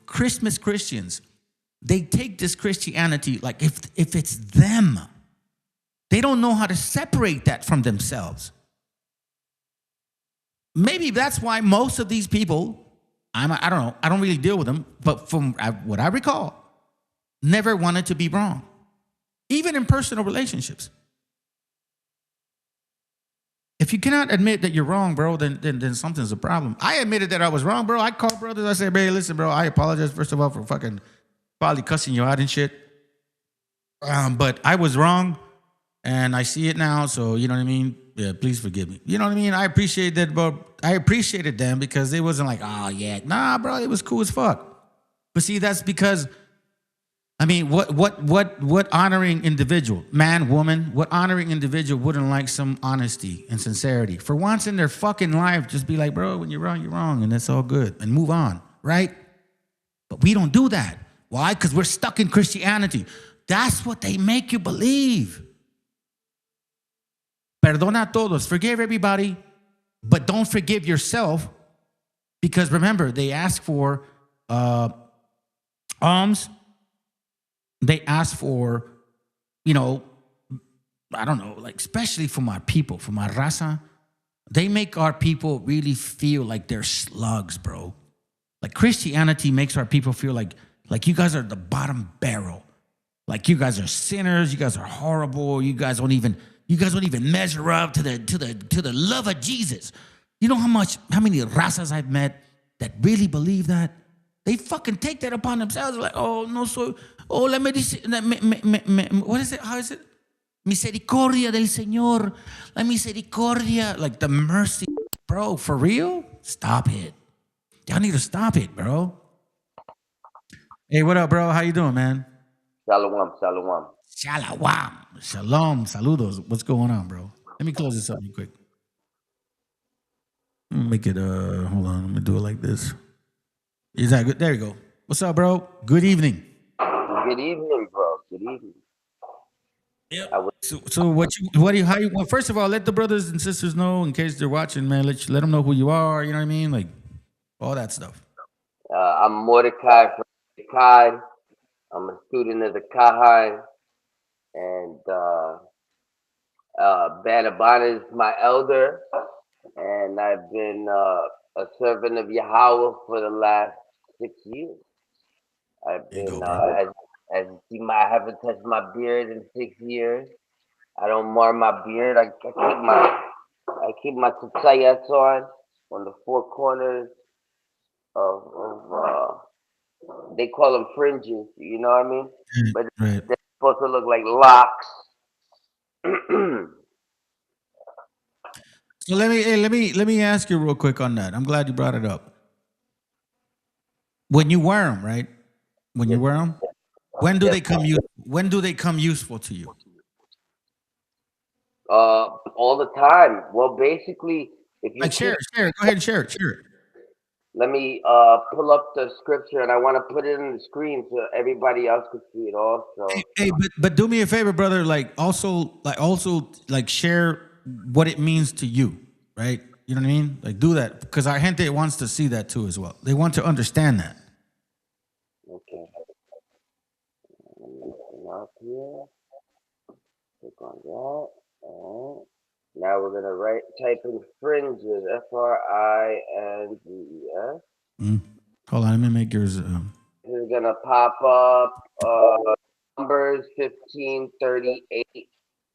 Christmas Christians, they take this Christianity like if it's them. They don't know how to separate that from themselves. Maybe that's why most of these people, I don't know, I don't really deal with them, but from what I recall, never wanted to be wrong, even in personal relationships. If you cannot admit that you're wrong, bro, then something's a problem. I admitted that I was wrong, bro. I called brothers. I said, hey, listen, bro, I apologize, first of all, for fucking probably cussing you out and shit. But I was wrong, and I see it now, so you know what I mean? Yeah, please forgive me. You know what I mean? I appreciate that, but I appreciated them because it wasn't like, oh, yeah. Nah, bro, it was cool as fuck. But see, that's because, I mean, what honoring individual, man, woman, what honoring individual wouldn't like some honesty and sincerity? For once in their fucking life, just be like, bro, when you're wrong, and that's all good, and move on, right? But we don't do that. Why? Because we're stuck in Christianity. That's what they make you believe. Perdona a todos, forgive everybody, but don't forgive yourself, because remember, they ask for alms. They ask for, you know, I don't know, like especially for my people, for my raza, they make our people really feel like they're slugs, bro. Like Christianity makes our people feel like you guys are the bottom barrel. Like you guys are sinners, you guys are horrible, you guys don't even measure up to the love of Jesus. You know how many razas I've met that really believe that? They fucking take that upon themselves. Like, oh no, what is it? How is it? Misericordia del Señor, la misericordia, like the mercy, bro. For real? Stop it. Y'all need to stop it, bro. Hey, what up, bro? How you doing, man? Shalom, shalom. Shalom. Shalom. Saludos. What's going on, bro? Let me close this up real quick. Let me make it, hold on. Let me do it like this. Is that good? There you go. What's up, bro? Good evening. Good evening, bro. Good evening. Yeah. Well, first of all, let the brothers and sisters know in case they're watching, man. Let them know who you are. You know what I mean? Like all that stuff. I'm Mordecai from Kai. I'm a student of the Kahai, and Banabana is my elder, and I've been a servant of Yahweh for the last 6 years. I've been, as you see, I haven't touched my beard in 6 years. I don't mar my beard. I keep my tzitzayas on the four corners of they call them fringes. You know what I mean? But they're supposed to look like locks. So let me ask you real quick on that. I'm glad you brought it up. When you wear them, right? When you wear them, when do they come useful to you? All the time. Well, basically, if you share it. Go ahead and share it. Let me pull up the scripture, and I want to put it in the screen so everybody else could see it also. Hey, but do me a favor, brother. Also share what it means to you, right? You know what I mean? Like do that because our gente wants to see that too as well. They want to understand that. Okay. Let me open up here. Click on that. All right. Now we're gonna type in fringes. FRINGES. Hold on, let me make yours. This is gonna pop up Numbers 15:38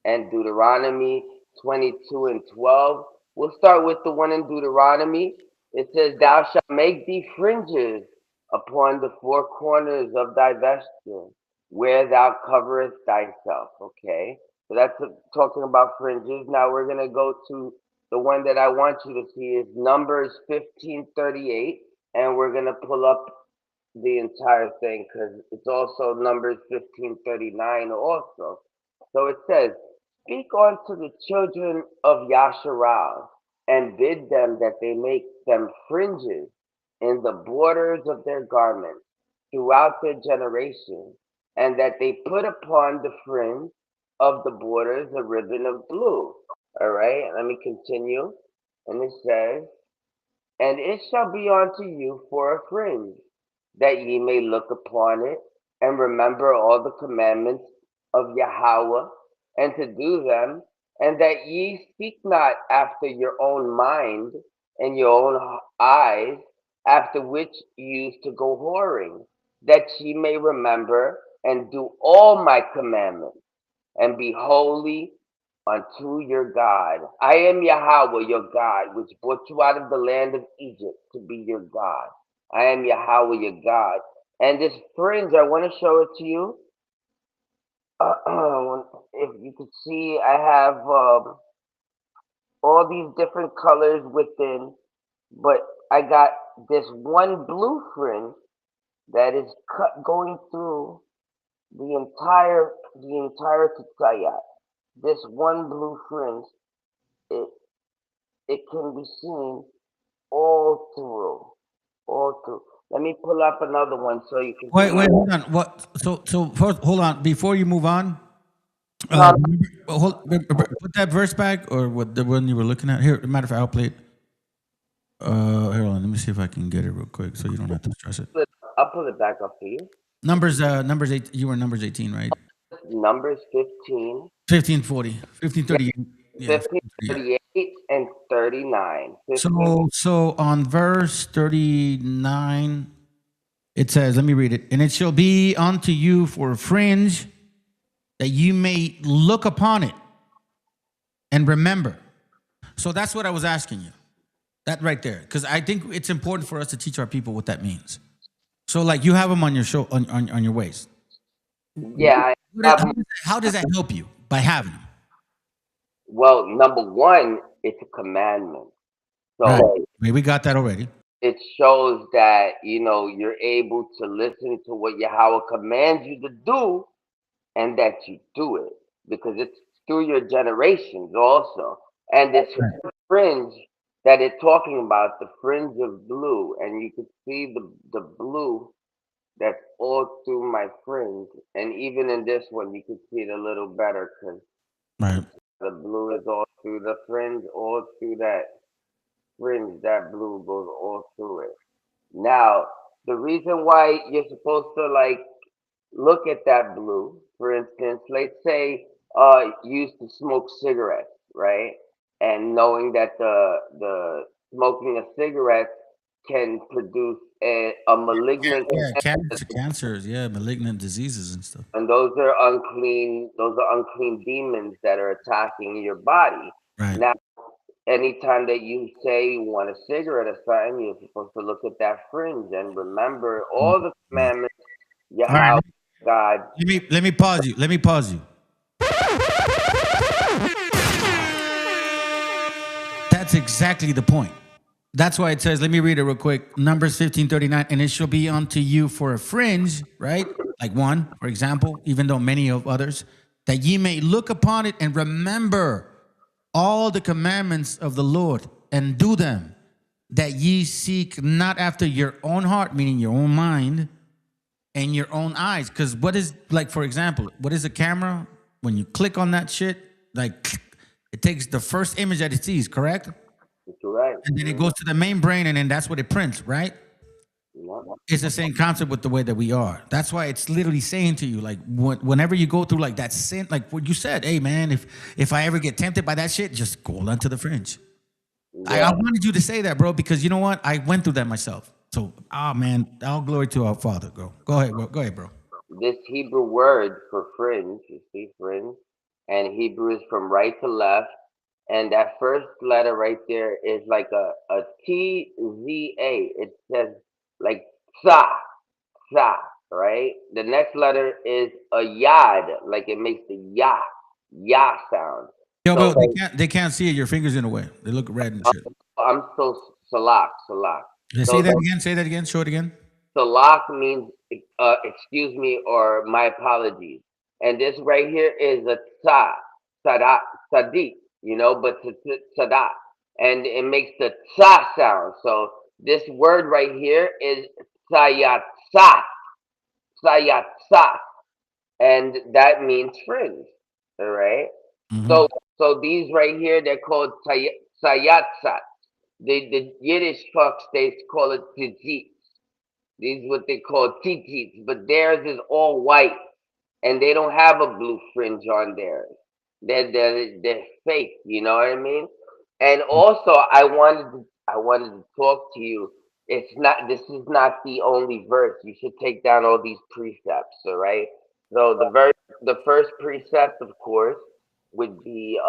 and Deuteronomy 22 and 12. We'll start with the one in Deuteronomy. It says, "Thou shalt make thee fringes upon the four corners of thy vesture, where thou coverest thyself." Okay, so that's talking about fringes. Now we're gonna go to the one that I want you to see is Numbers 15:38, and we're gonna pull up the entire thing because it's also Numbers 15:39 also. So it says, "Speak unto the children of Yasharal, and bid them that they make them fringes in the borders of their garments throughout their generations, and that they put upon the fringe of the borders a ribbon of blue. All right, let me continue. And it says, and it shall be unto you for a fringe, that ye may look upon it, and remember all the commandments of Yahweh, and to do them, and that ye seek not after your own mind and your own eyes, after which ye used to go whoring, that ye may remember and do all my commandments, and be holy unto your God. I am Yahweh, your God, which brought you out of the land of Egypt to be your God. I am Yahweh, your God. And this fringe, I want to show it to you. If you could see, I have all these different colors within, but I got this one blue fringe that is cut going through the entire Titayat. This one blue fringe, it it can be seen all through. Let me pull up another one so you can Wait, see. wait, hold on. What? So first, hold on. Before you move on, put that verse back, or what the one you were looking at. Here, matter of fact, I'll play it. Here, hold on. Let me see if I can get it real quick, so you don't have to stress it. I'll pull it back up for you. Numbers 8. You were Numbers 18, right? Numbers 15. 1540, 1538. Yeah. 1538 and 39. So on verse 39, it says, let me read it. And it shall be unto you for a fringe, that you may look upon it and remember. So that's what I was asking you. That right there. Because I think it's important for us to teach our people what that means. So like you have them on your show, on your waist. Yeah. How does that help you by having them? Well, number one, it's a commandment. So right. We got that already. It shows that, you're able to listen to what Yahweh commands you to do, and that you do it, because it's through your generations also. And it's a fringe that it's talking about, the fringe of blue, and you can see the blue that's all through my fringe. And even in this one, you can see it a little better, because the blue is all through the fringe, all through that fringe. That blue goes all through it. Now, the reason why you're supposed to look at that blue, for instance, let's say you used to smoke cigarettes, right? And knowing that the smoking a cigarette can produce a malignant cancers, malignant diseases and stuff. And those are unclean demons that are attacking your body. Right. Now, anytime that you say you want a cigarette or something, you're supposed to look at that fringe and remember all the commandments. Yahweh, God. Let me pause you. That's exactly the point. That's why it says, let me read it real quick. Numbers 15:39, and it shall be unto you for a fringe, right? Like one, for example, even though many of others, that ye may look upon it and remember all the commandments of the Lord and do them, that ye seek not after your own heart, meaning your own mind, and your own eyes. Because what is, like, for example, what is a camera? When you click on that shit, like, it takes the first image that it sees, correct? Correct. And then it goes to the main brain, and then that's what it prints, right? It's the same concept with the way that we are. That's why it's literally saying to you, like, whenever you go through like that sin, like what you said, hey man, if I ever get tempted by that shit, just go onto the fringe. I wanted you to say that, bro, because you know what? I went through that myself. So, man, all glory to our Father, bro. Go ahead, bro. This Hebrew word for fringe, you see fringe, and Hebrew is from right to left, and that first letter right there is like a T-Z-A. It says like tza, right? The next letter is a yad, like it makes the ya sound. Yo, bro, they can't see it. Your fingers in the way. They look red and shit. I'm so salak. Say that again. Show it again. Salak means excuse me or my apologies. And this right here is a sadiq, but sadak. And it makes the tsa sound. So This word right here is sayatsa, sayatsa, and that means fringe. All right. Mm-hmm. So these right here, they're called sayatsa. The Yiddish fucks, they call it tzitzit. These what they call tzitzits, but theirs is all white, and they don't have a blue fringe on theirs. They're fake. You know what I mean? And also, I wanted to talk to you. It's not. This is not the only verse. You should take down all these precepts. All right. So the first precept, of course, would be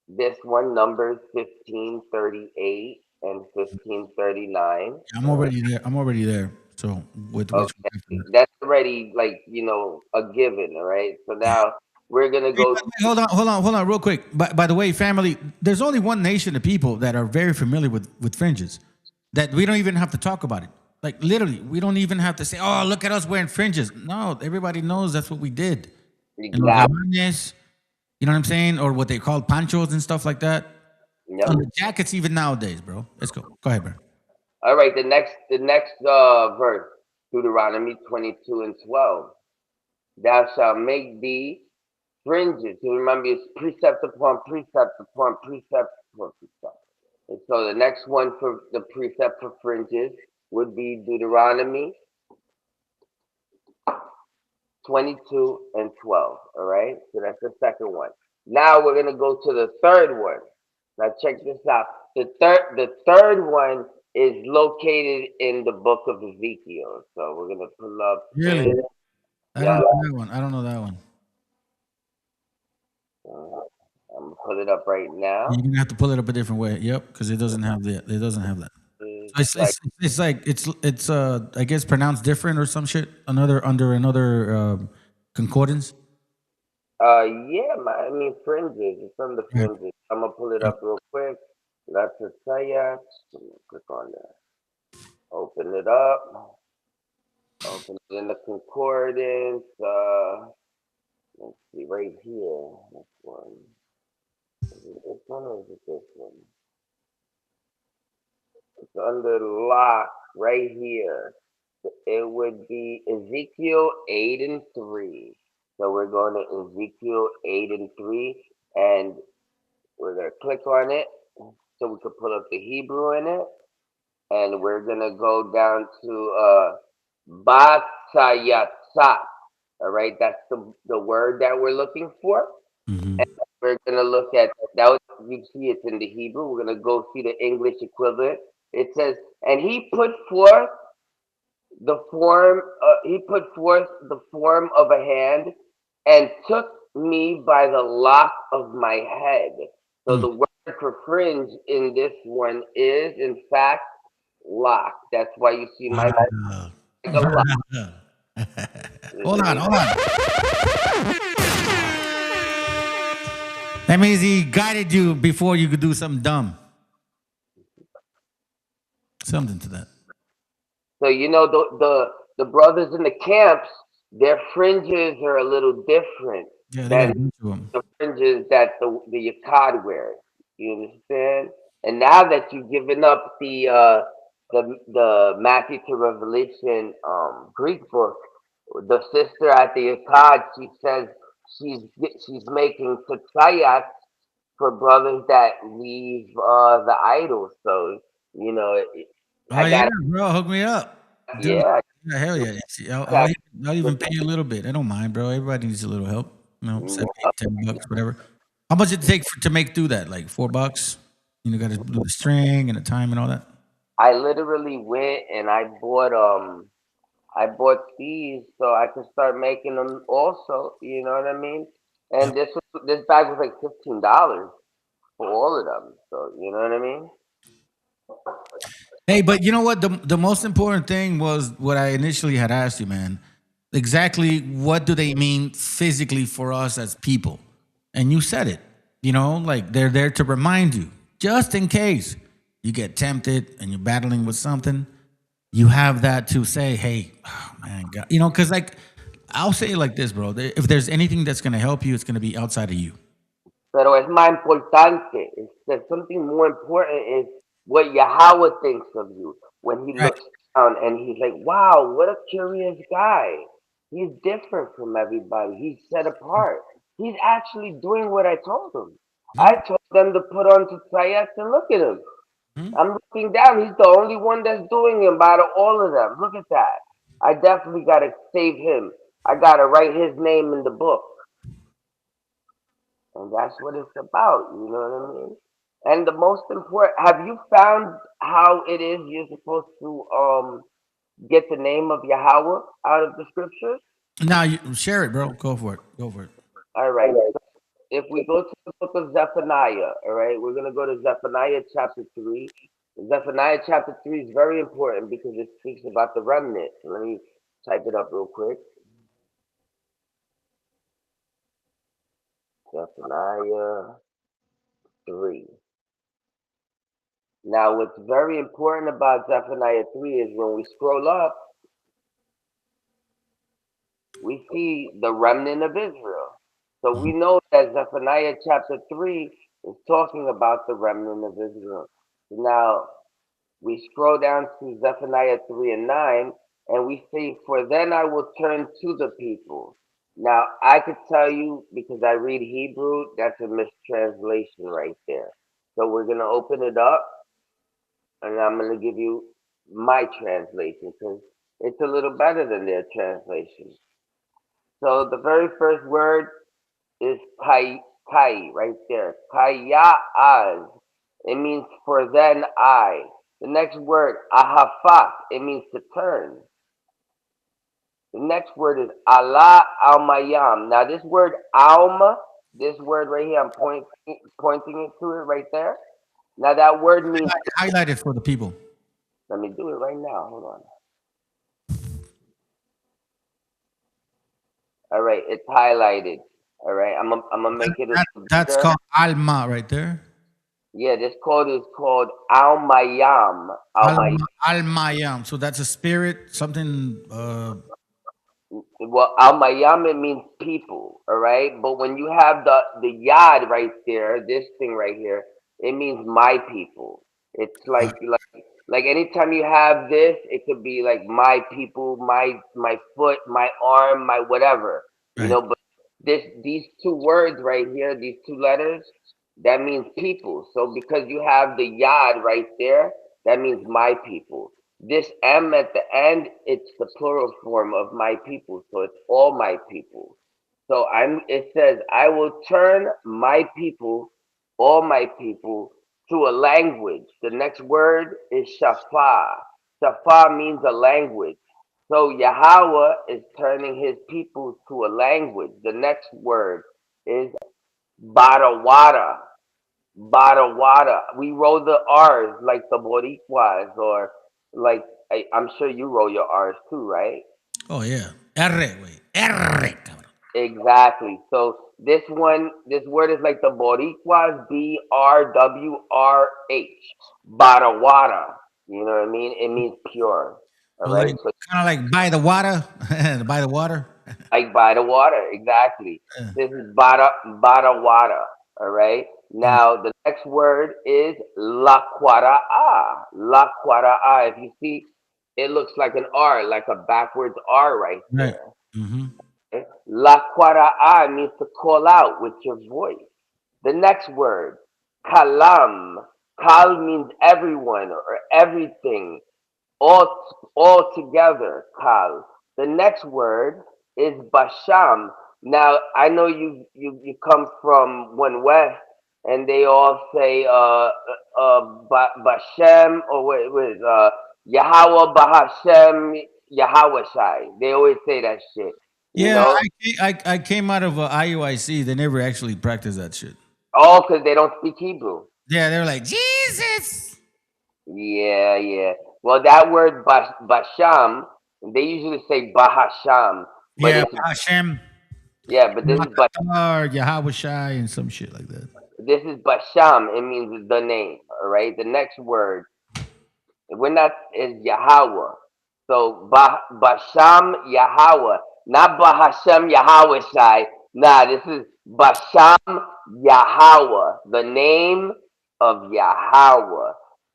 this one, Numbers 15:38 and 15:39. I'm already there. I'm already there. So with which Okay, that's already like a given. All right. So now we're gonna Hey, go. hold on, real quick. By the way, family, there's only one nation of people that are very familiar with fringes. That we don't even have to talk about it. Like literally, we don't even have to say, "Oh, look at us wearing fringes." No, everybody knows that's what we did. And los Exactly. gabanes, you know what I'm saying, or what they call panchos and stuff like that. Yep. On the jackets, even nowadays, bro. Let's go. Go ahead, bro. All right. The next verse, Deuteronomy 22:12. Thou shalt make thee fringes. You remember, it's precept upon precept upon precept upon precept. And so the next one for the precept for fringes would be Deuteronomy 22:12. All right. So that's the second one. Now we're gonna go to the third one. Now check this out. The third one is located in the book of Ezekiel. So we're gonna pull up Really? this. I don't Yeah. know that one. I don't know that one. I'm gonna put it up right now. You're gonna have to pull it up a different way. Yep, because it doesn't have that. It doesn't have that. So it's I guess pronounced different or some shit. Under another concordance. Yeah, I mean fringes. It's on the fringes. I'm gonna pull it up real quick. That's a Sayat. Click on there. Open it up. Open it in the concordance. Let's see right here. This one. Is it this one or is it this one? It's under lock right here. It would be Ezekiel 8:3. So we're going to Ezekiel 8:3, and we're gonna click on it so we can put up the Hebrew in it, and we're gonna go down to Basayatsa. All right, that's the word that we're looking for. And we're gonna look at that. You see, it's in the Hebrew. We're gonna go see the English equivalent. It says, "And he put forth the form. He put forth the form of a hand, and took me by the lock of my head." So the word for fringe in this one is, in fact, lock. That's why you see my like a lock. Hold on. That means he guided you before you could do something dumb. Something to that. So the brothers in the camps, their fringes are a little different Yeah, they than got into them. the fringes that the Akkad wears. You understand? And now that you've given up the Matthew to Revelation Greek book, the sister at the Akkad, she says she's making tzayat for brothers that leave the idols. So Oh yeah, bro, hook me up. Dude, yeah. yeah, hell yeah. See, I'll even pay you a little bit. I don't mind, bro. Everybody needs a little help. You know, 7, 8, $10, whatever. How much it take to make do that? Like $4? You know, got to do the string and the time and all that. I literally went and I bought these so I could start making them also. You know what I mean? And this bag was like $15 for all of them. So you know what I mean? Hey, but you know what? The most important thing was what I initially had asked you, man. Exactly what do they mean physically for us as people? And you said it. You know, like they're there to remind you, just in case you get tempted and you're battling with something, you have that to say, hey, oh man, God. You know, because like I'll say it like this, bro. If there's anything that's going to help you, it's going to be outside of you. Pero es más importante. There's something more important is what Yahweh thinks of you when he Right. looks down and he's like, wow, what a curious guy. He's different from everybody. He's set apart. He's actually doing what I told him. I told them to put on Tzayas and look at him. I'm looking down. He's the only one that's doing him out of all of them. Look at that. I definitely got to save him. I got to write his name in the book. And that's what it's about. You know what I mean? And the most important, have you found how it is you're supposed to get the name of Yahweh out of the scriptures? Now you share it, bro. Go for it. Go for it. All right. So if we go to the book of Zephaniah, all right, we're going to go to Zephaniah chapter 3. Zephaniah chapter 3 is very important because it speaks about the remnant. Let me type it up real quick. Zephaniah 3. Now, what's very important about Zephaniah 3 is when we scroll up, we see the remnant of Israel. So we know that Zephaniah chapter 3 is talking about the remnant of Israel. Now, we scroll down to Zephaniah 3 and 9, and we see, for then I will turn to the people. Now, I could tell you, because I read Hebrew, that's a mistranslation right there. So we're going to open it up, and I'm going to give you my translation, because it's a little better than their translation. So the very first word is kai right there. Kaya'az. It means for then I. The next word, ahafat. It means to turn. The next word is Allah al-mayam. Now this word alma, this word right here, I'm pointing it to it right there. Now that word means Highlight it for the people. Let me do it right now. Hold on. All right, it's highlighted. All right, I'm gonna make it. That's called Alma right there. Yeah, this code is called Al Mayam. Almayam. So that's a spirit, something. Well, Al Mayam, it means people. All right, but when you have the yad right there, this thing right here, it means my people. It's like anytime you have this, it could be like my people, my foot, my arm, my whatever. You know, but these two words right here, these two letters, that means people. So because you have the yad right there, that means my people. This M at the end, it's the plural form of my people. So it's all my people. So it says, I will turn my people, all my people, to a language. The next word is Shafah. Shafah means a language. So Yahweh is turning his people to a language. The next word is Barawada. Barawada. We roll the R's like the Boricuas, or like I'm sure you roll your R's too, right? Oh yeah, R, güey. R. Exactly. So this word is like the Boricuas, BRWRH. Barawada. You know what I mean? It means pure. All right. Like, So kind of like by the water, by the water. like by the water, exactly. This is Barawada. All right. Now the next word is Laquara'a. Laquara'a. If you see, it looks like an R, like a backwards R right there. Laquara'a means to call out with your voice. The next word, Kalam. Kal means everyone or everything, all together. Kal. The next word is Basham. Now I know you come from one west, and they all say Bashem, or what is Yahweh Bahashem Yahweh Shai. They always say that shit. You Yeah, know? I came out of IUIC. They never actually practiced that shit. Oh, because they don't speak Hebrew. Yeah, they're like Jesus. Yeah, yeah. Well, that word Basham, they usually say Bahasham. But Yeah, it's, Hashem. yeah, but this is Yahweh Shai and some shit like that. This is Basham. It means the name. All right. The next word, we're not is Yahweh. So Basham Yahweh, not Bahashem Yahweh Shai. Nah, this is Basham Yahweh, the name of Yahweh.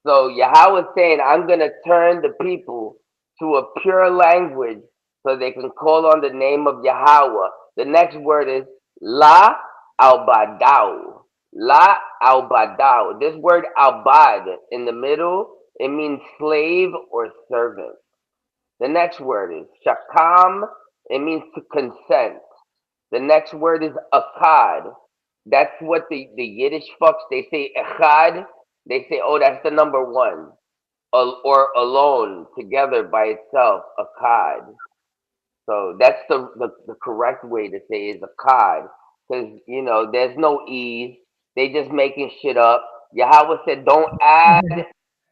So Yahweh is saying, I'm going to turn the people to a pure language so they can call on the name of Yahweh. The next word is La Albadao. La Albadao. This word Albad in the middle, it means slave or servant. The next word is Shakam. It means to consent. The next word is Akkad. That's what the Yiddish fucks, they say Echad. They say, oh, that's the number one. Or alone, together by itself, Akkad. So that's the correct way to say is Akkad. Because, you know, there's no E's. They just making shit up. Yahweh said, don't add,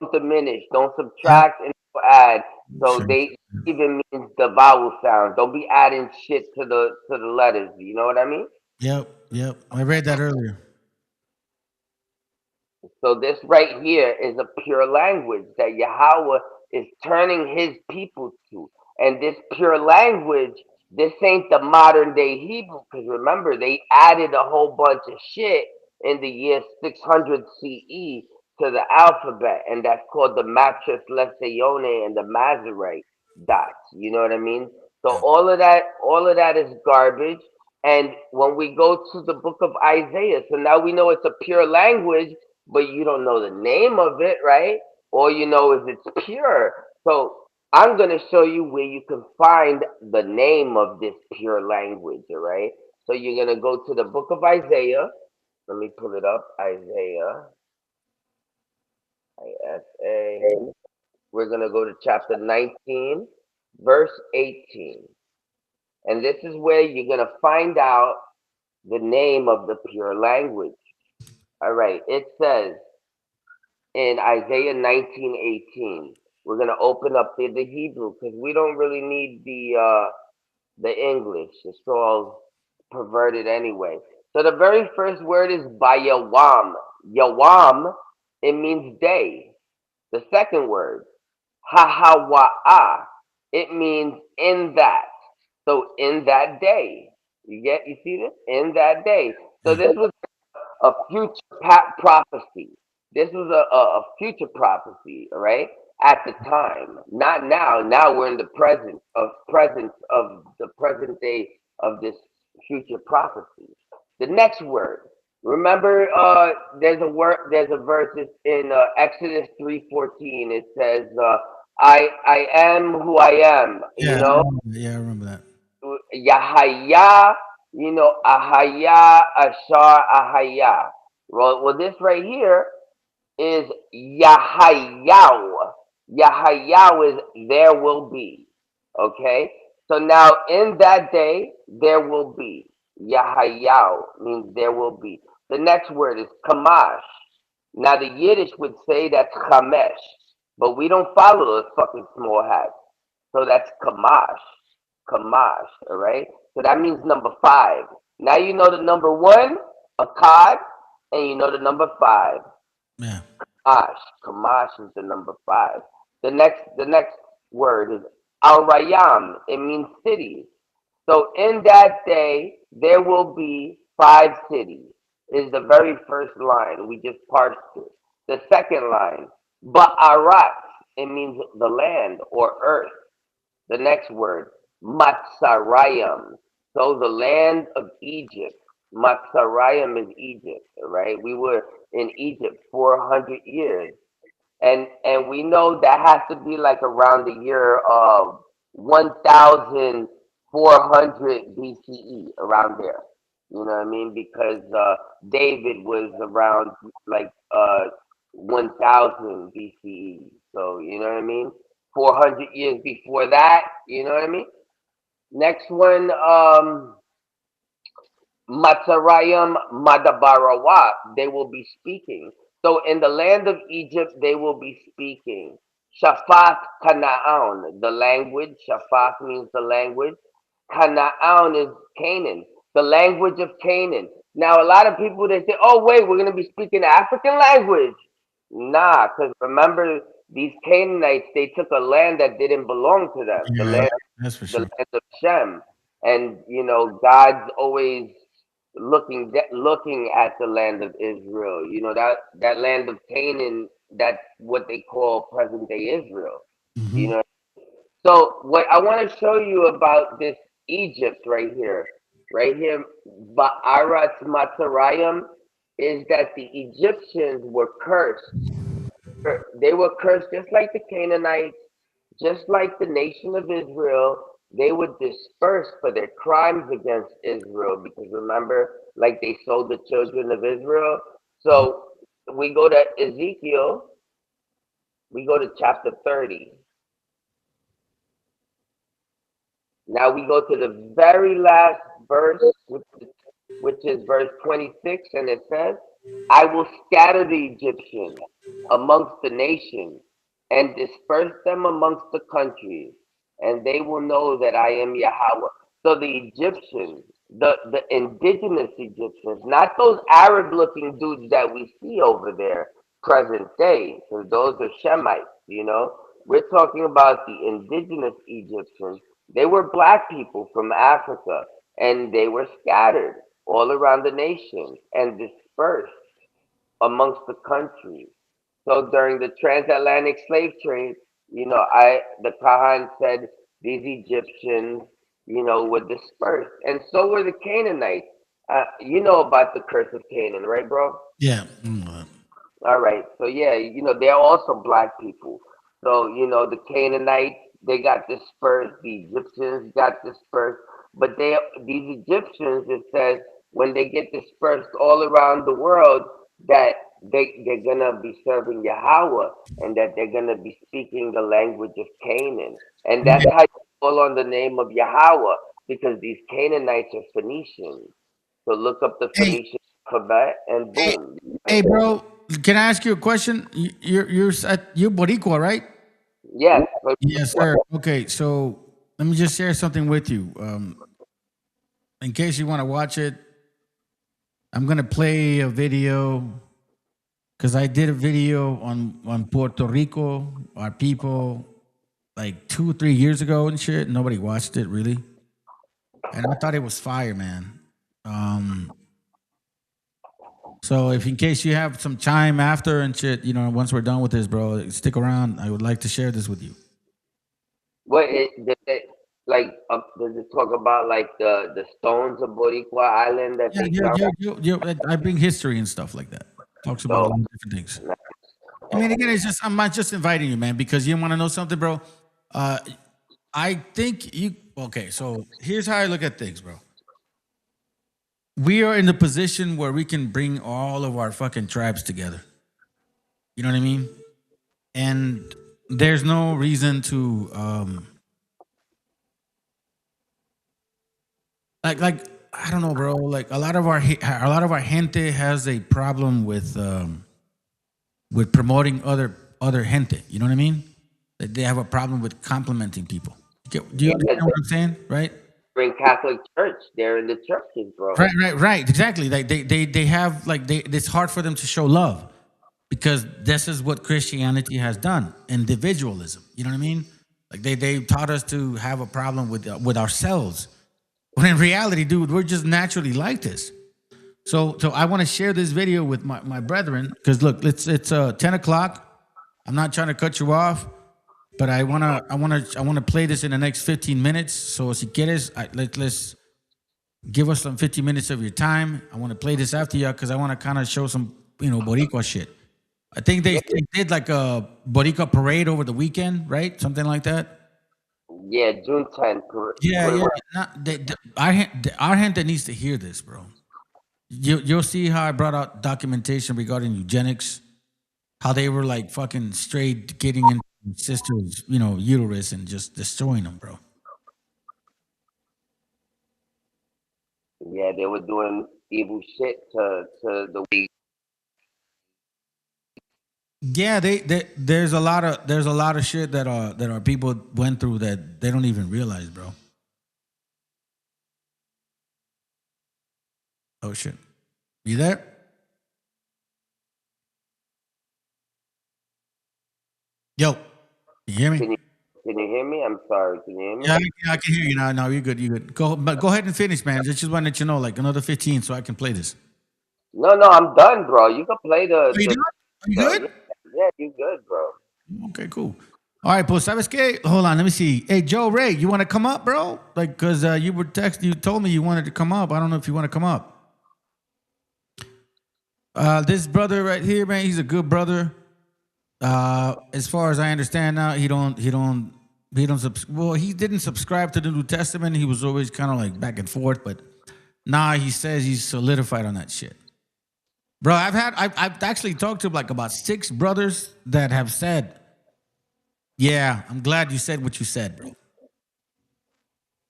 don't diminish, don't subtract, and don't add. So Sure. they even means the vowel sound. Don't be adding shit to the letters. You know what I mean? Yep. I read that earlier. So this right here is a pure language that Yahweh is turning his people to. And this pure language, this ain't the modern day Hebrew, because remember, they added a whole bunch of shit in the year 600 CE to the alphabet, and that's called the Matrix Lezione and the Masorite dots. You know what I mean? So all of that is garbage. And when we go to the book of Isaiah, so now we know it's a pure language, but you don't know the name of it, right? All you know is it's pure. So I'm going to show you where you can find the name of this pure language, all right? So you're going to go to the book of Isaiah. Let me pull it up. Isaiah. ISA. We're going to go to chapter 19, verse 18. And this is where you're going to find out the name of the pure language. All right. It says, in Isaiah 19:18. We're gonna open up the Hebrew because we don't really need the English. It's all perverted anyway. So the very first word is bayawam. Yawam, it means day. The second word, hahawa'a, it means in that. So in that day. You see this? In that day. So this was a future prophecy. This was a future prophecy, all right? At the time, not now. Now we're in the presence of the present day of this future prophecy. The next word. Remember, there's a verse in Exodus 3:14. It says, "I am who I am." You know, I remember that. Yahaya, you know, Ahaya, Ashar, Ahaya. Well, this right here is Yahayaw. Yahayaw is there will be. Okay? So now in that day, there will be. Yahayaw means there will be. The next word is Kamash. Now the Yiddish would say that's Chamesh, but we don't follow those fucking small hats. So that's Kamash. Kamash, all right? So that means number 5. Now you know the number 1, Akkad, and you know the number 5. Yeah. Kamash. Kamash is the number 5. The next word is Al Rayam. It means cities. So in that day there will be 5 cities. Is the very first line. We just parsed it. The second line, Ba'arat. It means the land or earth. The next word, Matsarayim. So the land of Egypt. Matsarayim is Egypt, right? We were in Egypt 400 years. And we know that has to be like around the year of 1400 BCE, around there. You know what I mean? Because David was around like 1000 BCE. So, you know what I mean? 400 years before that, you know what I mean? Next one, Matsarayim Madabarawa, they will be speaking. So in the land of Egypt, they will be speaking. Shaphat Canaan, the language. Shaphat means the language. Canaan is Canaan, the language of Canaan. Now, a lot of people, they say, oh, wait, we're going to be speaking African language. Nah, because remember, these Canaanites, they took a land that didn't belong to them, Yeah, that's for the sure. land of Shem. And, you know, God's always looking at the land of Israel. You know, that land of Canaan that's what they call present day Israel. You know. So what I want to show you about this Egypt right here, Ba'arat Matzarayim, is that the Egyptians were cursed. They were cursed just like the Canaanites, just like the nation of Israel. They were dispersed for their crimes against Israel, because remember, like they sold the children of Israel. So we go to Ezekiel, we go to chapter 30. Now we go to the very last verse, which is verse 26, and it says, I will scatter the Egyptians amongst the nations and disperse them amongst the countries, and they will know that I am Yahweh. So the Egyptians, the indigenous Egyptians, not those Arab-looking dudes that we see over there present day, because those are Shemites, you know. We're talking about the indigenous Egyptians. They were black people from Africa, and they were scattered all around the nation and dispersed amongst the countries. So during the transatlantic slave trade, you know, the Kahan said these Egyptians, you know, were dispersed, and so were the Canaanites. You know about the curse of Canaan, right, bro? Yeah. All right. So yeah, you know, they're also black people. So, you know, the Canaanites, they got dispersed, the Egyptians got dispersed, but these Egyptians, it says, when they get dispersed all around the world, that they're gonna be serving Yahweh, and that they're gonna be speaking the language of Canaan. And that's how you call on the name of Yahweh, because these Canaanites are Phoenicians. So look up the Phoenician alphabet, and boom. Hey, bro, can I ask you a question? You're Boricua, right? Yes. Yes, sir. Okay, so let me just share something with you. In case you want to watch it, I'm gonna play a video because I did a video on Puerto Rico, our people, like 2-3 years ago and shit. Nobody watched it really, and I thought it was fire, man. So if in case you have some time after and shit, you know, once we're done with this, bro, stick around. I would like to share this with you. What does it talk about like the stones of Boricua Island that they found? I bring history and stuff like that. Talks about a lot of different things. I mean, again, I'm not just inviting you, man, because you want to know something, bro. I think okay, so here's how I look at things, bro. We are in the position where we can bring all of our fucking tribes together. You know what I mean? And there's no reason to like I don't know, bro. Like a lot of our gente has a problem with promoting other gente. You know what I mean? They have a problem with complimenting people. Do you understand what I'm saying? Right? In Catholic Church, they're in the churches, bro. Right. Exactly. Like they have it's hard for them to show love because this is what Christianity has done. Individualism. You know what I mean? Like they taught us to have a problem with ourselves. When in reality, dude, we're just naturally like this. So I want to share this video with my brethren because look, it's 10 o'clock. I'm not trying to cut you off, but I wanna play this in the next 15 minutes. So si quieres, let's give us some 15 minutes of your time. I want to play this after you because I want to kind of show some Boricua shit. I think they did like a Boricua parade over the weekend, right? Something like that. Yeah, June 10th. Yeah. Our gente needs to hear this, bro. You'll see how I brought out documentation regarding eugenics, how they were like fucking straight getting into sisters, uterus and just destroying them, bro. Yeah, they were doing evil shit to the weak. Yeah, there's a lot of shit that our people went through that they don't even realize, bro. Oh shit. You there? Yo, can you hear me? Can you hear me? I'm sorry. Can you hear me? Yeah, I can hear you now. No, you're good. You're good. Go ahead and finish, man. Just want to let you know, like another 15, so I can play this. No, I'm done, bro. You can play the. Are you done? Are you good? Yeah, you good, bro. Okay, cool. All right, pues, ¿sabes qué? Hold on, let me see. Hey, Joe Ray, you want to come up, bro? Like, because you told me you wanted to come up. I don't know if you want to come up. This brother right here, man, he's a good brother. As far as I understand now, he didn't subscribe to the New Testament. He was always kind of like back and forth, but now he says he's solidified on that shit. Bro, I've actually talked to like about 6 brothers that have said, yeah, I'm glad you said what you said, bro.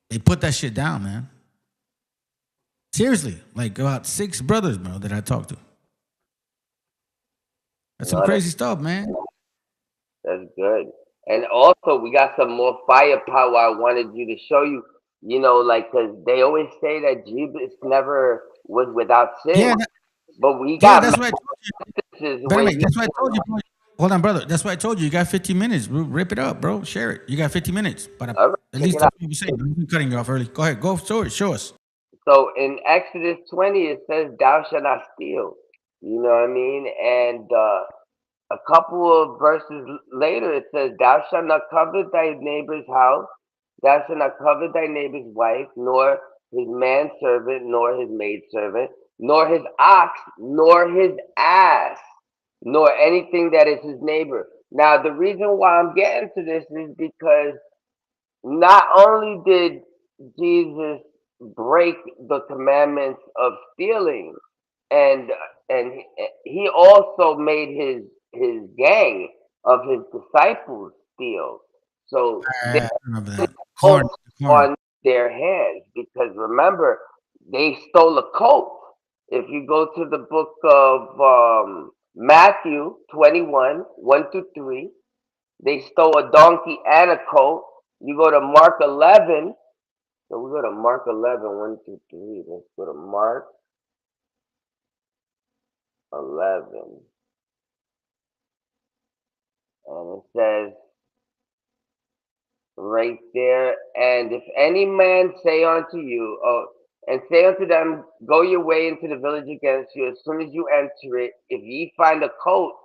They put that shit down, man. Seriously, like about 6 brothers, bro, that I talked to. That's some crazy stuff, man. That's good. And also, we got some more firepower I wanted you to show you. You know, like, because they always say that Jesus never was without sin. Yeah, but we got. That's what I told you. That's what I told you, bro. Hold on, brother. That's what I told you. You got 15 minutes. Rip it up, bro. Share it. You got 50 minutes. But at least that's what you say. I'm cutting you off early. Go ahead. Go show us. So in Exodus 20, it says, "Thou shalt not steal." You know what I mean? And a couple of verses later, it says, "Thou shalt not covet thy neighbor's house. Thou shalt not covet thy neighbor's wife, nor his manservant, nor his maidservant, nor his ox, nor his ass, nor anything that is his neighbor." Now, the reason why I'm getting to this is because not only did Jesus break the commandments of stealing, and he also made his gang of his disciples steal. So they on their hands, because remember, they stole a coat. If you go to the book of Matthew 21, 1-3, they stole a donkey and a coat. You go to Mark 11. So we go to Mark 11, 1-3. Let's go to Mark 11. And it says right there, "And if any man say unto you, and say unto them, Go your way into the village against you, as soon as you enter it, if ye find a coat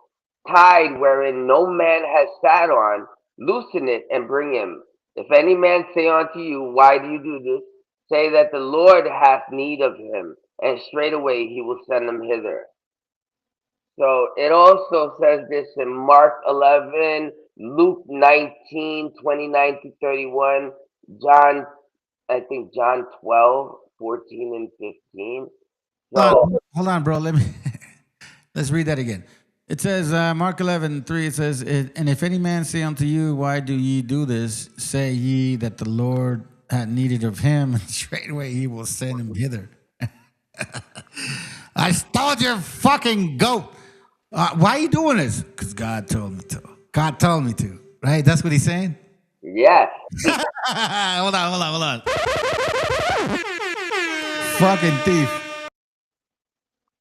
tied wherein no man has sat on, loosen it and bring him. If any man say unto you, Why do you do this? Say that the Lord hath need of him, and straightway he will send him hither." So it also says this in Mark 11, Luke 19, 29-31, John 12, 14 and 15. So, hold on, bro. Let's read that again. It says, Mark 11, 3, it says, "And if any man say unto you, Why do ye do this? Say ye that the Lord had needed of him, and straightway he will send him hither." I stole your fucking goat. Why are you doing this? Because God told me to. God told me to. Right? That's what he's saying? Yeah. Hold on. Fucking thief.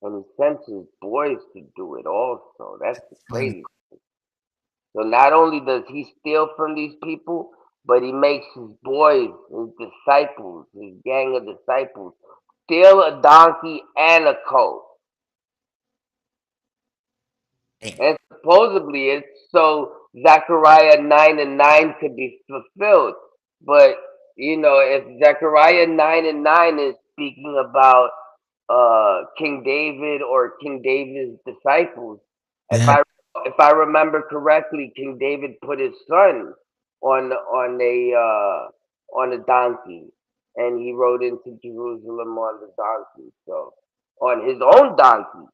And he sent his boys to do it also. That's the crazy thing. So not only does he steal from these people, but he makes his boys, his disciples, his gang of disciples, steal a donkey and a coat. And supposedly it's so Zechariah 9:9 could be fulfilled. But, you know, if Zechariah 9:9 is speaking about King David or King David's disciples, if I remember correctly, King David put his son on a donkey, and he rode into Jerusalem on the donkey. So on his own donkey.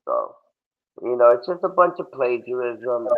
So, you know, it's just a bunch of plagiarism.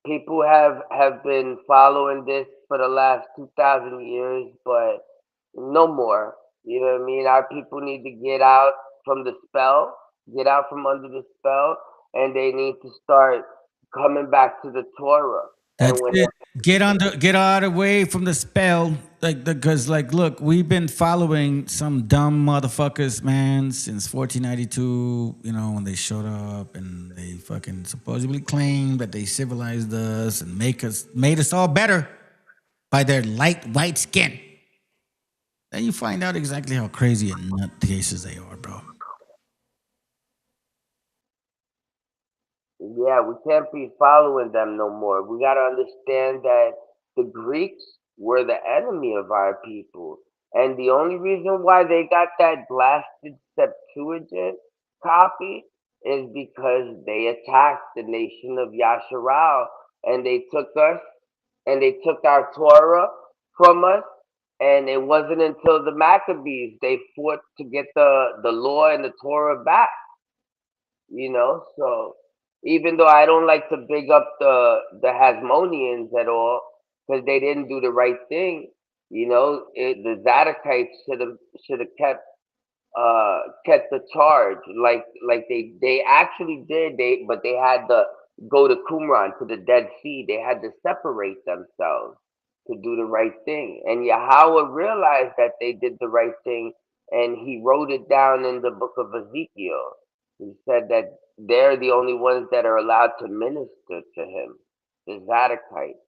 People have been following this for the last 2,000 years, but no more. You know what I mean? Our people need to get out from the spell, get out from under the spell, and they need to start coming back to the Torah. That's it. Get out of the way from the spell. Because look, we've been following some dumb motherfuckers, man, since 1492, you know, when they showed up and they fucking supposedly claimed that they civilized us and made us all better by their light white skin. Then you find out exactly how crazy and nutcases they are, bro. Yeah, we can't be following them no more. We got to understand that the Greeks were the enemy of our people. And the only reason why they got that blasted Septuagint copy is because they attacked the nation of Yasharal, and they took us and they took our Torah from us. And it wasn't until the Maccabees they fought to get the law and the Torah back. So even though I don't like to big up the Hasmoneans at all, because they didn't do the right thing, the Zadokites should have kept the charge, like they actually did. But they had to go to Qumran, to the Dead Sea. They had to separate themselves to do the right thing, and Yahweh realized that they did the right thing, and he wrote it down in the book of Ezekiel. He said that they're the only ones that are allowed to minister to him, the Zadokites.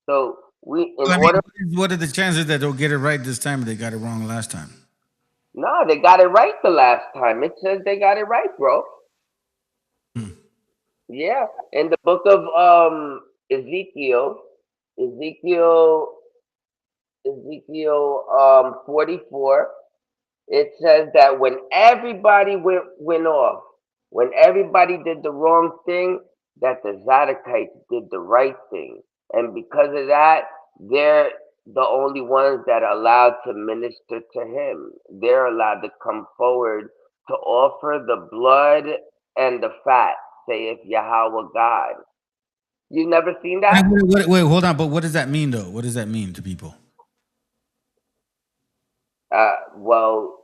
So what are the chances that they'll get it right this time if they got it wrong last time? No, they got it right the last time. It says they got it right, bro. Yeah, in the book of Ezekiel, Ezekiel, Ezekiel 44. It says that when everybody went off, when everybody did the wrong thing, that the Zadokites did the right thing. And because of that, they're the only ones that are allowed to minister to him. They're allowed to come forward to offer the blood and the fat, saith Yahweh God. You never seen that? Wait, hold on. But what does that mean, though? What does that mean to people? Well,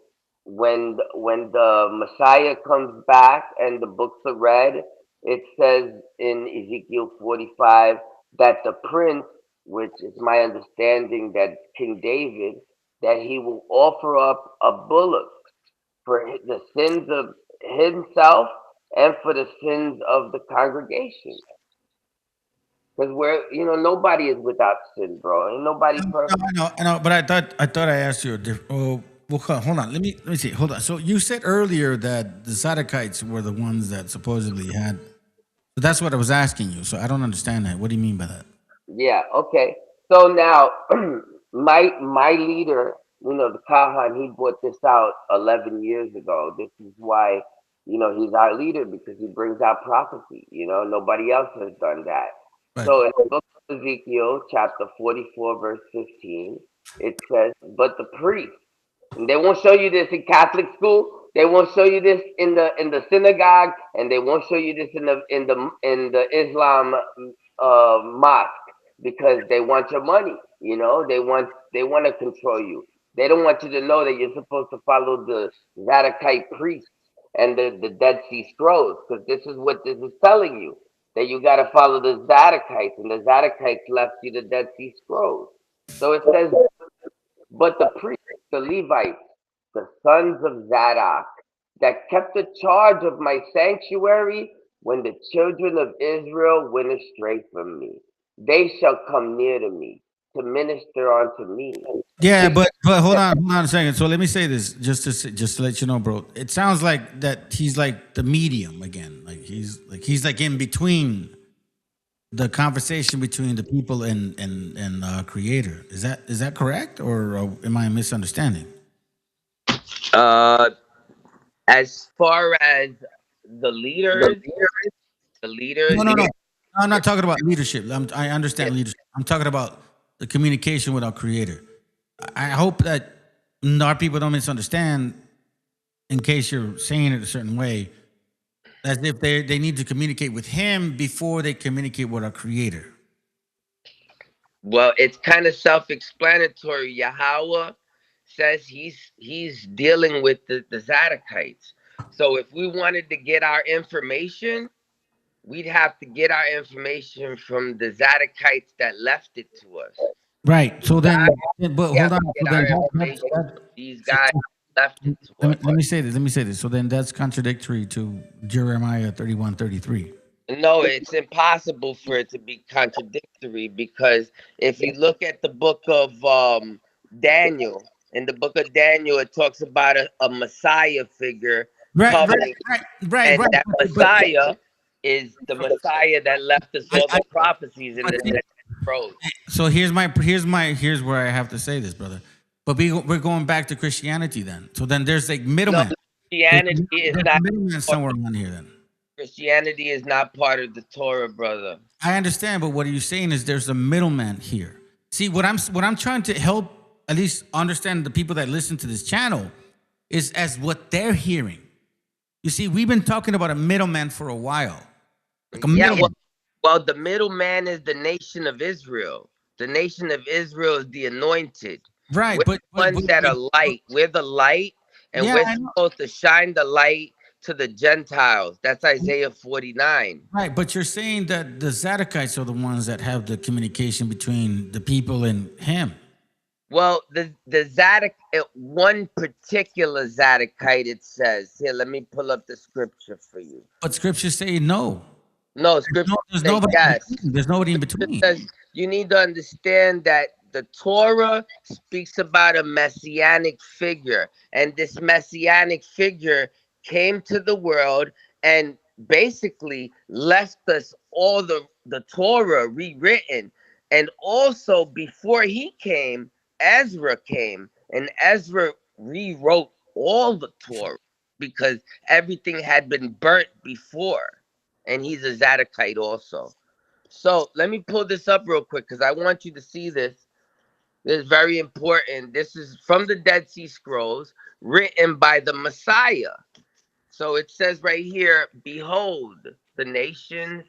when the Messiah comes back and the books are read, it says in Ezekiel 45 that the prince, which is my understanding that King David, that he will offer up a bullock for the sins of himself and for the sins of the congregation. Because nobody is without sin, bro. Ain't nobody perfect. I know, but I thought I asked you a different. Oh, well, hold on. Let me see. Hold on. So you said earlier that the Zadokites were the ones that supposedly had. So that's what I was asking you. So I don't understand that. What do you mean by that? Yeah. Okay. So now, my leader, the Kahan, he brought this out 11 years ago. This is why, he's our leader, because he brings out prophecy. Nobody else has done that. Right. So in the book of Ezekiel, chapter 44, verse 15, it says, "But the priest," and they won't show you this in Catholic school. They won't show you this in the synagogue, and they won't show you this in the Islam mosque, because they want your money. They want to control you. They don't want you to know that you're supposed to follow the Zadokite priests and the Dead Sea Scrolls, because this is what this is telling you, that you got to follow the Zadokites, and the Zadokites left you the Dead Sea Scrolls. So it says, "But the priests, the Levites, the sons of Zadok, that kept the charge of my sanctuary when the children of Israel went astray from me, they shall come near to me to minister unto me." Yeah, but hold on a second. So let me say this, just to let you know, bro. It sounds like that he's like the medium again. Like he's like in between the conversation between the people and creator. Is that correct, or am I misunderstanding? As far as the leaders, No. I'm not talking about leadership. I understand leadership. I'm talking about the communication with our creator. I hope that our people don't misunderstand, in case you're saying it a certain way, as if they need to communicate with him before they communicate with our creator. Well, it's kind of self-explanatory. Yahweh says he's dealing with the Zadokites. So if we wanted to get our information, we'd have to get our information from the Zadokites that left it to us. Right. So then, but hold on. So then, these guys left it to us. Let me say this. So then that's contradictory to Jeremiah 31:33. No, it's impossible for it to be contradictory, because if you look at the book of Daniel, in the book of Daniel, it talks about a Messiah figure coming. Right. And that Messiah is the Messiah that left us all the prophecies in the Dead Sea Scrolls. So here's where I have to say this, brother. But we're going back to Christianity then. So then there's like middleman. No, Christianity is There's not a middleman somewhere on here then. Christianity is not part of the Torah, brother. I understand, but what are you saying is there's a middleman here. See, what I'm trying to help at least understand the people that listen to this channel is as what they're hearing. You see, we've been talking about a middleman for a while. Like a middleman. Well, the middleman is the nation of Israel. The nation of Israel is the anointed. Right, We're the ones that are light. We're the light, and we're supposed to shine the light to the Gentiles. That's Isaiah 49. Right, but you're saying that the Zadokites are the ones that have the communication between the people and him. Well, the Zadok, one particular Zadokite, it says here. Let me pull up the scripture for you. But scriptures say no. No, scripture there's says nobody. yes. There's nobody in between. Says you need to understand that the Torah speaks about a messianic figure, and this messianic figure came to the world and basically left us all the Torah rewritten. And also before he came, Ezra came, and Ezra rewrote all the Torah because everything had been burnt before. And he's a Zadokite also. So let me pull this up real quick because I want you to see this. This is very important. This is from the Dead Sea Scrolls, written by the Messiah. So it says right here, behold, the nations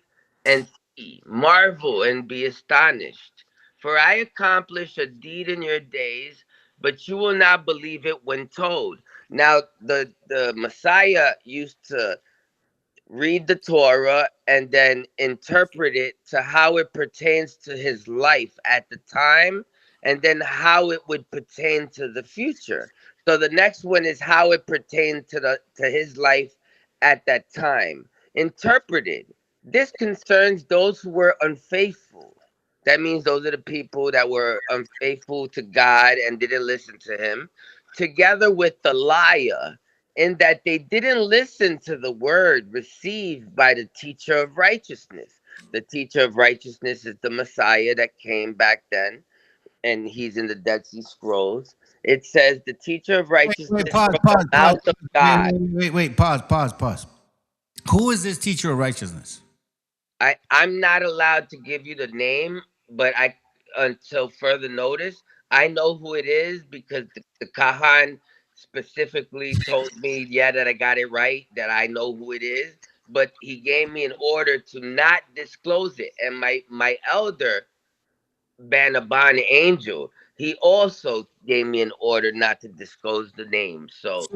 and see, marvel and be astonished. For I accomplish a deed in your days, but you will not believe it when told. Now, the Messiah used to read the Torah and then interpret it to how it pertains to his life at the time, and then how it would pertain to the future. So the next one is how it pertained to his life at that time. Interpreted. This concerns those who were unfaithful. That means those are the people that were unfaithful to God and didn't listen to him, together with the liar, in that they didn't listen to the word received by the teacher of righteousness. The teacher of righteousness is the Messiah that came back then, and he's in the Dead Sea Scrolls. It says the teacher of righteousness from the mouth of God. Wait, pause. Who is this teacher of righteousness? I'm not allowed to give you the name, but until further notice, I know who it is because the Kahan specifically told me, that I got it right, that I know who it is, but he gave me an order to not disclose it. And my elder, Banaban Angel, he also gave me an order not to disclose the name. So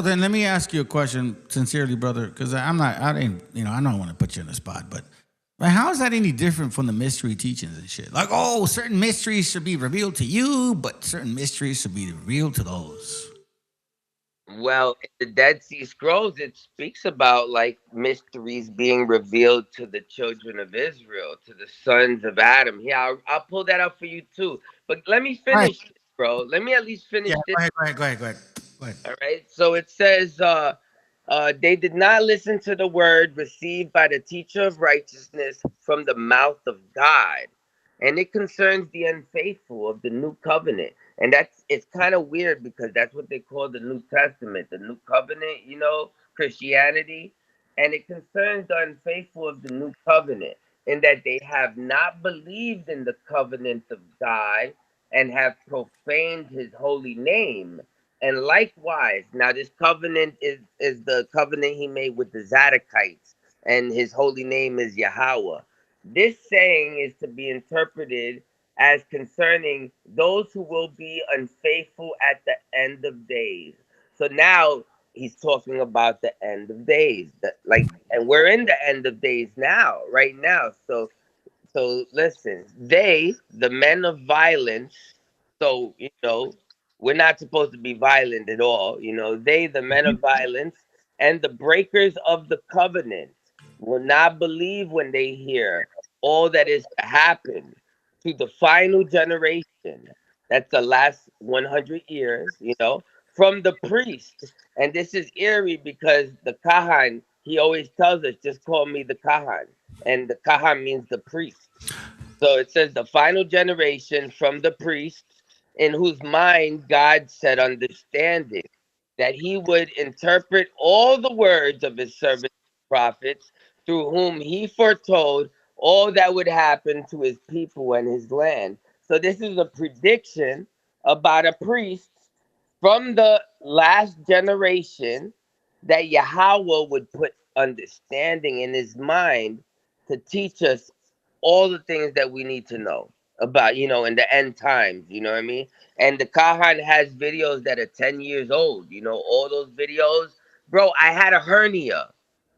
then let me ask you a question sincerely, brother, because I don't want to put you in the spot, but how is that any different from the mystery teachings and shit? Like, certain mysteries should be revealed to you, but certain mysteries should be revealed to those. Well, in the Dead Sea Scrolls, it speaks about like mysteries being revealed to the children of Israel, to the sons of Adam. Yeah, I'll pull that up for you too. But let me finish this, bro. Let me at least finish this. Go ahead. All right. So it says, they did not listen to the word received by the teacher of righteousness from the mouth of God. And it concerns the unfaithful of the new covenant. And it's kind of weird because that's what they call the New Testament, the new covenant, Christianity. And it concerns the unfaithful of the new covenant in that they have not believed in the covenant of God and have profaned his holy name. And likewise, now this covenant is the covenant he made with the Zadokites, and his holy name is Yahweh. This saying is to be interpreted as concerning those who will be unfaithful at the end of days. So now he's talking about the end of days, and we're in the end of days now, right now. So listen, the men of violence. So we're not supposed to be violent at all. The men of violence and the breakers of the covenant will not believe when they hear all that is to happen to the final generation. That's the last 100 years, from the priest. And this is eerie because the Kahan, he always tells us, just call me the Kahan. And the Kahan means the priest. So it says the final generation from the priests, in whose mind God set understanding, that he would interpret all the words of his servants prophets, through whom he foretold all that would happen to his people and his land. So this is a prediction about a priest from the last generation, that Yahweh would put understanding in his mind to teach us all the things that we need to know about, in the end times, you know what I mean? And the Kahan has videos that are 10 years old, all those videos. Bro, I had a hernia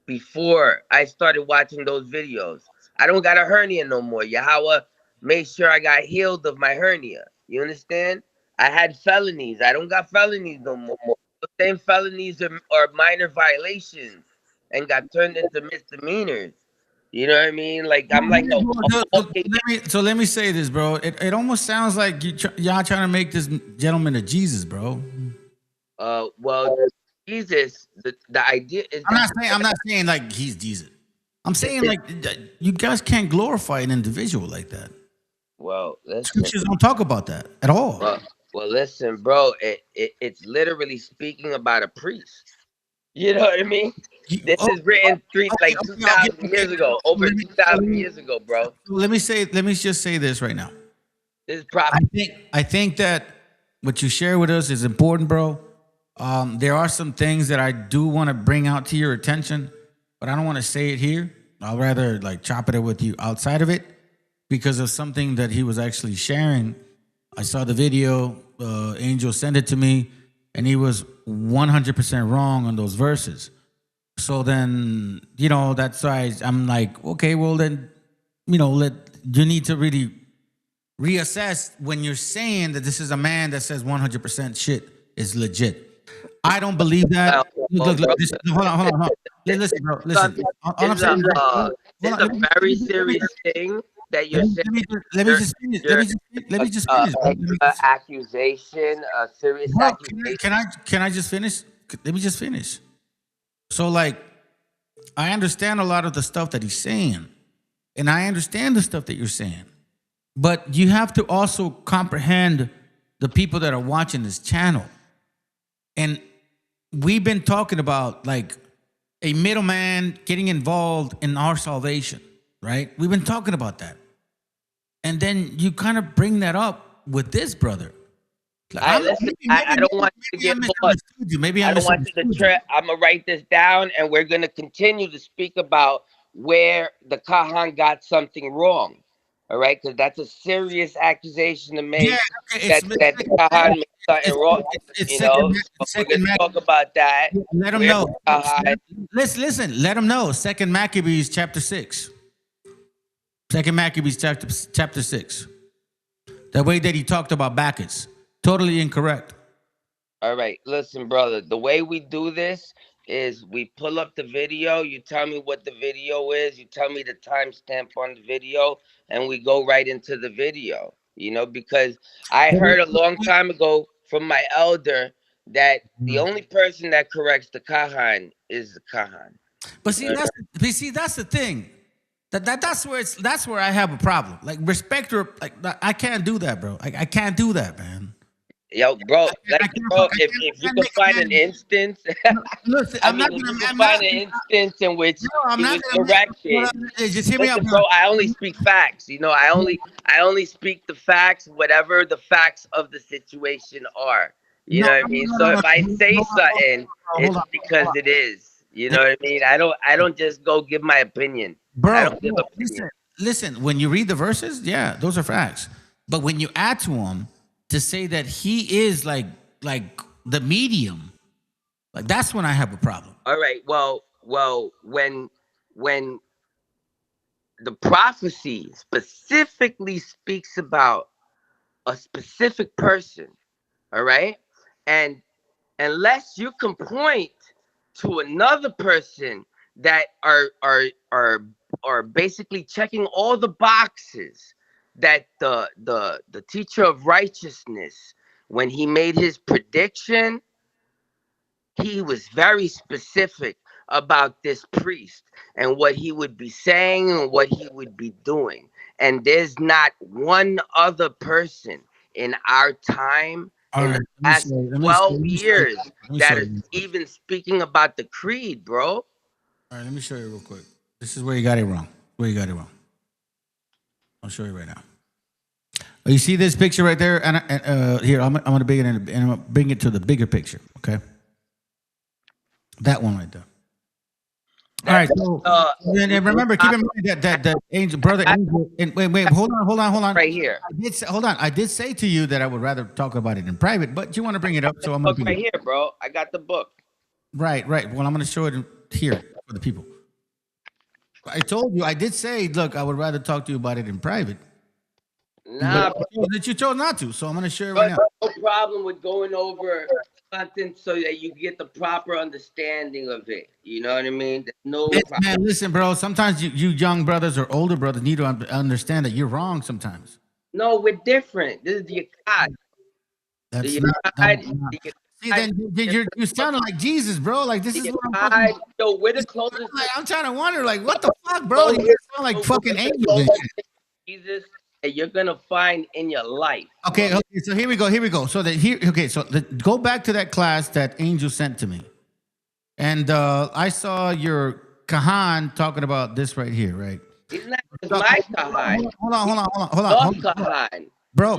before I started watching those videos. I don't got a hernia no more. Yahweh made sure I got healed of my hernia. You understand? I had felonies. I don't got felonies no more. The same felonies are minor violations and got turned into misdemeanors. You know what I mean? Like, I'm like Let me say this, bro. It almost sounds like y'all trying to make this gentleman a Jesus, bro. Well, Jesus, the idea is I'm not saying like he's Jesus. I'm saying like you guys can't glorify an individual like that. Well, listen. Scriptures don't talk about that at all. Well, listen, bro. It's literally speaking about a priest. You know what I mean? This is written 2,000 years ago, over 2,000 years ago, bro. Let me just say this right now. This is prophecy. I think that what you share with us is important, bro. There are some things that I do want to bring out to your attention, but I don't want to say it here. I'll rather like chop it up with you outside of it because of something that he was actually sharing. I saw the video, Angel sent it to me, and he was 100% wrong on those verses. So then, that's why I'm like, okay, well then, you need to really reassess when you're saying that this is a man that says 100% shit is legit. I don't believe that. Look, hold on. Listen, bro. Listen. It's a very serious thing that you're saying. Let me just finish. Accusation, a serious accusation. Can I just finish? Let me just finish. So, like, I understand a lot of the stuff that he's saying, and I understand the stuff that you're saying, but you have to also comprehend the people that are watching this channel. And we've been talking about like a middleman getting involved in our salvation, right? We've been talking about that. And then you kind of bring that up with this brother. Like, I don't want you to get lost. I don't want you to trip. I'm going to write this down, and we're going to continue to speak about where the Kahan got something wrong. All right? Because that's a serious accusation to make. That the Kahan made something wrong. We're going to talk about that. Let him know. Listen, let him know. Second Maccabees chapter 6. Second Maccabees chapter 6. The way that he talked about Bacchus. Totally incorrect. All right. Listen, brother. The way we do this is we pull up the video. You tell me what the video is. You tell me the timestamp on the video. And we go right into the video. Because I heard a long time ago from my elder that the only person that corrects the Kahan is the Kahan. But see, that's the thing. That's where I have a problem. Like respect or like I can't do that, bro. I can't do that, man. Yo, bro, if you can find an instance, listen, you can find an instance in which he was corrected. Just hear me out, bro. I only speak facts. I only speak the facts, whatever the facts of the situation are. You know what I mean? So if I say something, it's because it is. You know what I mean? I don't just go give my opinion. Bro, I don't give opinion. Listen, when you read the verses, yeah, those are facts. But when you add to them to say that he is like the medium, like that's when I have a problem. All right. Well, when the prophecy specifically speaks about a specific person, all right, and unless you can point to another person that are basically checking all the boxes that the teacher of righteousness, when he made his prediction, he was very specific about this priest and what he would be saying and what he would be doing. And there's not one other person in our time All in right, the past 12 years let me that show is you. even speaking about the creed, bro. All right, let me show you real quick. This is where you got it wrong. Where you got it wrong. I'll show you right now. You see this picture right there? And here, I'm going to bring it in, and I'm gonna bring it to the bigger picture. Okay, that one right there. All right. So, and remember, keep in mind that angel, brother angel. And wait, hold on. Right here. Hold on. I did say to you that I would rather talk about it in private, but you want to bring it up, so I'm Book going right here, bro. I got the book. Right. Well, I'm going to show it here for the people. I told you, I did say, look, I would rather talk to you about it in private. Nah, that you chose not to, so I'm going to share it right now. no problem with going over something so that you get the proper understanding of it. You know what I mean? There's no problem. Man, listen, bro. Sometimes you young brothers or older brothers need to understand that you're wrong sometimes. No, we're different. This is the Akkad. That's The not. Akkad. See, then you sound like Jesus, bro. Like this is what I'm Akkad. Yo, we're the closest. like, I'm trying to wonder, like, what the fuck, bro? You sound like fucking angels and shit. Jesus that you're gonna find in your life. Okay, so here we go. So go back to that class that Angel sent to me, and I saw your Kahan talking about this right here, right? It's not my Kahan. Hold on. The Kahan. Bro,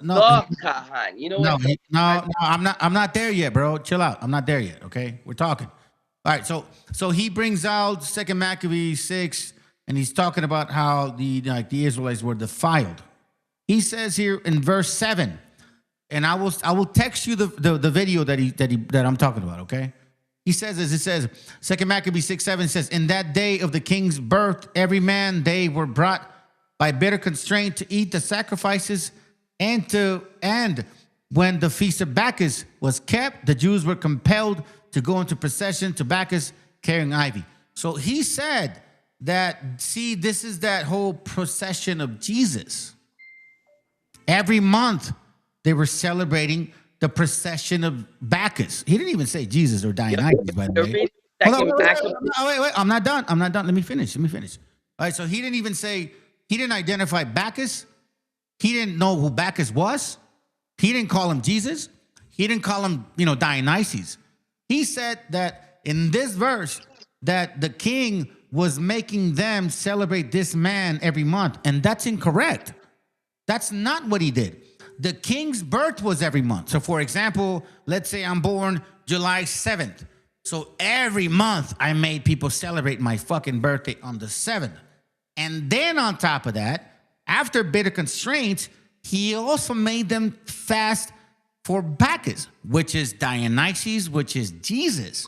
no. The Kahan. You know No, what? no, I'm not there yet, bro. Chill out. I'm not there yet. Okay, we're talking. All right, so he brings out 2 Maccabees 6. And he's talking about how the Israelites were defiled. He says here in verse 7, and I will text you the video that I'm talking about. Okay, he says as it says, 2 Maccabees 6:7 says, in that day of the king's birth, every man they were brought by bitter constraint to eat the sacrifices, and when the feast of Bacchus was kept, the Jews were compelled to go into procession to Bacchus carrying ivy. So he said that, see, this is that whole procession of Jesus. Every month they were celebrating the procession of Bacchus. He didn't even say Jesus or Dionysus, by the way. Wait. I'm not done. Let me finish. All right, so he didn't identify Bacchus. He didn't know who Bacchus was. He didn't call him Jesus. He didn't call him, Dionysus. He said that in this verse that the king was making them celebrate this man every month. And that's incorrect. That's not what he did. The king's birth was every month. So for example, let's say I'm born July 7th. So every month I made people celebrate my fucking birthday on the 7th. And then on top of that, after bitter constraints, he also made them fast for Bacchus, which is Dionysus, which is Jesus.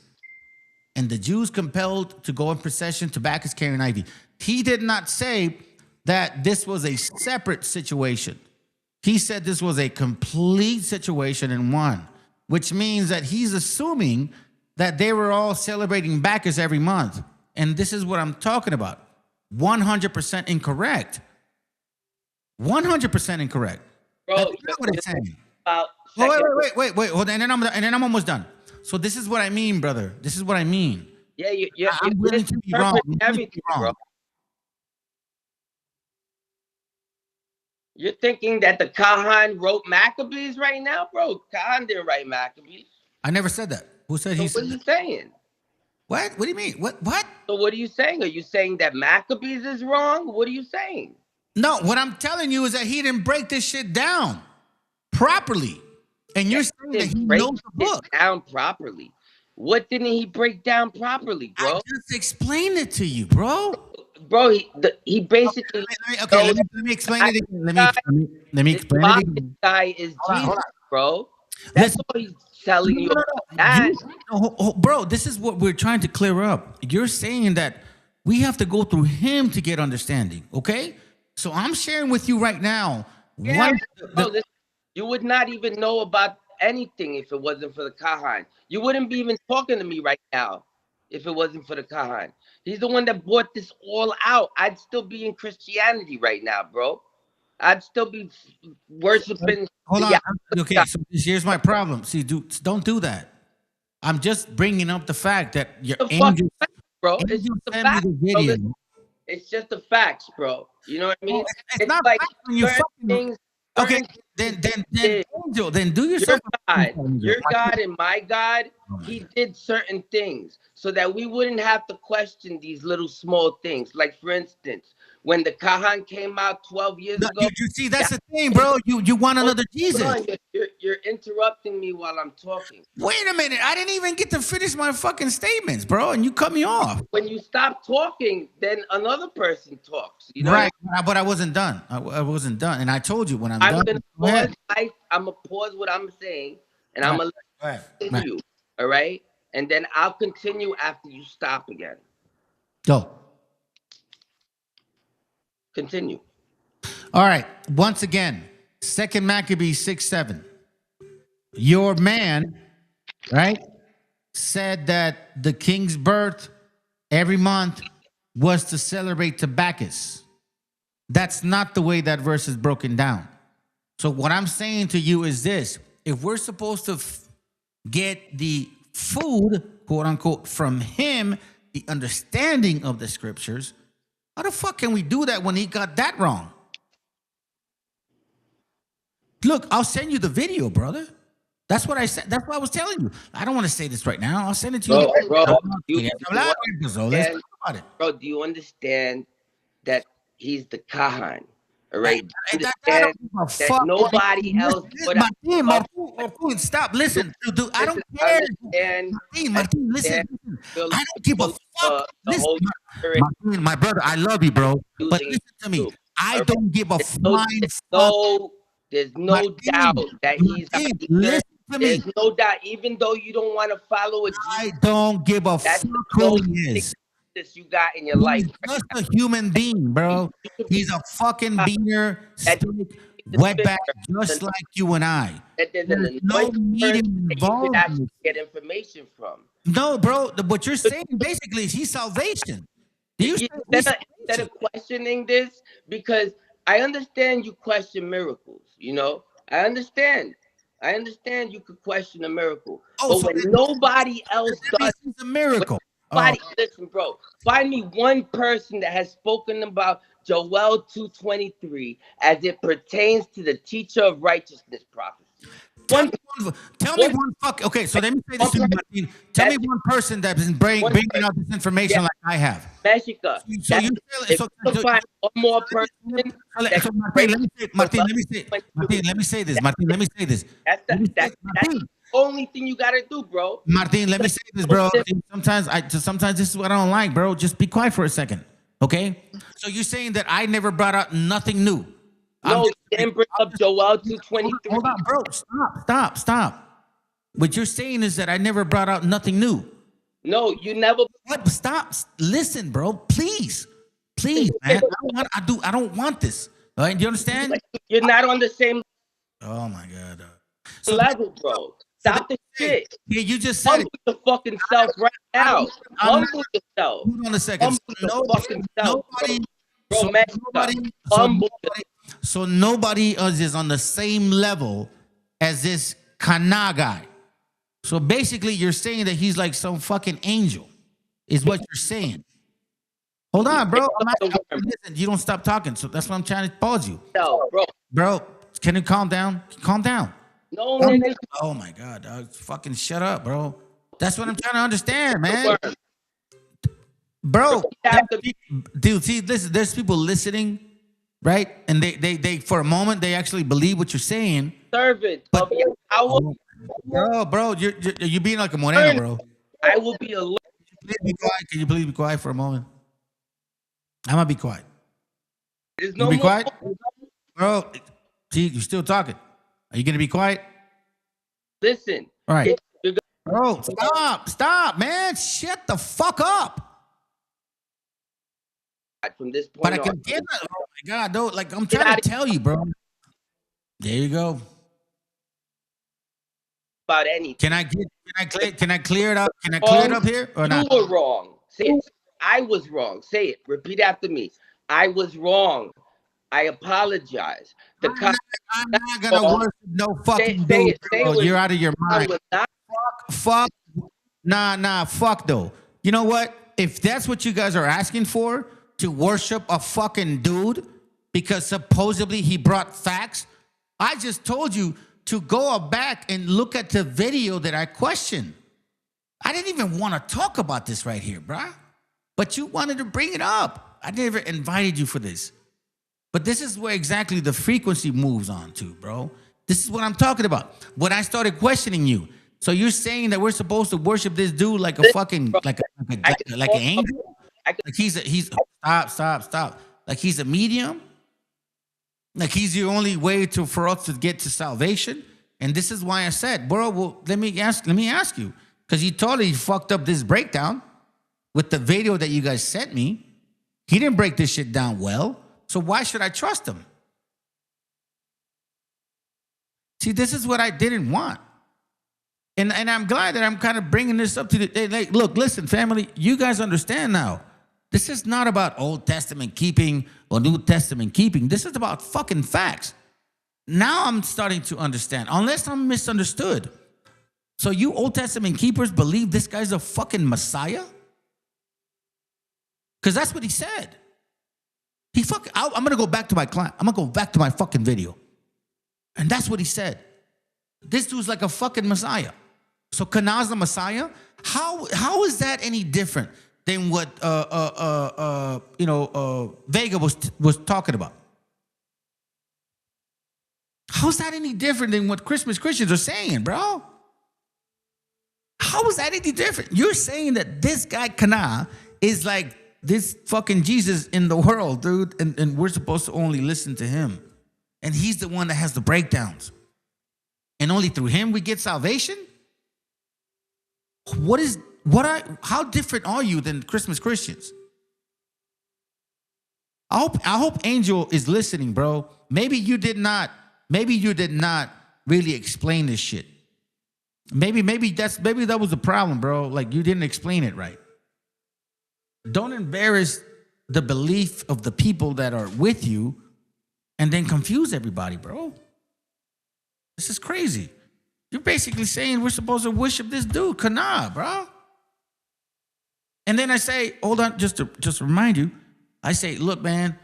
And the Jews compelled to go in procession to Bacchus carrying ivy. He did not say that this was a separate situation. He said this was a complete situation in one, which means that he's assuming that they were all celebrating Bacchus every month. And this is what I'm talking about. 100% incorrect. 100% incorrect. Bro, that's not what it's saying. Wait. Hold on, and then I'm almost done. So this is what I mean, brother. This is what I mean. Yeah, I'm willing to be wrong. Everything, bro. You're thinking that the Kahan wrote Maccabees right now, bro? Kahan didn't write Maccabees. I never said that. Who said he? What are you saying? What? What do you mean? What? So what are you saying? Are you saying that Maccabees is wrong? What are you saying? No, what I'm telling you is that he didn't break this shit down properly. And you're saying that he knows the book down properly. What didn't he break down properly, bro? I just explained it to you, bro. Bro, he basically. Okay, let me explain it again. Let me explain it again. This guy is Jesus, bro. That's what he's telling you. Bro, this is what we're trying to clear up. You're saying that we have to go through him to get understanding, okay? So I'm sharing with you right now. Yeah, you would not even know about anything if it wasn't for the Kahan. You wouldn't be even talking to me right now if it wasn't for the Kahan. He's the one that brought this all out. I'd still be in Christianity right now, bro. I'd still be worshiping. Hold on. Okay, so here's my problem. See, don't do that. I'm just bringing up the fact that your The angel, fact, bro. It's angel just the sent me facts, the bro. video. It's just the facts, bro. You know what I mean? Well, it's not like facts when you certain fucking things. okay. Certain Then angel, then do yourself. Your God and my God, he did certain things so that we wouldn't have to question these little small things. Like for instance, when the Kahan came out 12 years ago. You see, that's the thing, bro. You want another Jesus. Hold on, you're interrupting me while I'm talking. Wait a minute. I didn't even get to finish my fucking statements, bro, and you cut me off. When you stop talking, then another person talks. You know, right? But I wasn't done. I wasn't done, and I told you when I'm done. I'm gonna pause what I'm saying, and I'm gonna continue. All right, and then I'll continue after you stop again. Go. Continue. All right. Once again, 2 Maccabees 6:7. Your man, right, said that the king's birth every month was to celebrate to Bacchus. That's not the way that verse is broken down. So what I'm saying to you is this: if we're supposed to get the food, quote unquote, from him, the understanding of the scriptures, how the fuck can we do that when he got that wrong? Look, I'll send you the video, brother. That's what I said. That's what I was telling you. I don't want to say this right now. I'll send it to you. Bro, do you understand that he's the Kahan? All right. That nobody else. Martin, stop. Listen, dude. I don't care. Martin, listen. I don't give a fuck. Listen, Martin, my brother, I love you, bro. But listen to me. I don't give a flying fuck. There's no doubt that he's. Listen to me. There's no doubt, even though you don't want to follow it. I don't give a fuck who he is. You got in your life. He's just a human being, bro. He's a fucking beaner, wetback, just like you and I. There's no medium involved. You could get information from. No, bro. What you're saying basically is he's salvation. Instead of questioning this, because I understand you question miracles. You know, I understand you could question a miracle. But when nobody else does, it's a miracle. Listen, bro. Find me one person that has spoken about Joel 2:23 as it pertains to the teacher of righteousness prophecy. Tell me one fuck. Okay, so let me say this to you, Martin. Tell me one person that's been bringing out this information like I have. MESHIACHA. So find one more person. Martin, let me say this. That's the only thing you gotta do, bro. Martin, let me say this, bro. Sometimes this is what I don't like, bro. Just be quiet for a second, okay? So you're saying that I never brought out nothing new? No, you didn't bring up Joel 2:23. Hold on, bro. Stop. What you're saying is that I never brought out nothing new. No, you never. Stop. Listen, bro. Please, man. I don't want this. All right, do you understand? You're not on the same. Oh my god. Level, bro. Stop the shit. Yeah, you just said Humble your fucking self right now. Humble yourself. Hold on a second. So nobody is on the same level as this Kana guy. So basically, you're saying that he's like some fucking angel, is what you're saying. Hold on, bro. Listen, you don't stop talking, so that's why I'm trying to pause you. No, bro. Bro, can you calm down? Calm down. No, nigga. Oh my god, dog. Fucking shut up, bro. That's what I'm trying to understand, man. Bro, dude, see, listen, there's people listening, right? And they for a moment they actually believe what you're saying. Servant of your power. Bro, you're being like a moreno, bro. I will be alert. Can you please be quiet for a moment? I'm gonna be quiet. There's no be more quiet, bro. See, you're still talking. Are you gonna be quiet? Listen. All right. Bro, stop, man. Shut the fuck up. From this point but I can get that. Oh my god, though. Like I'm trying to tell you, bro. There you go. About anything. Can I clear it up? Can I clear it up here or not? You were wrong. Say it. I was wrong. Say it. Repeat after me. I was wrong. I apologize. I'm not gonna worship no fucking dude. You're out of your mind. Fuck Nah, fuck though. You know what? If that's what you guys are asking for, to worship a fucking dude because supposedly he brought facts, I just told you to go back and look at the video that I questioned. I didn't even want to talk about this right here, bruh. But you wanted to bring it up. I never invited you for this. But this is where exactly the frequency moves on to, bro. This is what I'm talking about. When I started questioning you. So you're saying that we're supposed to worship this dude like a fucking like an angel? Like he's stop. Like he's a medium? Like he's the only way for us to get to salvation? And this is why I said, bro, well, let me ask you. Because you totally fucked up this breakdown with the video that you guys sent me. He didn't break this shit down well. So why should I trust him? See, this is what I didn't want. And I'm glad that I'm kind of bringing this up to the, like, look, listen, family, you guys understand now. This is not about Old Testament keeping or New Testament keeping. This is about fucking facts. Now I'm starting to understand, unless I'm misunderstood. So you Old Testament keepers believe this guy's a fucking Messiah? Because that's what he said. I'm going to go back to my client. I'm going to go back to my fucking video. And that's what he said. This dude's like a fucking Messiah. So Kanah's the Messiah? How is that any different than what Vega was talking about? How's that any different than what Christmas Christians are saying, bro? How is that any different? You're saying that this guy Kanah is like this fucking Jesus in the world, dude, and we're supposed to only listen to him. And he's the one that has the breakdowns. And only through him we get salvation? How different are you than Christmas Christians? I hope Angel is listening, bro. Maybe you did not really explain this shit. Maybe that was the problem, bro. Like you didn't explain it right. Don't embarrass the belief of the people that are with you and then confuse everybody, bro. This is crazy. You're basically saying we're supposed to worship this dude, Kanah, bro. And then I say, hold on, just to remind you, I say, look, man,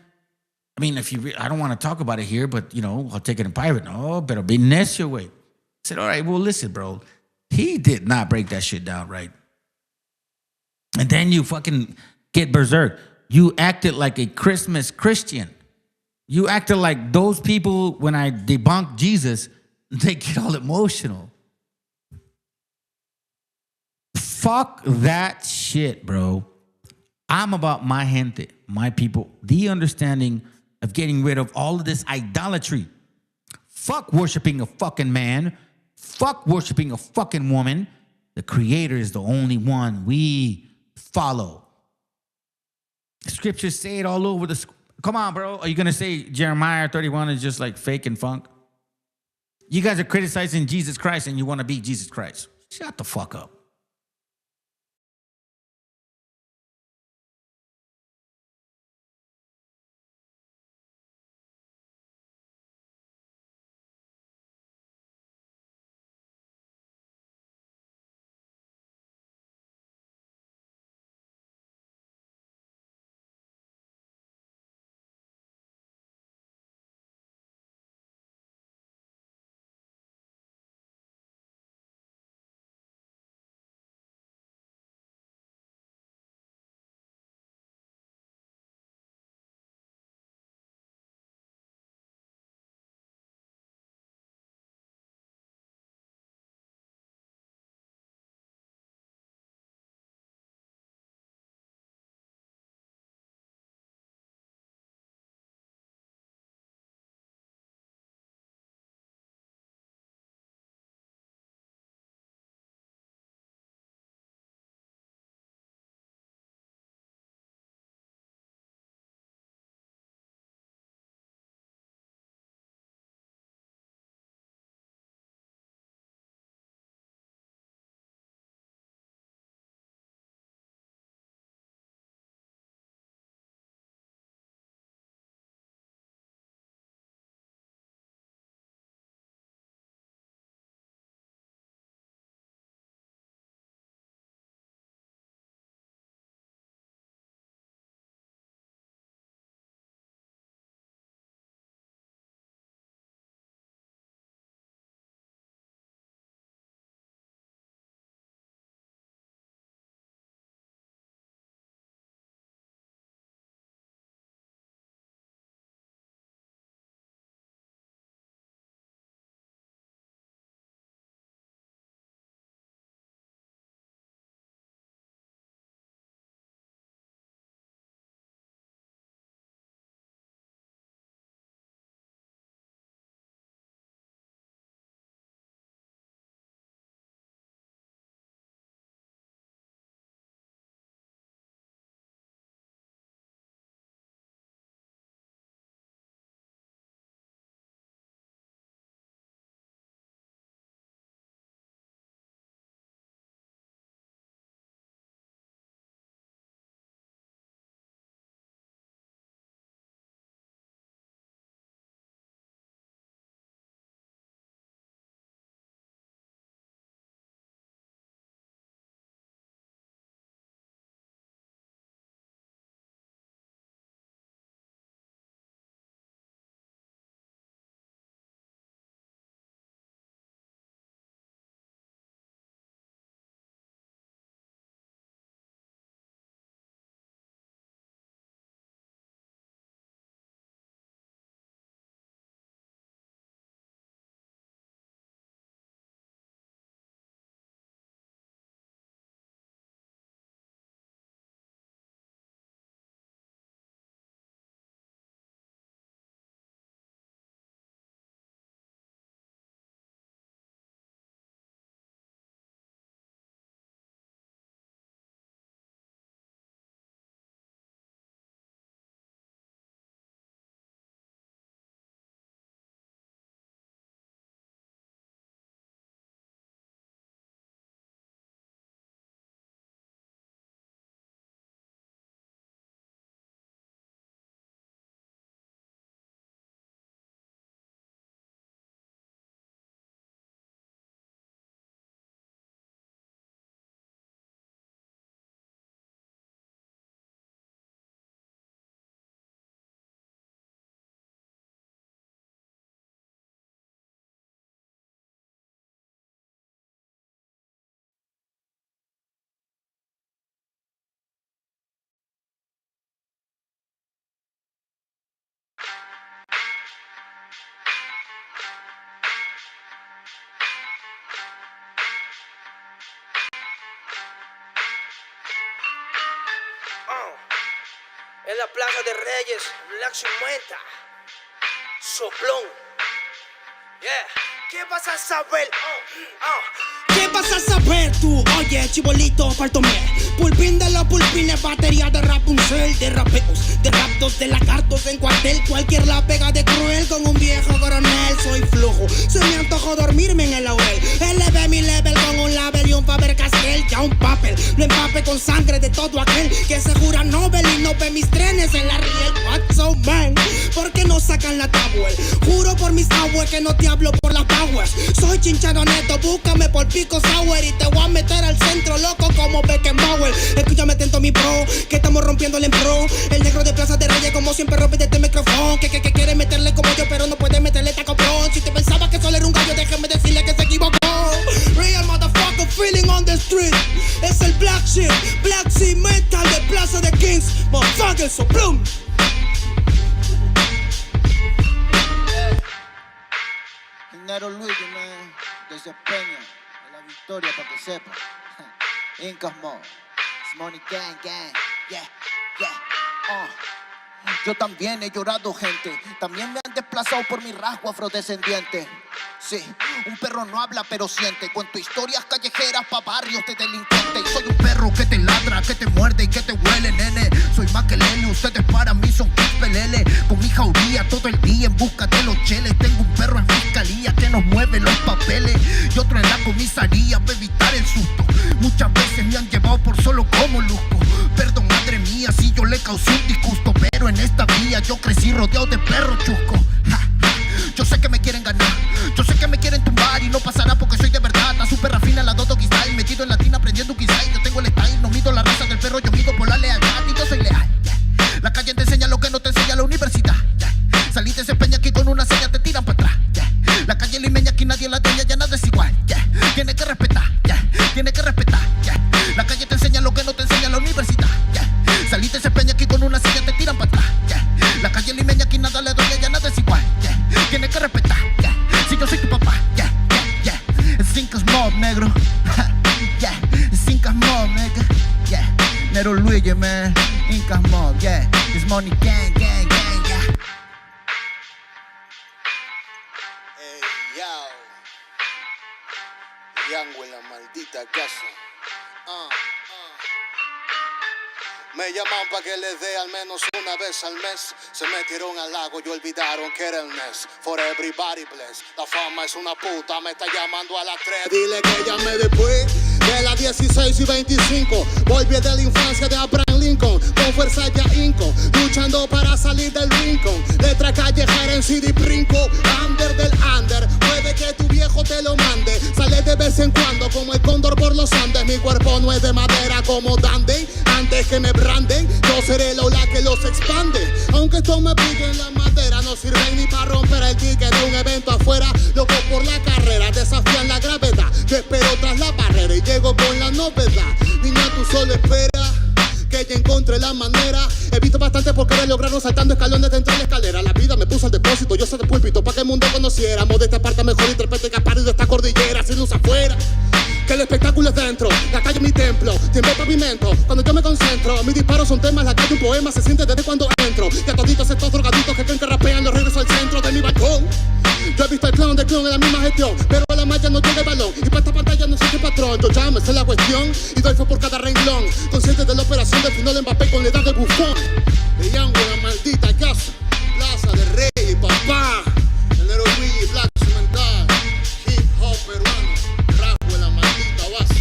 I mean, I don't want to talk about it here, but, I'll take it in private. No, pero be necio, way. I said, all right, well, listen, bro. He did not break that shit down right. And then you fucking get berserk. You acted like a Christmas Christian. You acted like those people, when I debunk Jesus, they get all emotional. Fuck that shit, bro. I'm about my gente, my people, the understanding of getting rid of all of this idolatry. Fuck worshiping a fucking man. Fuck worshiping a fucking woman. The Creator is the only one we follow. Scriptures say it all over the... Come on, bro. Are you going to say Jeremiah 31 is just like fake and funk? You guys are criticizing Jesus Christ and you want to be Jesus Christ. Shut the fuck up. En la Plaza de Reyes, Black 50. Soplón. Yeah. ¿Qué vas a saber? ¿Qué vas a saber tú? Oye, chibolito, faltóme. Pulpín de los pulpines, batería de Rapunzel, de rapeos, de raptos, de lagartos en cuartel. Cualquier la pega de cruel con un viejo coronel. Soy flojo, se me antojó dormirme en el laurel. Eleve mi level con un label y un Faber-Castell. Ya un papel, lo empape con sangre de todo aquel que se jura Nobel y no ve mis trenes en la riel. What's so man? ¿Por qué no sacan la tablet? Juro por mis aguas que no te hablo por las powers. Soy chinchado neto, búscame por pico sour y te voy a meter al centro loco como Beckenbauer. Escúchame atento mi bro, que estamos rompiéndole en pro. El negro de Plaza de Reyes como siempre rompe de este micrófono. Que quiere meterle como yo pero no puede meterle tacoplón. Si te pensaba que solo era un gallo, déjame decirle que se equivocó. Real motherfucker feeling on the street. Es el Black Sheep, Black Sea Metal de Plaza de Kings. Motherfucker, soplum. Nero Luigi, man, desde Peña, a la victoria, para que sepa. Incas Mo, Money Gang, gang, yeah, yeah, Yo también he llorado, gente. También me han desplazado por mi rasgo afrodescendiente. Sí, un perro no habla pero siente. Cuento historias callejeras pa' barrios de delincuentes. Soy un perro que te ladra, que te muerde y que te huele, nene. Soy más que Lene, ustedes para mí son pelele. Con mi jauría todo el día en busca de los cheles. Tengo un perro en fiscalía que nos mueve los papeles y otro en la comisaría para evitar el susto. Muchas veces me han llevado por solo como luzco. Perdón, madre mía, si yo le causé un disgusto, pero en esta vía yo crecí rodeado de perros chuscos. Yo sé que me quieren ganar, yo sé que me quieren tumbar y no pasará porque soy de verdad. Está súper rafina la Dodo Style, metido en latina aprendiendo un style. Yo tengo el style, no mido la raza del perro, yo mido por la lealtad y yo soy leal, yeah. La calle te enseña lo que no te enseña la universidad, yeah. Saliste ese peña aquí con una seña te tiran para atrás, yeah. La calle limeña aquí nadie la tenía, ya nada es igual, yeah. Tiene que respetar, yeah. Tiene que respetar, yeah. La calle te enseña lo que no te enseña la universidad, yeah. Saliste ese peña aquí con una seña te tiran para atrás, yeah. La calle limeña aquí nada le doy, ya nada es igual, yeah. Tienes que respetar, yeah. Si yo soy tu papá, yeah, yeah, yeah. Cinco mob, negro, yeah. Cinco mob, nigga, yeah. Nero Luigi, man. Incas mob, yeah. It's Money Gang, gang, gang, yeah. Hey, yo. Yango en la maldita casa. Me llaman pa' que les dé al menos una vez al mes. Se metieron al lago y olvidaron que era el mes. For everybody bless. La fama es una puta, me está llamando a las 3. Dile que llame después de las 16 y 25. Volví de la infancia de Abraham Lincoln. Con fuerza ya inco, luchando para salir del rincón. Letra callejera en CD brinco. Under del under, puede que tu viejo te lo mande. Sale de vez en cuando como el cóndor por los Andes. Mi cuerpo no es de madera como Dandy. Antes que me branden, yo seré el ola que los expande. Aunque esto me pique en la madera, no sirven ni para romper el ticket de un evento afuera. Loco por la carrera, desafían la gravedad. Yo espero tras la barrera y llego con la novedad. Niña, tú solo espera que ya encontré la manera. He visto bastante por querer lograrlo saltando escalones dentro de la escalera. La vida me puso al depósito, yo soy de púlpito pa' que el mundo conociéramos de esta parte mejor interprete que ha parido esta cordillera. Sin luz afuera, que el espectáculo es dentro. La calle es mi templo, tiembla el pavimento. Cuando yo me concentro, mis disparos son temas. La calle un poema, se siente desde cuando entro. Y a toditos estos drogaditos que creen que rapean, los regreso al centro de mi balcón. Yo he visto el clon del clon en la misma gestión, pero a la malla no llega el balón. Y para esta pantalla no soy el patrón. Yo ya me sé la cuestión y doy fue por cada renglón. Consciente de la operación del final de Mbappé con la edad de bufón. De Yango en la maldita casa, Plaza de Rey, papá. El Nero Luigi, Black Cemental, hip hop peruano, rasgo en la maldita base.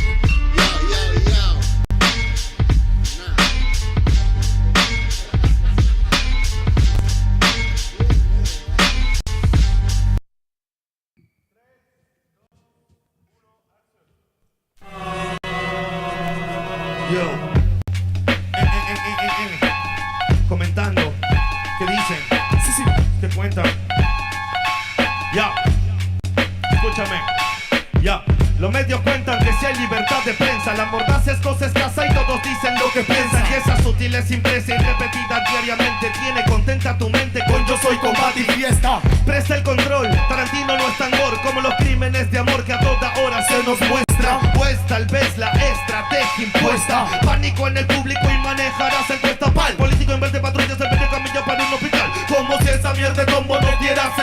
Yo, comentando, ¿qué dicen? Sí, ¿qué cuentan? Ya, escúchame, ya. Los medios cuentan que si hay libertad de prensa, la mordaz es cosa escasa y todos dicen lo que piensan. Y esa sutil es impresa y repetida diariamente. Tiene contenta tu mente con yo soy combate y fiesta. Presta el control, Tarantino no es tan gore como los crímenes de amor que a toda hora se nos muestra. Pues tal vez la estrategia impuesta. Pánico en el público y manejarás el cuesta pal. Político en vez de patrulla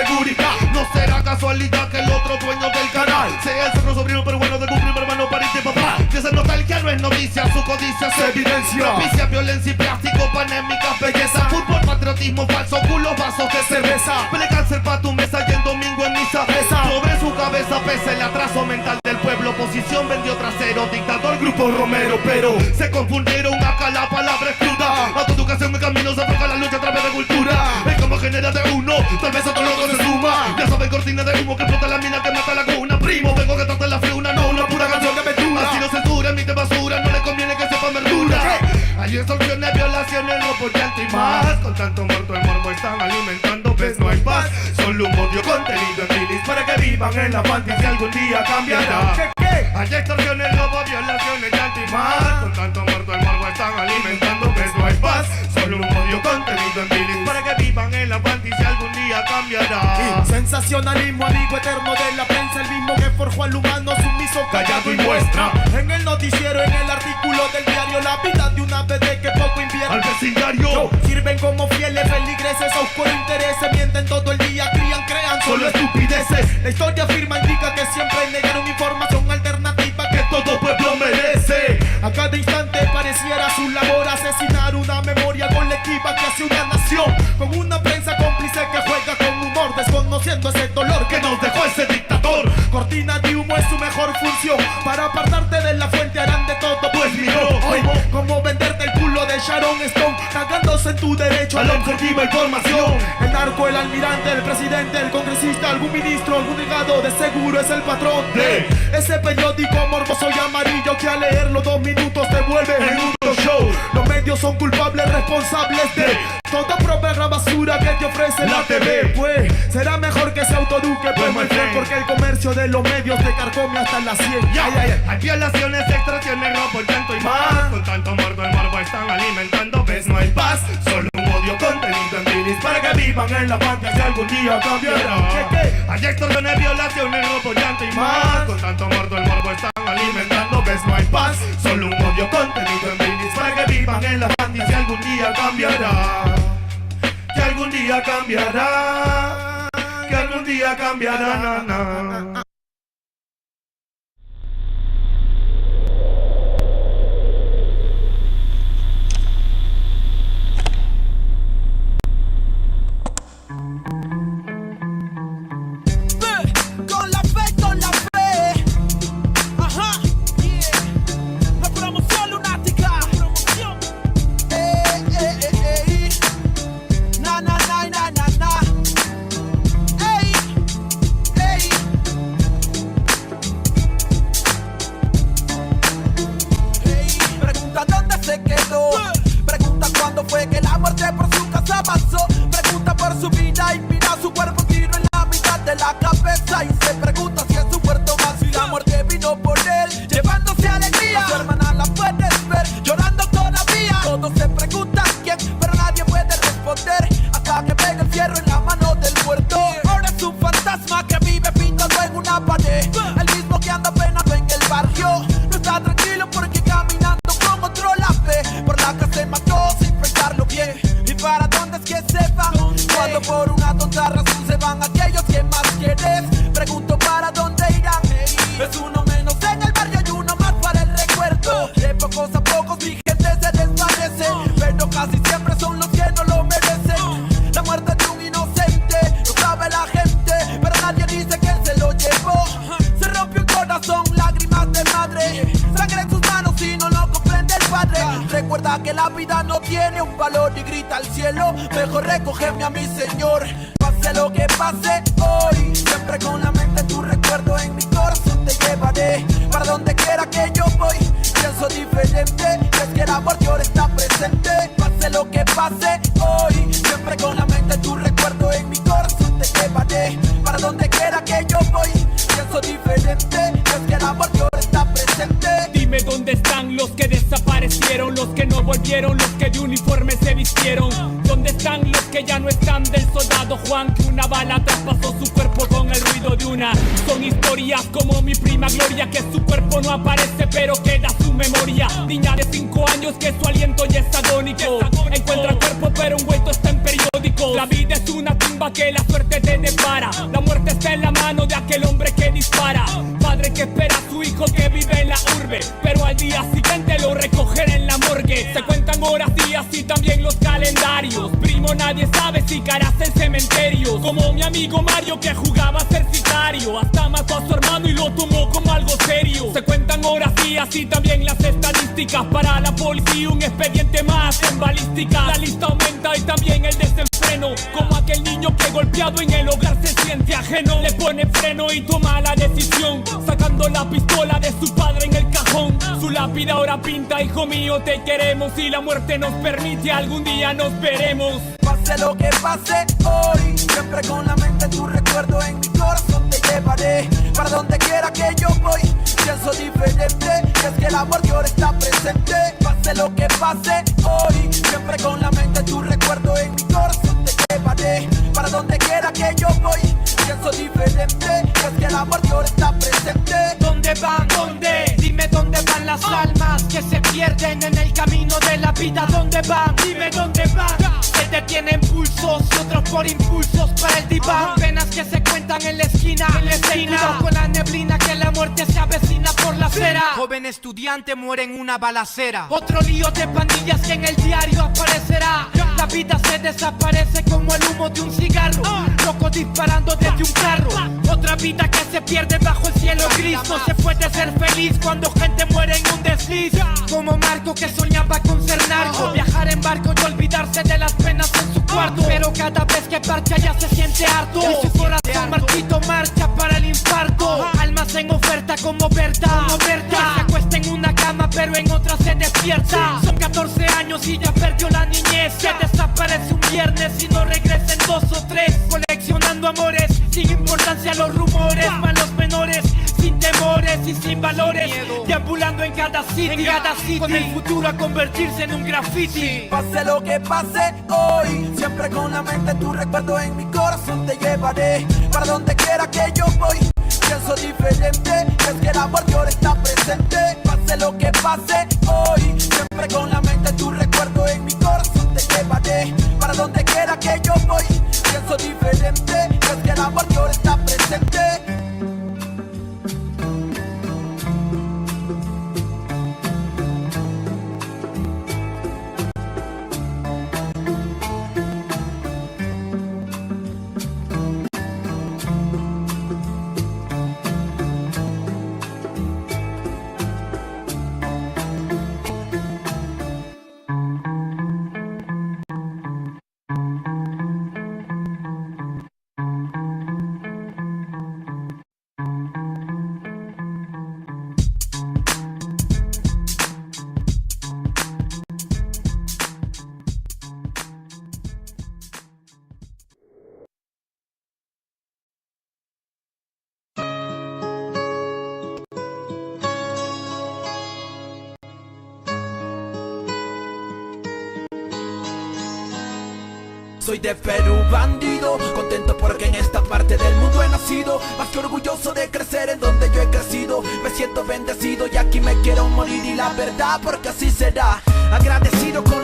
seguridad. No será casualidad que el otro dueño del canal sea el cerro sobrino peruano de tu primo hermano pariente papá. Que esa nostalgia no es noticia, su codicia se evidencia. Propicia violencia y plástico, panémica, belleza. Fútbol, patriotismo, falso, culos, vasos de cerveza. Pele cáncer pa' tu mesa y el domingo en misa. Sobre su cabeza pesa el atraso mental del pueblo. Oposición vendió trasero, dictador, grupo Romero. Pero se confundieron acá, la palabra es cruda. Autoeducación en camino se afloja la lucha a través de cultura. Es como genera de uno, tal vez otro loco se suma. Ya saben, cortina de humo que explota la mina que mata la cuna. Primo, vengo que trate la friuna, no una pura canción de aventura. Así no censura, emite basura, no le conviene que sepa verdura. Hay extorsiones, violaciones, robo, llanto y más. Con tanto muerto el morbo están alimentando, ves no hay paz. Solo un odio contenido en milis para que vivan en la fantasía y algún día cambiará. Hay extorsiones, robo, violaciones, llanto y más. Con tanto muerto el morbo están alimentando, ves no hay paz. Solo un odio contenido en milis para que vivan en la fantasía y algún día cambiará. Sensacionalismo, amigo eterno de la prensa, el mismo que forjó al humano sumiso, callado y muestra. En el noticiero, en el artículo del diario, la vida de una bebé que poco invierte al vecindario. Sirven como fieles feligreses a oscuro intereses, mienten todo el día, crean solo estupideces. La historia afirma, indica que siempre negaron información alternativa que todo pueblo merece. A cada instante pareciera su labor asesinar una memoria colectiva que hace una nación, con una prensa cómplice que juega con humor, desconociendo ese dolor que nos dejó ese dictador. Cortina de humo es su mejor función, para apartarte de la fuente harán de todo, pues miró hoy como venderte el culo de Sharon Stone, cagándose en tu derecho a la objetiva información. El narco, el almirante, el presidente, el congresista, algún ministro, algún delegado, de seguro es el patrón de ese periódico morboso y amarillo que al leerlo 2 minutos te vuelve en un show. Los medios son culpables, responsables de toda propia basura que te ofrece la TV. Pues será mejor que se autoeduque, pues my friend, porque el comercio de los medios te carcome hasta las 100. Hay violaciones, extorsiones, robo, llanto y más. Con tanto muerto el morbo están alimentando, ves no hay paz. Solo un odio contenido en milis para que vivan en la fantasía y algún día cambiará. Hay extorsiones, violaciones, robo, llanto y más. Con tanto muerto el morbo están alimentando, ves no hay paz. Solo un odio contenido en milis para que vivan en la fantasía y algún día cambiará. Que algún día cambiará. Que algún día cambiará, na. Con la fe. Ajá, yeah. La promoción lunática. Na, na, na, na, na, na. Ey, ey. Pregunta dónde se quedó. Pregunta cuándo fue que la muerte por su casa pasó. Pregunta por su vida y mira su cuerpo tiro en la mitad de la cabeza. Y se pregunta si es su muerto más. Si la muerte vino por él, llevándose alegría. A su hermana la puedes ver llorando todavía. Todos se preguntan quién, pero nadie puede responder hasta que pegue el fierro en la mano del muerto. Ahora es un fantasma que vive pintado en una pared. El mismo que anda penando en el barrio. No está tranquilo porque caminando con otro la ve. Por la que se mató sin pensarlo bien. ¿Y para dónde es que se van? Cuando por una tonta razón se van aquellos que más quieres. Pregunto para dónde irán. Es uno menos en el barrio y uno más para el recuerdo. De pocos a pocos mi gente se desvanece, pero casi siempre son los que no lo merecen. La muerte de un inocente, lo sabe la gente, pero nadie dice que él se lo llevó. Se rompió el corazón, lágrimas de madre, sangre en sus manos y no lo comprende el padre. Recuerda que la vida no tiene un valor y grita al cielo, mejor recógeme a mi Señor. Pase lo que pase hoy, siempre con la mente en tu recuerdo, en mi corazón te llevaré. Para donde quiera que yo voy, pienso diferente, es que la muerte ahora está presente. Pase lo que pase hoy, siempre con la mente en tu recuerdo, en mi corazón te llevaré. Para donde quiera que yo voy, pienso diferente, es que la muerte ahora está presente. Dime dónde están los que desaparecieron, los que no volvieron, los que de uniforme se vistieron. ¿Dónde están los que ya no están del soldado Juan, que una bala traspasó su cuerpo con el ruido de una? Son historias como mi prima Gloria, que su cuerpo no aparece pero queda su memoria. Niña de 5 años que su aliento ya es agónico. Encuentra el cuerpo pero un hueso está en periódico. La vida es una tumba chimba que la suerte te depara. La muerte está en la mano de aquel hombre que dispara. Padre que espera a su hijo que vive en la urbe, pero al día siguiente lo recogerá en la morgue. Se cuentan horas, días y también los calendarios. Primo, nadie sabe si caerás en cementerios. Como mi amigo Mario que jugaba a ser sicario, hasta mató a su hermano y lo tomó como algo serio. Se cuentan horas, días y también las estadísticas. Para la policía un expediente más en balística. La lista aumenta y también el desenfreno, como aquel niño que golpeado en el hogar se siente ajeno. Le pone freno y toma la decisión, sacando la pistola de su padre en el cajón. Su lápida ahora pinta: hijo mío, te queremos. Si la muerte nos permite, algún día nos veremos. Pase lo que pase hoy, siempre con la mente tu recuerdo en mi corazón te llevaré. Para donde quiera que yo voy, pienso diferente, y es que el amor de ahora está presente. Pase lo que pase hoy, siempre con la mente tu recuerdo en mi corazón te llevaré. Para donde quiera que yo voy, pienso diferente, y es que el amor de ahora está presente. ¿Dónde van? ¿Dónde? Dime dónde van las almas que se pierden en el camino de la vida. ¿Dónde van? Dime dónde van. Que te tienen pulsos y otros por impulsos para el diván. Penas que se cuentan en la esquina. Cuidado con la neblina que la muerte se avecina por la acera. Joven estudiante muere en una balacera. Otro lío de pandillas que en el diario aparecerá. La vida se desaparece como el humo de un cigarro. Locos disparando desde un carro. Otra vida que se pierde bajo el cielo gris. No se puede ser feliz cuando gente muere en un desliz. Como Marco que soñaba con ser narco, viajar en barco y olvidarse de las penas en su cuarto. Pero cada vez que parcha ya se siente harto. Y su corazón marchito marcha para el infarto. Almas en oferta como Berta. Que se acuesta en una cama pero en otra se despierta. Son 14 años y ya perdió la niñez. Que desaparece un viernes y no regresa en 2 o 3. Coleccionando amores sin importancia a los rumores. Malos menores sin temores y sin valores. Deambulando en cada sitio, con el futuro a convertirse en un graffiti. Pase lo que pase hoy, siempre con la mente tu recuerdo en mi corazón te llevaré. Para donde quiera que yo voy, pienso diferente, es que el amor de ahora está presente. Pase lo que pase hoy, siempre con la mente tu recuerdo en mi corazón te llevaré. Para donde quiera que yo voy, pienso diferente, es que el amor de ahora está presente. Soy de Perú, bandido, contento porque en esta parte del mundo he nacido. Más que orgulloso de crecer en donde yo he crecido. Me siento bendecido y aquí me quiero morir, y la verdad porque así será. Agradecido con